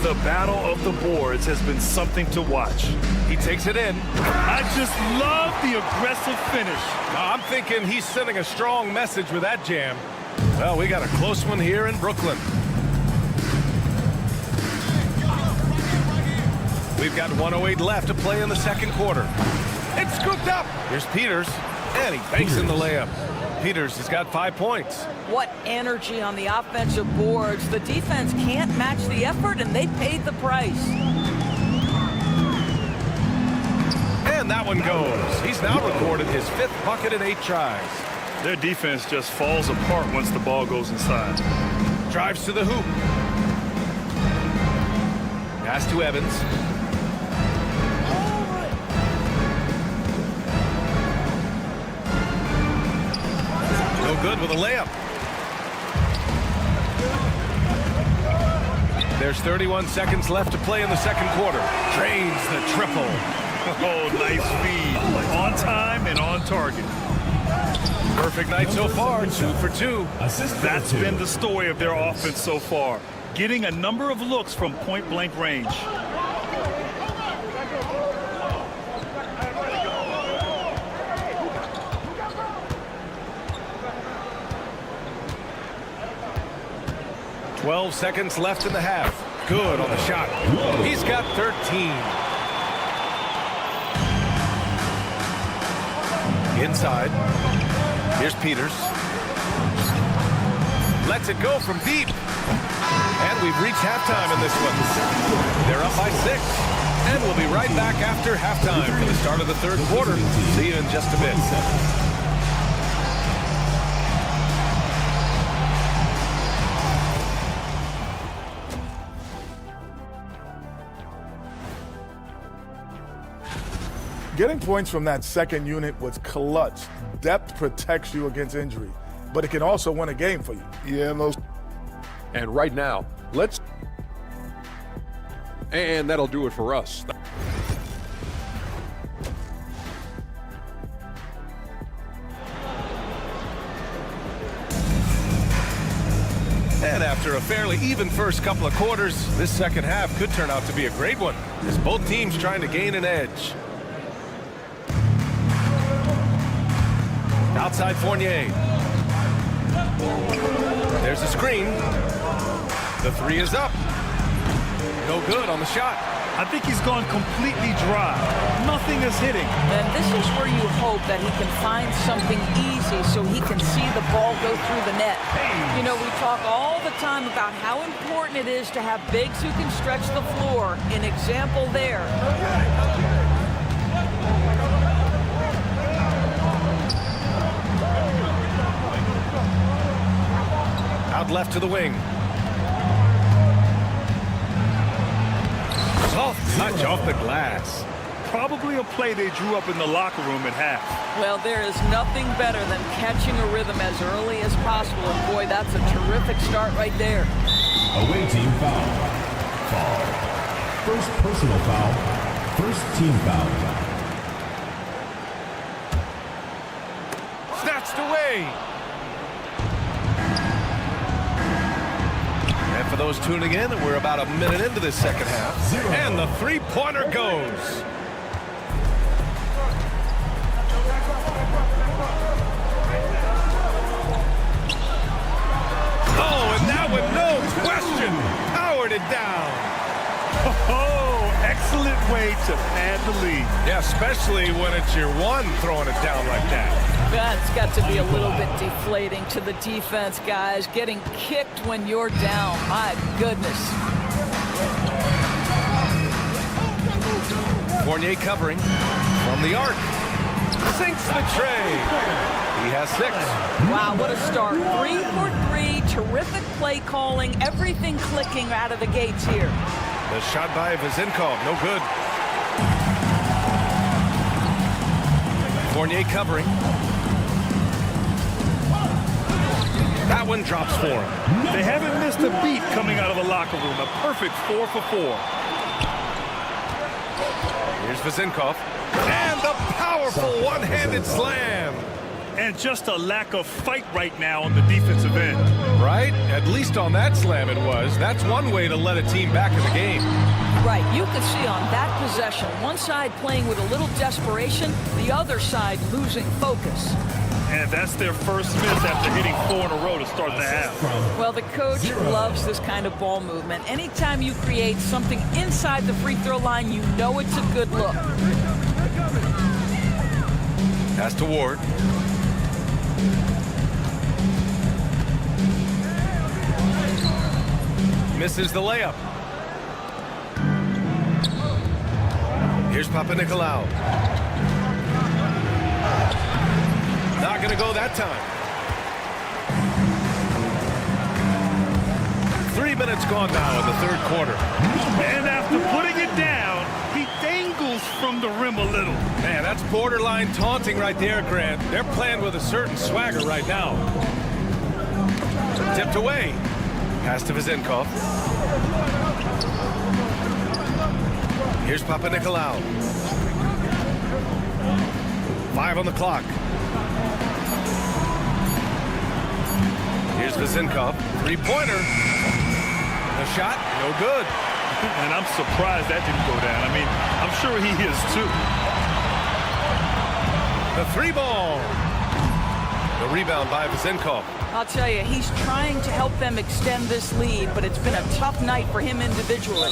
The battle of the boards has been something to watch. He takes it in. I just love the aggressive finish. I'm thinking he's sending a strong message with that jam. Well, we got a close one here in Brooklyn. We've got 1:08 left to play in the second quarter. It's scooped up. Here's Peters, and he banks in the layup. Peters has got 5 points. What energy on the offensive boards. The defense can't match the effort, and they paid the price. And that one goes. He's now recorded his 5th bucket in 8 tries. Their defense just falls apart once the ball goes inside. Drives to the hoop. Pass to Evans. No good with a layup. There's 31 seconds left to play in the second quarter. Drains the triple. Oh, nice feed. On time and on target. Perfect night so far, 2 for 2. That's been the story of their offense so far. Getting a number of looks from point-blank range. "12 seconds left in the half. Good on the shot. He's got 13. Inside. Here's Peters. Lets it go from deep. And we've reached halftime in this one. They're up by 6. And we'll be right back after halftime for the start of the third quarter. See you in just a bit. Getting points from that second unit was clutch. Depth protects you against injury, but it can also win a game for you. Yeah, those. And right now, and that'll do it for us. And after a fairly even first couple of quarters, this second half could turn out to be a great one, as both teams trying to gain an edge. Outside Fournier. There's a screen. The 3 is up. No good on the shot. I think he's gone completely dry. Nothing is hitting. And this is where you hope that he can find something easy so he can see the ball go through the net. You know, we talk all the time about how important it is to have bigs who can stretch the floor. An example there. Out left to the wing. Soft touch off the glass. Probably a play they drew up in the locker room at half. Well, there is nothing better than catching a rhythm as early as possible. And boy, that's a terrific start right there. Away team foul. Foul. First personal foul. First team foul. Snatched away. And for those tuning in, we're about a minute into this second half. And the three-pointer goes. Oh, and that one, no question, powered it down. Oh, excellent way to pad the lead. Yeah, especially when it's your one throwing it down like that. That's got to be a little bit deflating to the defense, guys. Getting kicked when you're down. My goodness. Fournier covering from the arc. Sinks the tray. He has 6. Wow, what a start. 3 for 3, terrific play calling, everything clicking out of the gates here. The shot by Vazinkov, no good. Fournier covering. That one drops for him. They haven't missed a beat coming out of the locker room. A perfect 4 for 4. Here's Vazinkov. And the powerful one-handed slam. And just a lack of fight right now on the defensive end. Right? At least on that slam it was. That's one way to let a team back in the game. Right, you could see on that possession, one side playing with a little desperation, the other side losing focus. And that's their first miss after hitting 4 in a row to start the half. Well, the coach loves this kind of ball movement. Anytime you create something inside the free throw line, you know it's a good look. Pass to Ward. Misses the layup. Here's Papanikolaou. Not going to go that time. 3 minutes gone now in the third quarter. And after putting it down, he dangles from the rim a little. Man, that's borderline taunting right there, Grant. They're playing with a certain swagger right now. Tipped away. Pass to Vazinkov. Here's Papanikolaou. 5 on the clock. Here's Vazinkov. Three-pointer. The shot, no good. And I'm surprised that didn't go down. I mean, I'm sure he is too. The three ball. The rebound by Vazinkov. I'll tell you, he's trying to help them extend this lead, but it's been a tough night for him individually.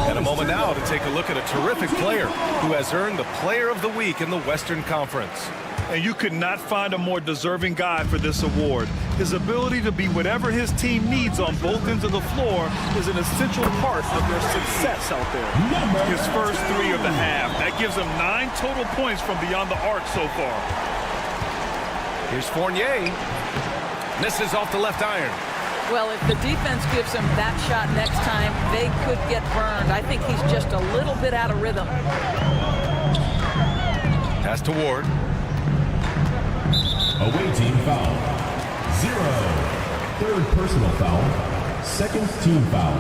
And a moment now to take a look at a terrific player who has earned the Player of the Week in the Western Conference. And you could not find a more deserving guy for this award. His ability to be whatever his team needs on both ends of the floor is an essential part of their success out there. His first 3 of the half. That gives him 9 total points from beyond the arc so far. Here's Fournier. Misses off the left iron. Well, if the defense gives him that shot next time, they could get burned. I think he's just a little bit out of rhythm. Pass to Ward. Away team foul. 0. Third personal foul. Second team foul.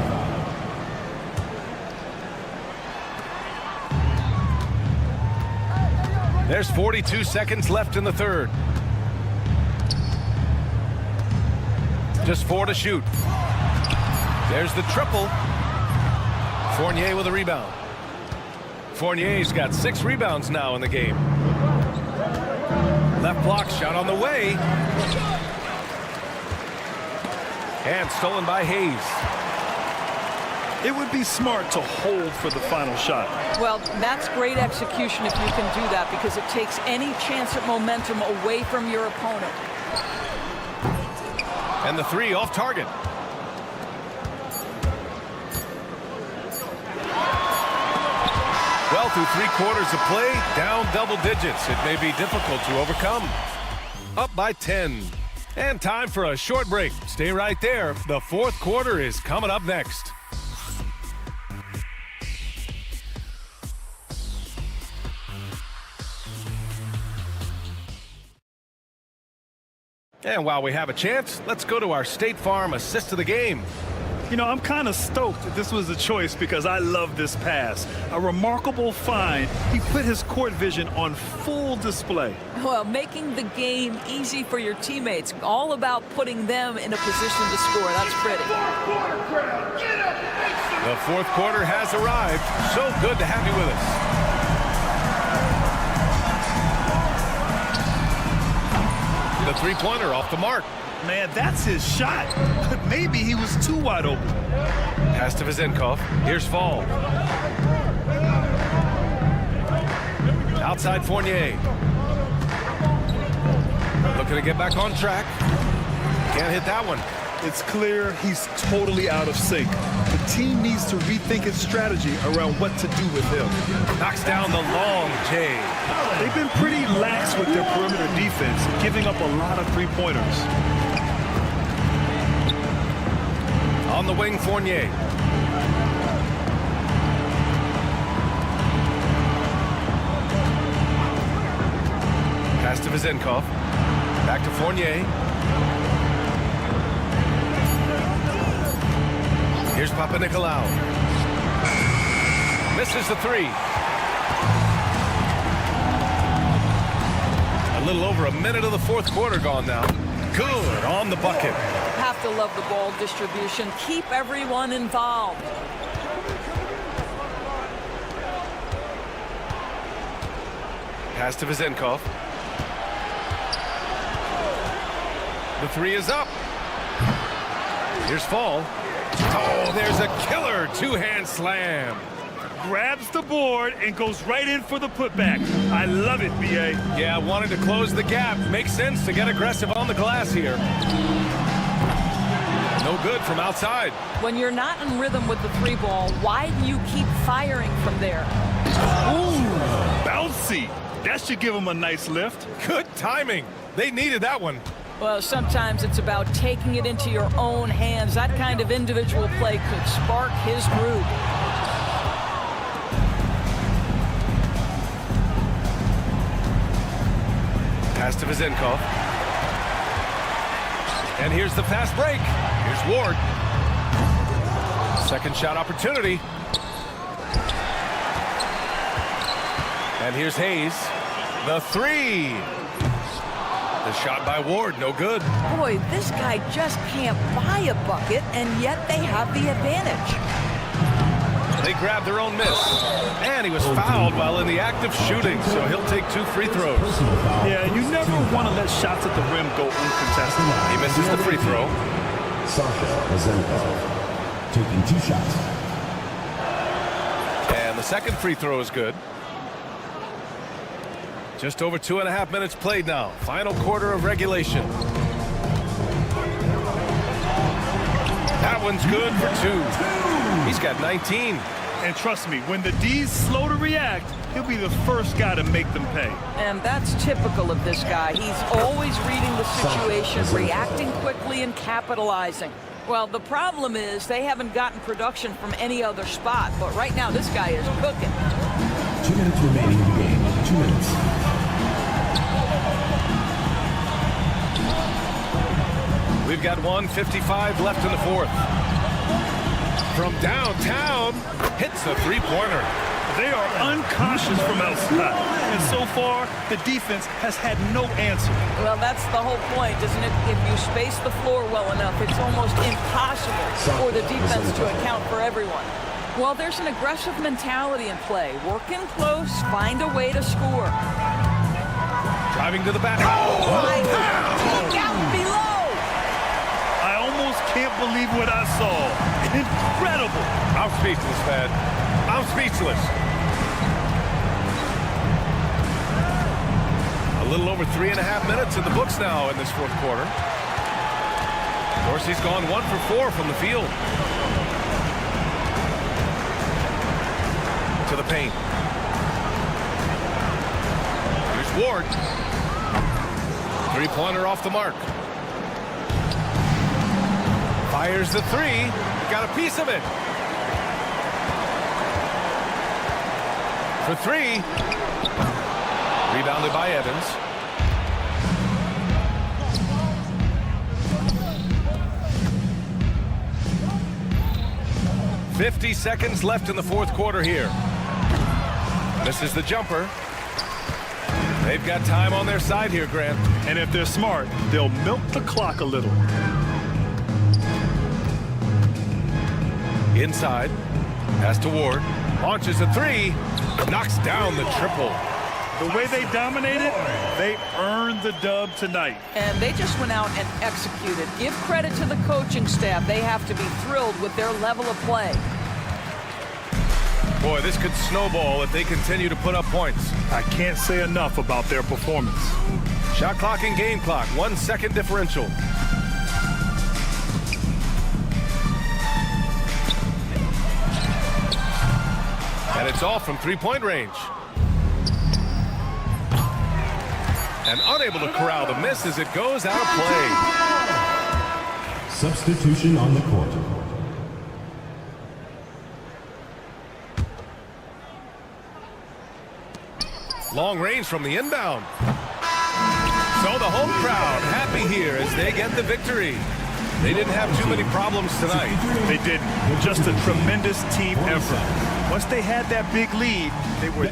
There's 42 seconds left in the third. Just 4 to shoot. There's the triple. Fournier with a rebound. Fournier's got 6 rebounds now in the game. Left block shot on the way. And stolen by Hayes. It would be smart to hold for the final shot. Well, that's great execution if you can do that, because it takes any chance at momentum away from your opponent. And the 3 off target. Well, through 3 quarters of play, down double digits. It may be difficult to overcome. Up by 10. And time for a short break. Stay right there. The fourth quarter is coming up next. And while we have a chance, let's go to our State Farm assist of the game. You know, I'm kind of stoked that this was a choice because I love this pass. A remarkable find. He put his court vision on full display. Well, making the game easy for your teammates. All about putting them in a position to score. That's pretty. The fourth quarter has arrived. So good to have you with us. The three-pointer off the mark. Man, that's his shot. But maybe he was too wide open. Pass to Vazinkov. Here's Fall. Outside Fournier. Looking to get back on track. Can't hit that one. It's clear he's totally out of sync. The team needs to rethink its strategy around what to do with him. Knocks down the long J. They've been pretty lax with their perimeter defense, giving up a lot of three-pointers. On the wing, Fournier. Pass to Vezenkov. Back to Fournier. Here's Papanikolaou. Misses the three. A little over a minute of the fourth quarter gone now. Good on the bucket. Have to love the ball distribution. Keep everyone involved. Pass to Vezenkov. The three is up. Here's Fall. Oh, there's a killer two-hand slam. Grabs the board and goes right in for the putback. I love it, B.A. Yeah, wanted to close the gap. Makes sense to get aggressive on the glass here. No good from outside. When you're not in rhythm with the three ball, why do you keep firing from there? Ooh, bouncy. That should give him a nice lift. Good timing. They needed that one. Well, sometimes it's about taking it into your own hands. That kind of individual play could spark his groove. Pass to Vezenkov. And here's the fast break. Here's Ward. Second shot opportunity. And here's Hayes. The three. The shot by Ward, no good. Boy, this guy just can't buy a bucket, and yet they have the advantage. They grabbed their own miss. And he was fouled while in the act of shooting, so he'll take 2 free throws. Yeah, you never want to let shots at the rim go uncontested. He misses the free throw. Taking 2 shots. And the second free throw is good. Just over 2.5 minutes played now. Final quarter of regulation. That one's good for 2. He's got 19. And trust me, when the D's slow to react, he'll be the first guy to make them pay. And that's typical of this guy. He's always reading the situation, reacting quickly and capitalizing. Well, the problem is they haven't gotten production from any other spot, but right now this guy is cooking. 2 minutes remaining in the game. 2 minutes. We've got 1:55 left in the fourth. From downtown, hits a three-pointer. They are uncautious from outside, and so far, the defense has had no answer. Well, that's the whole point, isn't it? If you space the floor well enough, it's almost impossible for the defense to account for everyone. Well, there's an aggressive mentality in play. Work in close, find a way to score. Driving to the back. Oh, my God! Look out below! I almost can't believe what I saw. Incredible! I'm speechless, man. I'm speechless. A little over 3.5 minutes in the books now in this fourth quarter. Of course, he's gone 1 for 4 from the field. To the paint. Here's Ward. Three-pointer off the mark. Fires the three. Got a piece of it. For 3. Rebounded by Evans. $50 seconds left in the fourth quarter here. This is the jumper. They've got time on their side here, Grant. And if they're smart, they'll milk the clock a little. Inside. Pass to Ward. Launches a 3. Knocks down the triple. The way they dominated, they earned the dub tonight. And they just went out and executed. Give credit to the coaching staff. They have to be thrilled with their level of play. Boy, this could snowball if they continue to put up points. I can't say enough about their performance. Shot clock and game clock, 1 second differential. And it's off from three-point range. And unable to corral the miss as it goes out of play. Substitution on the court. Long range from the inbound. So the home crowd happy here as they get the victory. They didn't have too many problems tonight. They didn't. Just a tremendous team effort. Once they had that big lead, they were...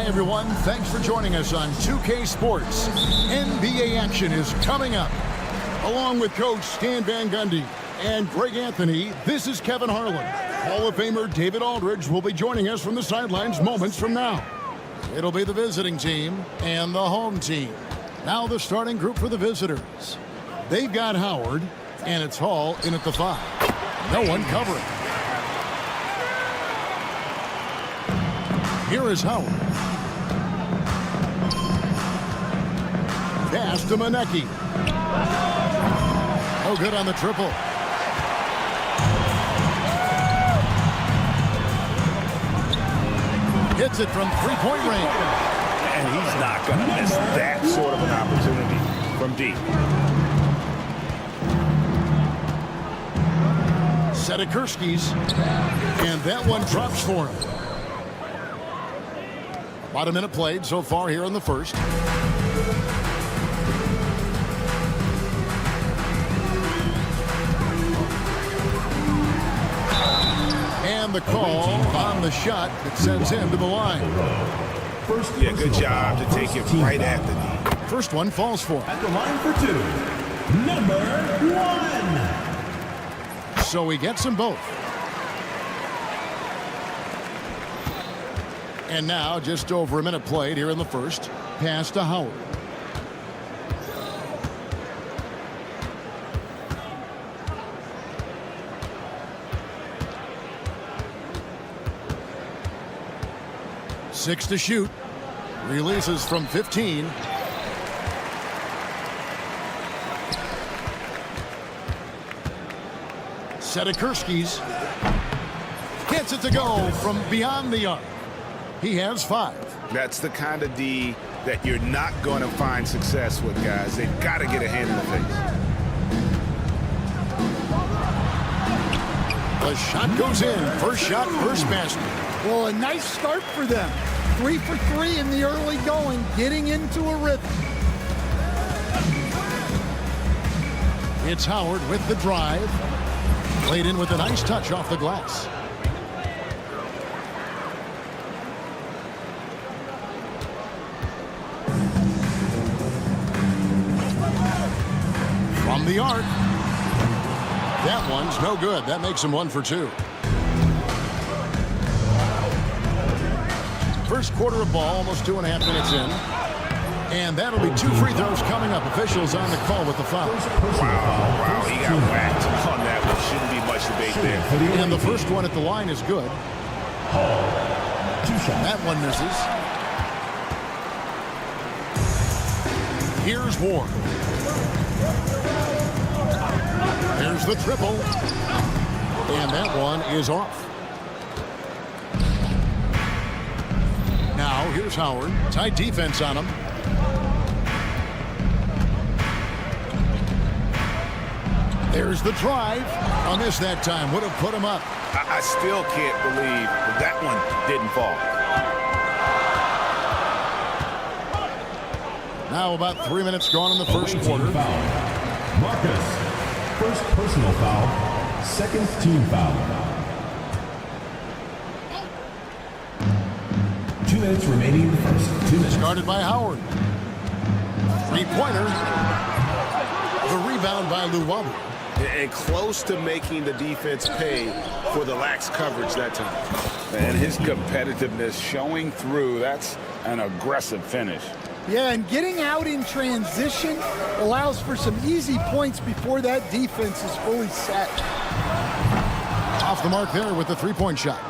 Hi, everyone. Thanks for joining us on 2K Sports. NBA action is coming up. Along with Coach Stan Van Gundy and Greg Anthony, this is Kevin Harlan. Hall of Famer David Aldridge will be joining us from the sidelines moments from now. It'll be the visiting team and the home team. Now the starting group for the visitors. They've got Howard, and it's Hall in at the 5. No one covering. Here is Howard. Pass to Manecki. No good on the triple. Hits it from three-point range. And he's not going to miss that sort of an opportunity from deep. Skarn's, and that one drops for him. About a minute played so far here in the first. And the call on the shot that sends him to the line. Yeah, good job to take it right at the knee. First one falls for him. At the line for 2, number 1. So he gets them both. And now just over a minute played here in the first. Pass to Howard. Six to shoot. Releases from 15. Skarn's gets it to go from beyond the arc. He has 5. That's the kind of D that you're not going to find success with, guys. They've got to get a hand in the face. The shot goes in. First shot, first basket. Well, a nice start for them. 3 for 3 in the early going, getting into a rhythm. It's Howard with the drive. Played in with a nice touch off the glass. From the arc. That one's no good. That makes him 1 for 2. First quarter of ball, almost 2.5 minutes in. And that'll be 2 free throws coming up. Officials on the call with the foul. Wow, he got whacked on that one. Shouldn't be much debate there. And the first one at the line is good. That one misses. Here's Ward. There's the triple. And that one is off. Now here's Howard. Tight defense on him. There's the drive. A miss that time. Would have put him up. I still can't believe that one didn't fall. Now about 3 minutes gone in the first quarter. Foul. Marcus. First personal foul. Second team foul. 2 minutes remaining in the first. 2 minutes. Started by Howard. Three-pointer. The rebound by Luwabu. And close to making the defense pay for the lax coverage that time. And his competitiveness showing through. That's an aggressive finish. Yeah, and getting out in transition allows for some easy points before that defense is fully set. Off the mark there with the three-point shot.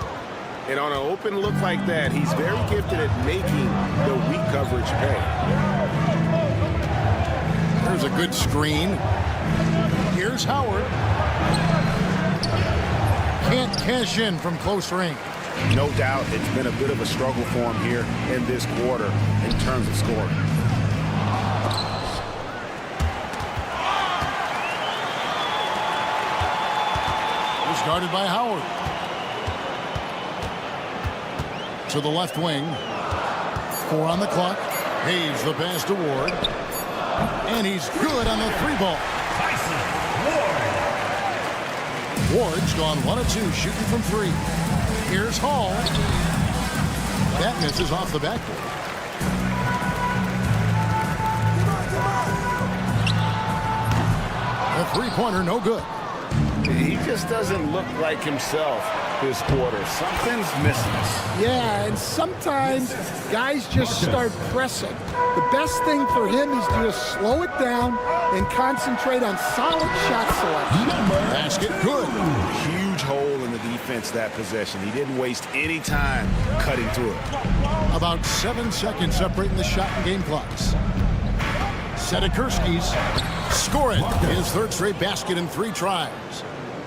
And on an open look like that, he's very gifted at making the weak coverage pay. There's a good screen. Here's Howard. Can't cash in from close range. No doubt it's been a bit of a struggle for him here in this quarter in terms of scoring. He's guarded by Howard. To the left wing. 4 on the clock. Hayes the pass to Ward. And he's good on the 3-ball. Ward's gone 1 of 2 shooting from 3. Here's Hall. That misses off the backboard. A three-pointer, no good. He just doesn't look like himself this quarter. Something's missing. Yeah, and sometimes guys just start pressing. The best thing for him is to just slow it down and concentrate on solid shot selection. Basket good. Huge hole in the defense that possession. He didn't waste any time cutting through it. About 7 seconds separating the shot and game clocks. Setakurski's scoring his third straight basket in 3 tries.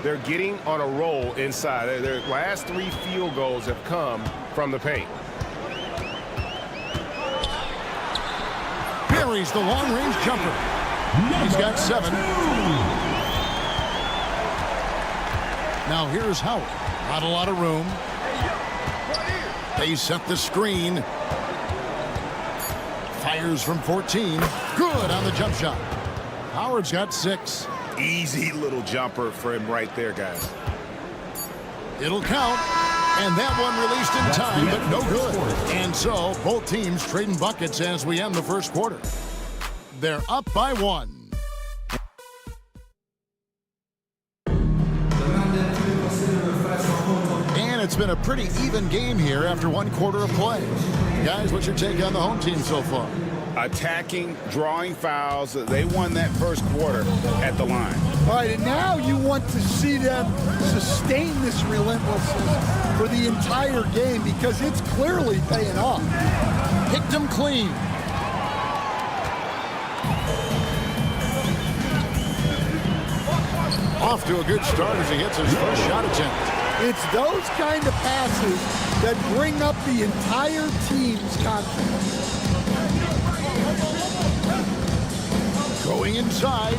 They're getting on a roll inside. Their last 3 field goals have come from the paint. Buries the long-range jumper. He's got 7. Now here's Howard. Not a lot of room. They set the screen. Fires from 14. Good on the jump shot. Howard's got 6. Easy little jumper for him right there, guys. It'll count. And that one released in time, but no good. And so both teams trading buckets as we end the first quarter. They're up by 1. And it's been a pretty even game here after 1 quarter of play. Guys, what's your take on the home team so far? Attacking, drawing fouls. They won that first quarter at the line. All right, and now you want to see them sustain this relentlessness for the entire game because it's clearly paying off. Picked them clean. Off to a good start as he hits his first shot attempt. It's those kind of passes that bring up the entire team's confidence. Going inside,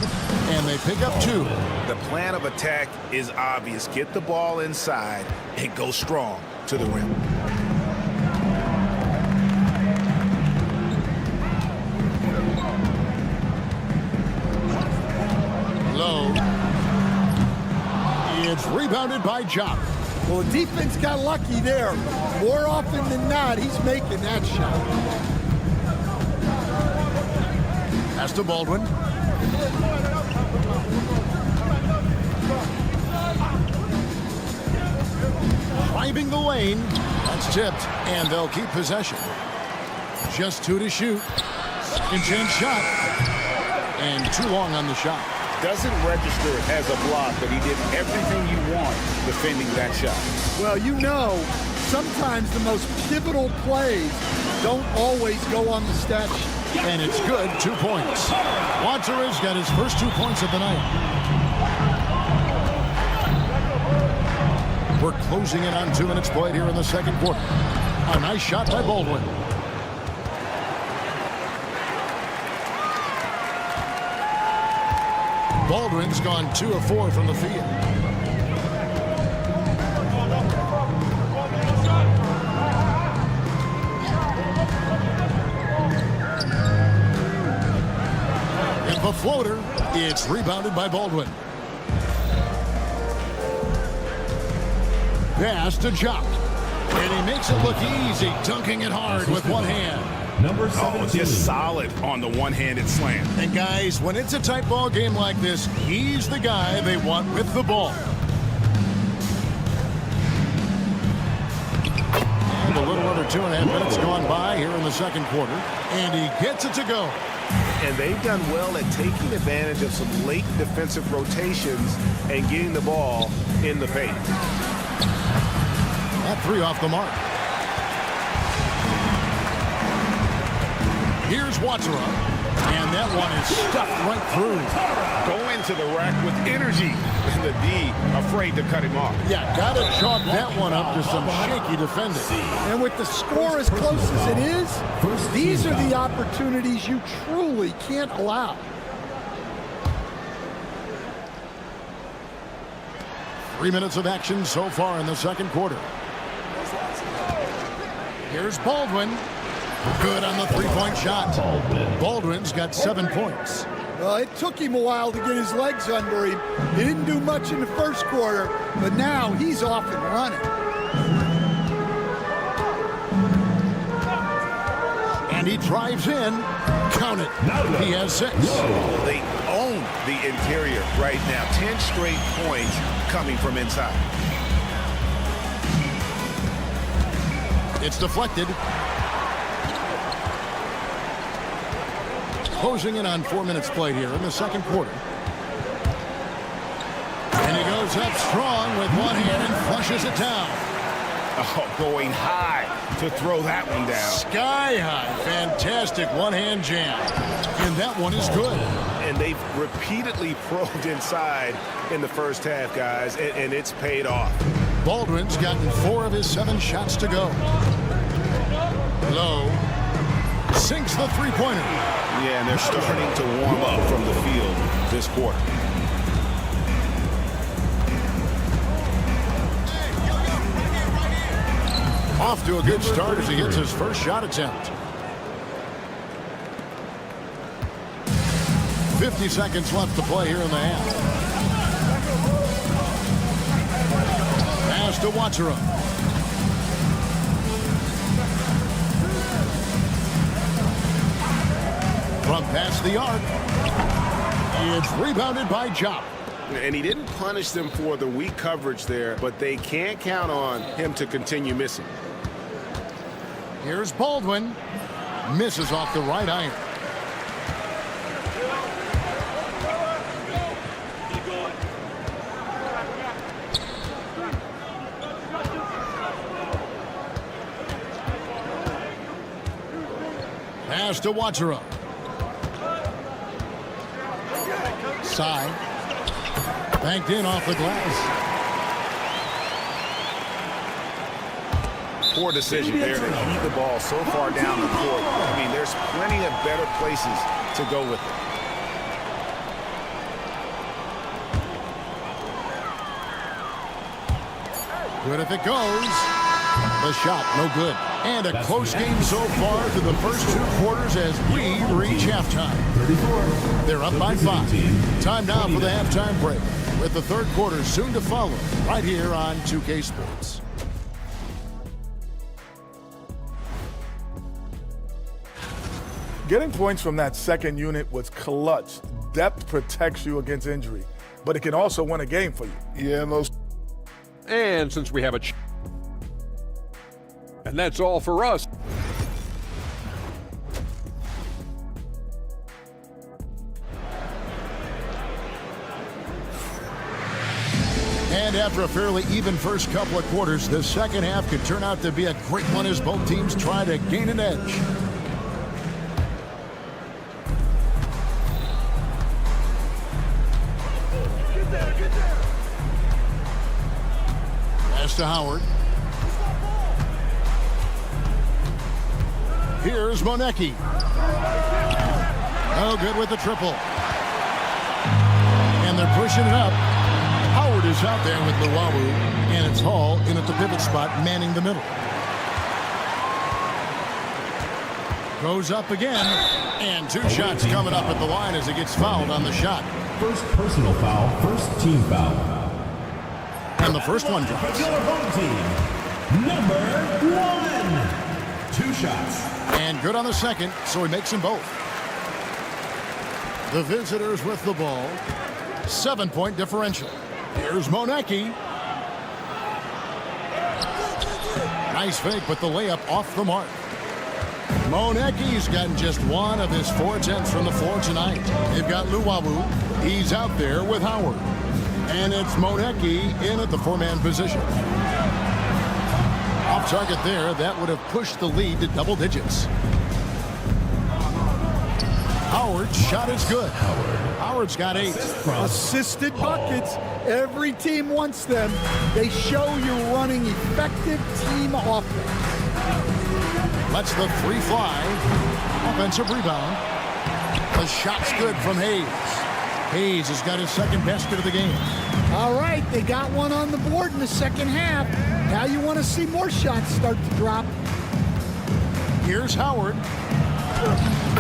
and they pick up 2. The plan of attack is obvious. Get the ball inside and go strong to the rim. Low. It's rebounded by Jock. Well, the defense got lucky there. More often than not, he's making that shot. Pass to Baldwin. Driving the lane. That's tipped, and they'll keep possession. Just 2 to shoot. Second chance shot. And too long on the shot. Doesn't register as a block, but he did everything you want defending that shot. Well, you know, sometimes the most pivotal plays don't always go on the stat sheet. And it's good, 2 points. Watera's got his first 2 points of the night. We're closing in on 2 minutes played here in the second quarter. A nice shot by Baldwin. Baldwin's gone 2 of 4 from the field. If a floater, it's rebounded by Baldwin. Pass to Jock. And he makes it look easy, dunking it hard with one hand. Number 17. Just solid on the one-handed slam. And guys, when it's a tight ball game like this, he's the guy they want with the ball. And a little under 2.5 minutes gone by here in the second quarter. And he gets it to go. And they've done well at taking advantage of some late defensive rotations and getting the ball in the paint. That 3 off the mark. Here's Watera, and that one is stuffed right through. Go into the rack with energy, and the D afraid to cut him off. Yeah, gotta chalk that one up to some shaky defending. And with the score as close as it is, these are the opportunities you truly can't allow. Three minutes of action so far in the second quarter. Here's Baldwin. Good on the three-point shot. Baldwin's got 7 points. Well, it took him a while to get his legs under him. He didn't do much in the first quarter, but now he's off and running. And he drives in. Count it. He has 6. They own the interior right now. 10 straight points coming from inside. It's deflected. Closing in on 4 minutes played here in the second quarter. And he goes up strong with one hand and flushes it down. Oh, going high to throw that one down. Sky high. Fantastic one-hand jam. And that one is good. And they've repeatedly probed inside in the first half, guys, and it's paid off. Baldwin's gotten 4 of his 7 shots to go. Low. Sinks the three-pointer. Yeah, and they're starting to warm up from the field this quarter. Off to a good start as he hits his first shot attempt. 50 seconds left to play here in the half. Pass to Watsura. From past the arc. It's rebounded by Jop. And he didn't punish them for the weak coverage there, but they can't count on him to continue missing. Here's Baldwin. Misses off the right iron. Pass to Watsura. Side. Banked in off the glass. Poor decision there to heat the ball so far down the court. I mean, there's plenty of better places to go with it. Good if it goes. The shot, no good. And a close game so far through the first 2 quarters as we reach halftime. They're up by 5. Time now for the halftime break, with the third quarter soon to follow right here on 2K Sports. Getting points from that second unit was clutch. Depth protects you against injury, but it can also win a game for you. Yeah, those. And since we have a and that's all for us. And after a fairly even first couple of quarters, the second half could turn out to be a great one as both teams try to gain an edge. Pass to Howard. Here's Monecki. No good with the triple. And they're pushing it up. Howard is out there with Luwawu, and it's Hall in at the pivot spot, manning the middle. Goes up again, and 2 shots coming up at the line as he gets fouled on the shot. First personal foul, first team foul. And the first one drops. Your home team, number 1. 2 shots. And good on the second, so he makes them both. The visitors with the ball. 7-point differential. Here's Monecki. Nice fake, but the layup off the mark. Monecki's gotten just 1 of his 4 attempts from the floor tonight. They've got Luwawu. He's out there with Howard. And it's Monecki in at the 4-man position. Off target there, that would have pushed the lead to double digits. Howard's shot is good. Howard's got 8. Assisted buckets. Every team wants them. They show you're running effective team offense. Lets the 3 fly. Offensive rebound. The shot's good from Hayes. Hayes has got his second basket of the game. All right, they got one on the board in the second half. Now you want to see more shots start to drop. Here's Howard.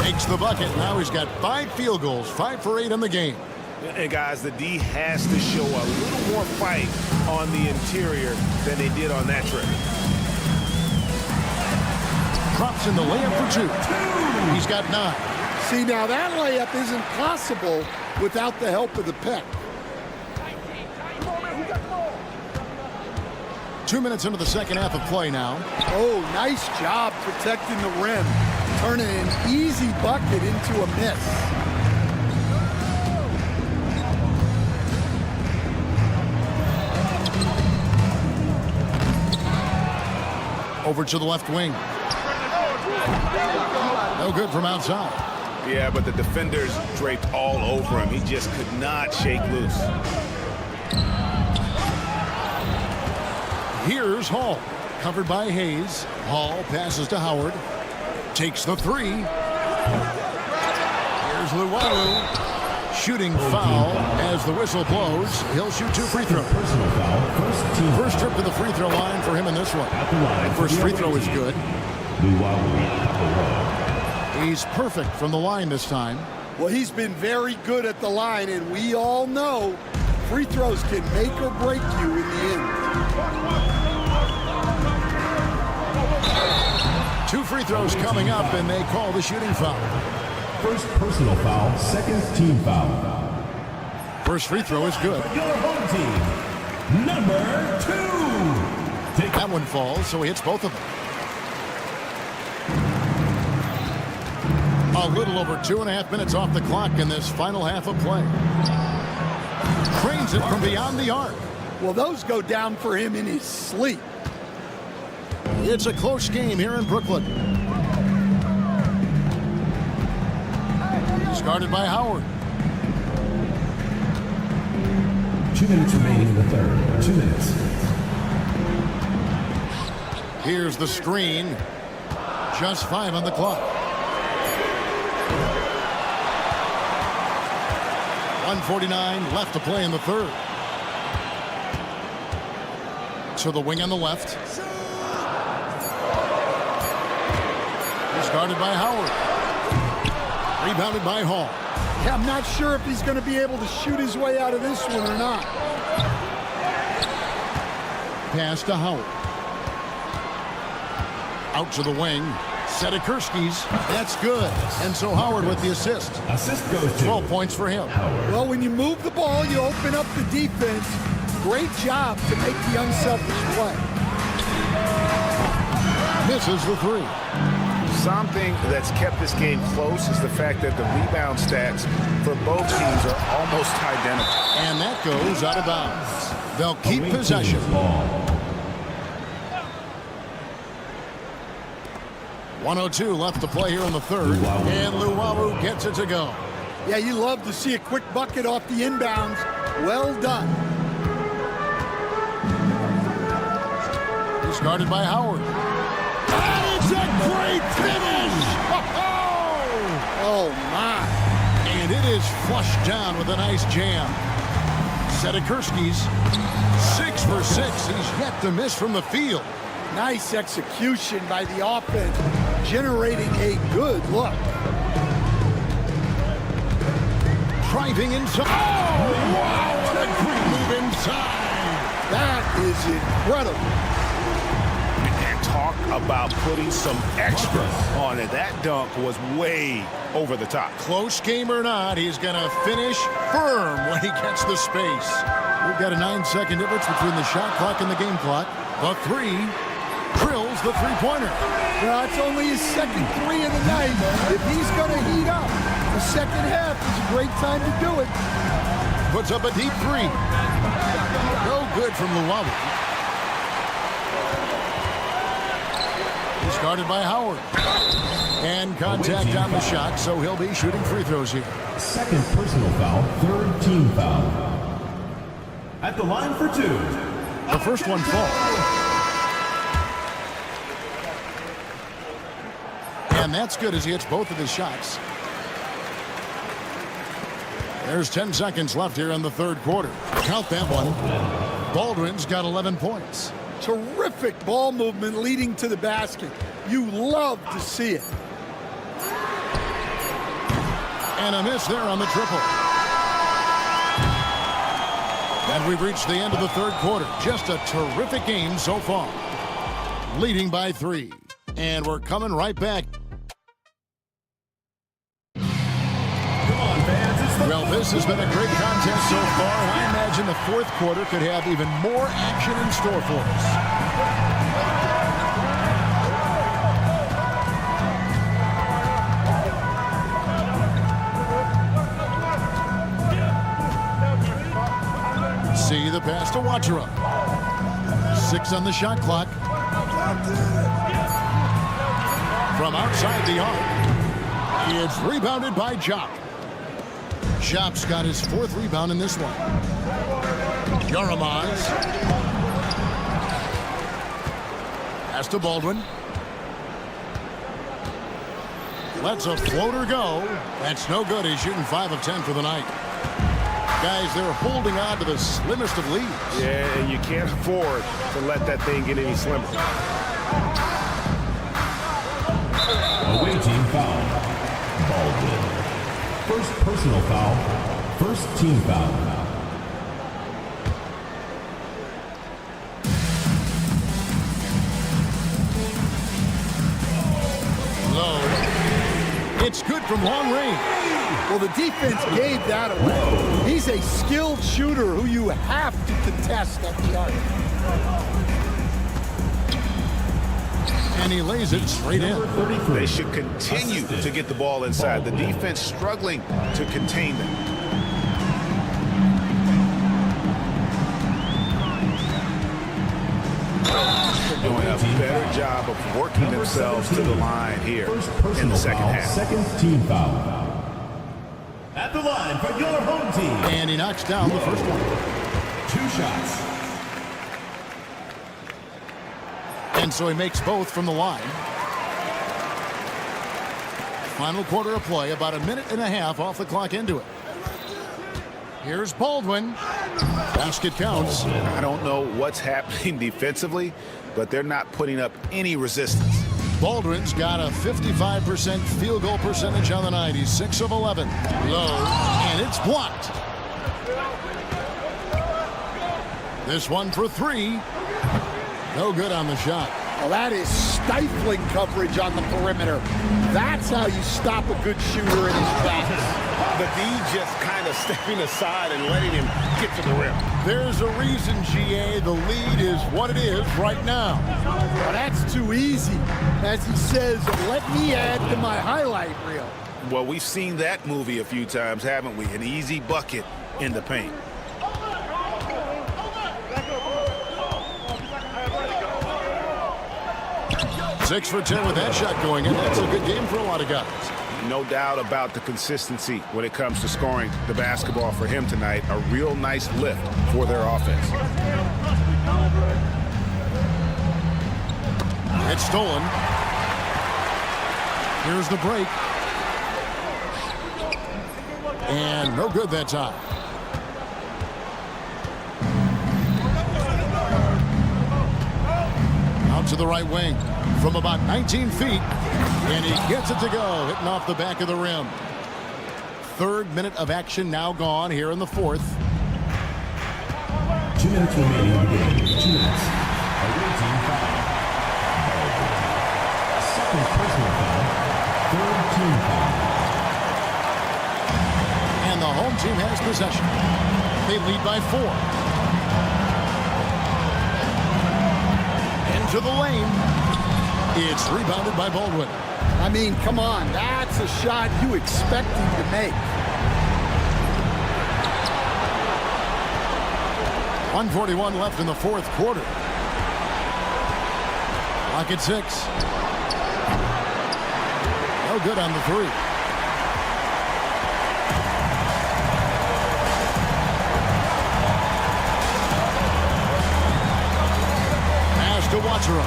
Makes the bucket. Now he's got 5 field goals, 5 for 8 in the game. And guys, the D has to show a little more fight on the interior than they did on that trip. Drops in the layup for 2. He's got 9. See, now that layup isn't possible without the help of the pick. 2 minutes into the second half of play now. Oh, nice job protecting the rim. Turning an easy bucket into a miss. Over to the left wing. No good from outside. Yeah, but the defenders draped all over him. He just could not shake loose. Here's Hall. Covered by Hayes. Hall passes to Howard. Takes the three. Here's Luwawu. Shooting foul as the whistle blows. He'll shoot 2 free throws. Personal foul. First trip to the free throw line for him in this one. First free throw is good. He's perfect from the line this time. Well, he's been very good at the line, and we all know free throws can make or break you in the end. 2 free throws coming up, and they call the shooting foul. First personal foul, second team foul. First free throw is good. Your home team, number 2. That one falls, so he hits both of them. A little over 2.5 minutes off the clock in this final half of play. Cranes it from beyond the arc. Well, those go down for him in his sleep. It's a close game here in Brooklyn. He's guarded by Howard. 2 minutes remaining in the third. 2 minutes. Here's the screen. Just 5 on the clock. 1:49 left to play in the third. To the wing on the left. He's guarded by Howard. Rebounded by Hall. Yeah, I'm not sure if he's going to be able to shoot his way out of this one or not. Pass to Howard. Out to the wing. Sedekursky's. That's good. And so Howard with the assist. Assist goes to 12 points for him. Howard. Well, when you move the ball, you open up the defense. Great job to make the unselfish play. Misses the three. Something that's kept this game close is the fact that the rebound stats for both teams are almost identical. And that goes out of bounds. They'll keep possession. 1:02 left to play here in the third. And Luwawu gets it to go. Yeah, you love to see a quick bucket off the inbounds. Well done. He's guarded by Howard. And it's a great finish! Oh, my. And it is flushed down with a nice jam. Sedekursky's 6 for 6. He's yet to miss from the field. Nice execution by the offense, generating a good look. Driving inside. Oh, wow, what a great move inside. That is incredible. And talk about putting some extra on it. That dunk was way over the top. Close game or not, he's going to finish firm when he gets the space. We've got a 9-second difference between the shot clock and the game clock. The three drills the three-pointer. Well, it's only his second three of the night. If he's going to heat up, the second half is a great time to do it. Puts up a deep three. No good from Luwawu. He's guarded by Howard. And contact on the shot, so he'll be shooting free throws here. Second personal foul, third team foul. At the line for 2. The first one falls. And that's good as he hits both of his shots. There's 10 seconds left here in the third quarter. Count that one. Baldwin's got 11 points. Terrific ball movement leading to the basket. You love to see it. And a miss there on the triple. And we've reached the end of the third quarter. Just a terrific game so far. Leading by 3. And we're coming right back. Come on, fans, it's Well, this has been a great contest so far, and I imagine the fourth quarter could have even more action in store for us. See the pass to Wachera. 6 on the shot clock. From outside the arc, it's rebounded by Jock. Shop's got his 4th rebound in this one. Yaramaz. Pass to Baldwin. Lets a floater go. That's no good. He's shooting 5 of 10 for the night. Guys, they're holding on to the slimmest of leads. Yeah, and you can't afford to let that thing get any slimmer. Away team foul. Baldwin. First personal foul. First team foul. Low. It's good from long range. Well, the defense gave that away. He's a skilled shooter who you have to contest at the arc. And he lays it straight in. They should continue to get the ball inside. The defense struggling to contain them. They're doing a better job of working themselves to the line here in the second half. Second team foul. At the line for your home team. And he knocks down the first one. 2 shots. And so he makes both from the line. Final quarter of play, about a minute and a half off the clock into it. Here's Baldwin. Basket counts. I don't know what's happening defensively, but they're not putting up any resistance. Baldwin's got a 55% field goal percentage on the night. He's 6 of 11. Low, and it's blocked. This one for 3. No good on the shot. Well, that is stifling coverage on the perimeter. That's how you stop a good shooter in his tracks. The D just kind of stepping aside and letting him get to the rim. There's a reason, GA, the lead is what it is right now. Well, that's too easy. As he says, let me add to my highlight reel. Well, we've seen that movie a few times, haven't we? An easy bucket in the paint. Six for 10 with that shot going in. That's a good game for a lot of guys. No doubt about the consistency when it comes to scoring the basketball for him tonight. A real nice lift for their offense. It's stolen. Here's the break. And no good that time. Out to the right wing from about 19 feet. And he gets it to go, hitting off the back of the rim. 3rd minute of action now gone here in the 4th. 2 minutes remaining in the game. 2 minutes. Away team foul. Second personal foul. 3rd team foul. And the home team has possession. They lead by 4. Into the lane. It's rebounded by Baldwin. I mean, come on. That's a shot you expect him to make. 1:41 left in the 4th quarter. Clock at 6. No good on the 3. Pass to Wachera.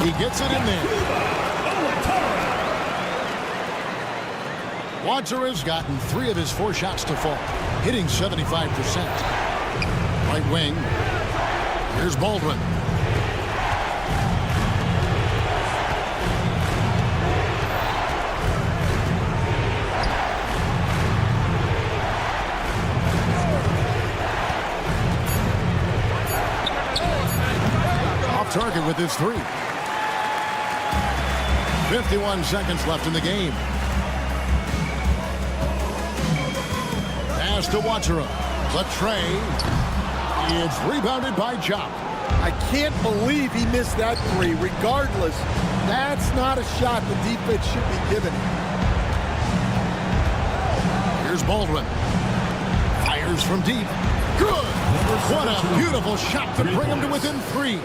He gets it in there. Wachera's gotten 3 of his 4 shots to fall, hitting 75%. Right wing. Here's Baldwin. Off target with his 3. 51 seconds left in the game. pass to Watera. The tray. It's rebounded by Jock. I can't believe he missed that three. Regardless, that's not a shot the defense should be giving him. Here's Baldwin. Fires from deep. Good. What a beautiful shot to bring him to within 3.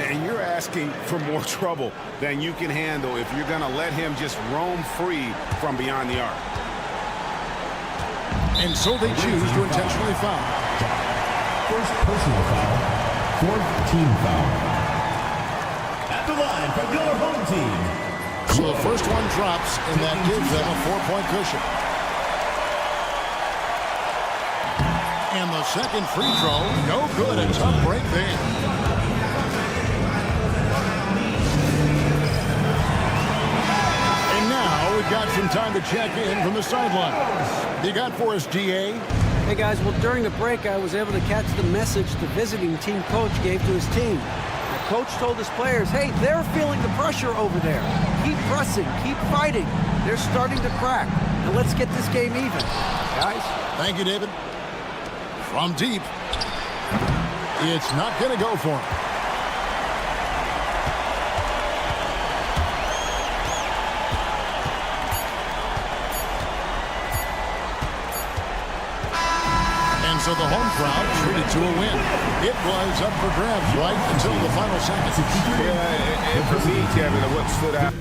And you're asking for more trouble than you can handle if you're going to let him just roam free from beyond the arc. And so they choose to intentionally foul. First personal foul, fourth team foul. At the line from your home team. So the first one drops, and that gives them a 4-point cushion. And the second free throw, no good. A tough break there. And now we've got some time to check in from the sideline. You got for us, GA? Hey guys, well during the break I was able to catch the message the visiting team coach gave to his team. The coach told his players, hey, they're feeling the pressure over there. Keep pressing, keep fighting. They're starting to crack. And let's get this game even. Guys? Thank you, David. From deep. It's not going to go for him. And so the home crowd treated to a win. It was up for grabs right until the final seconds. Yeah, and for me, Kevin, what stood out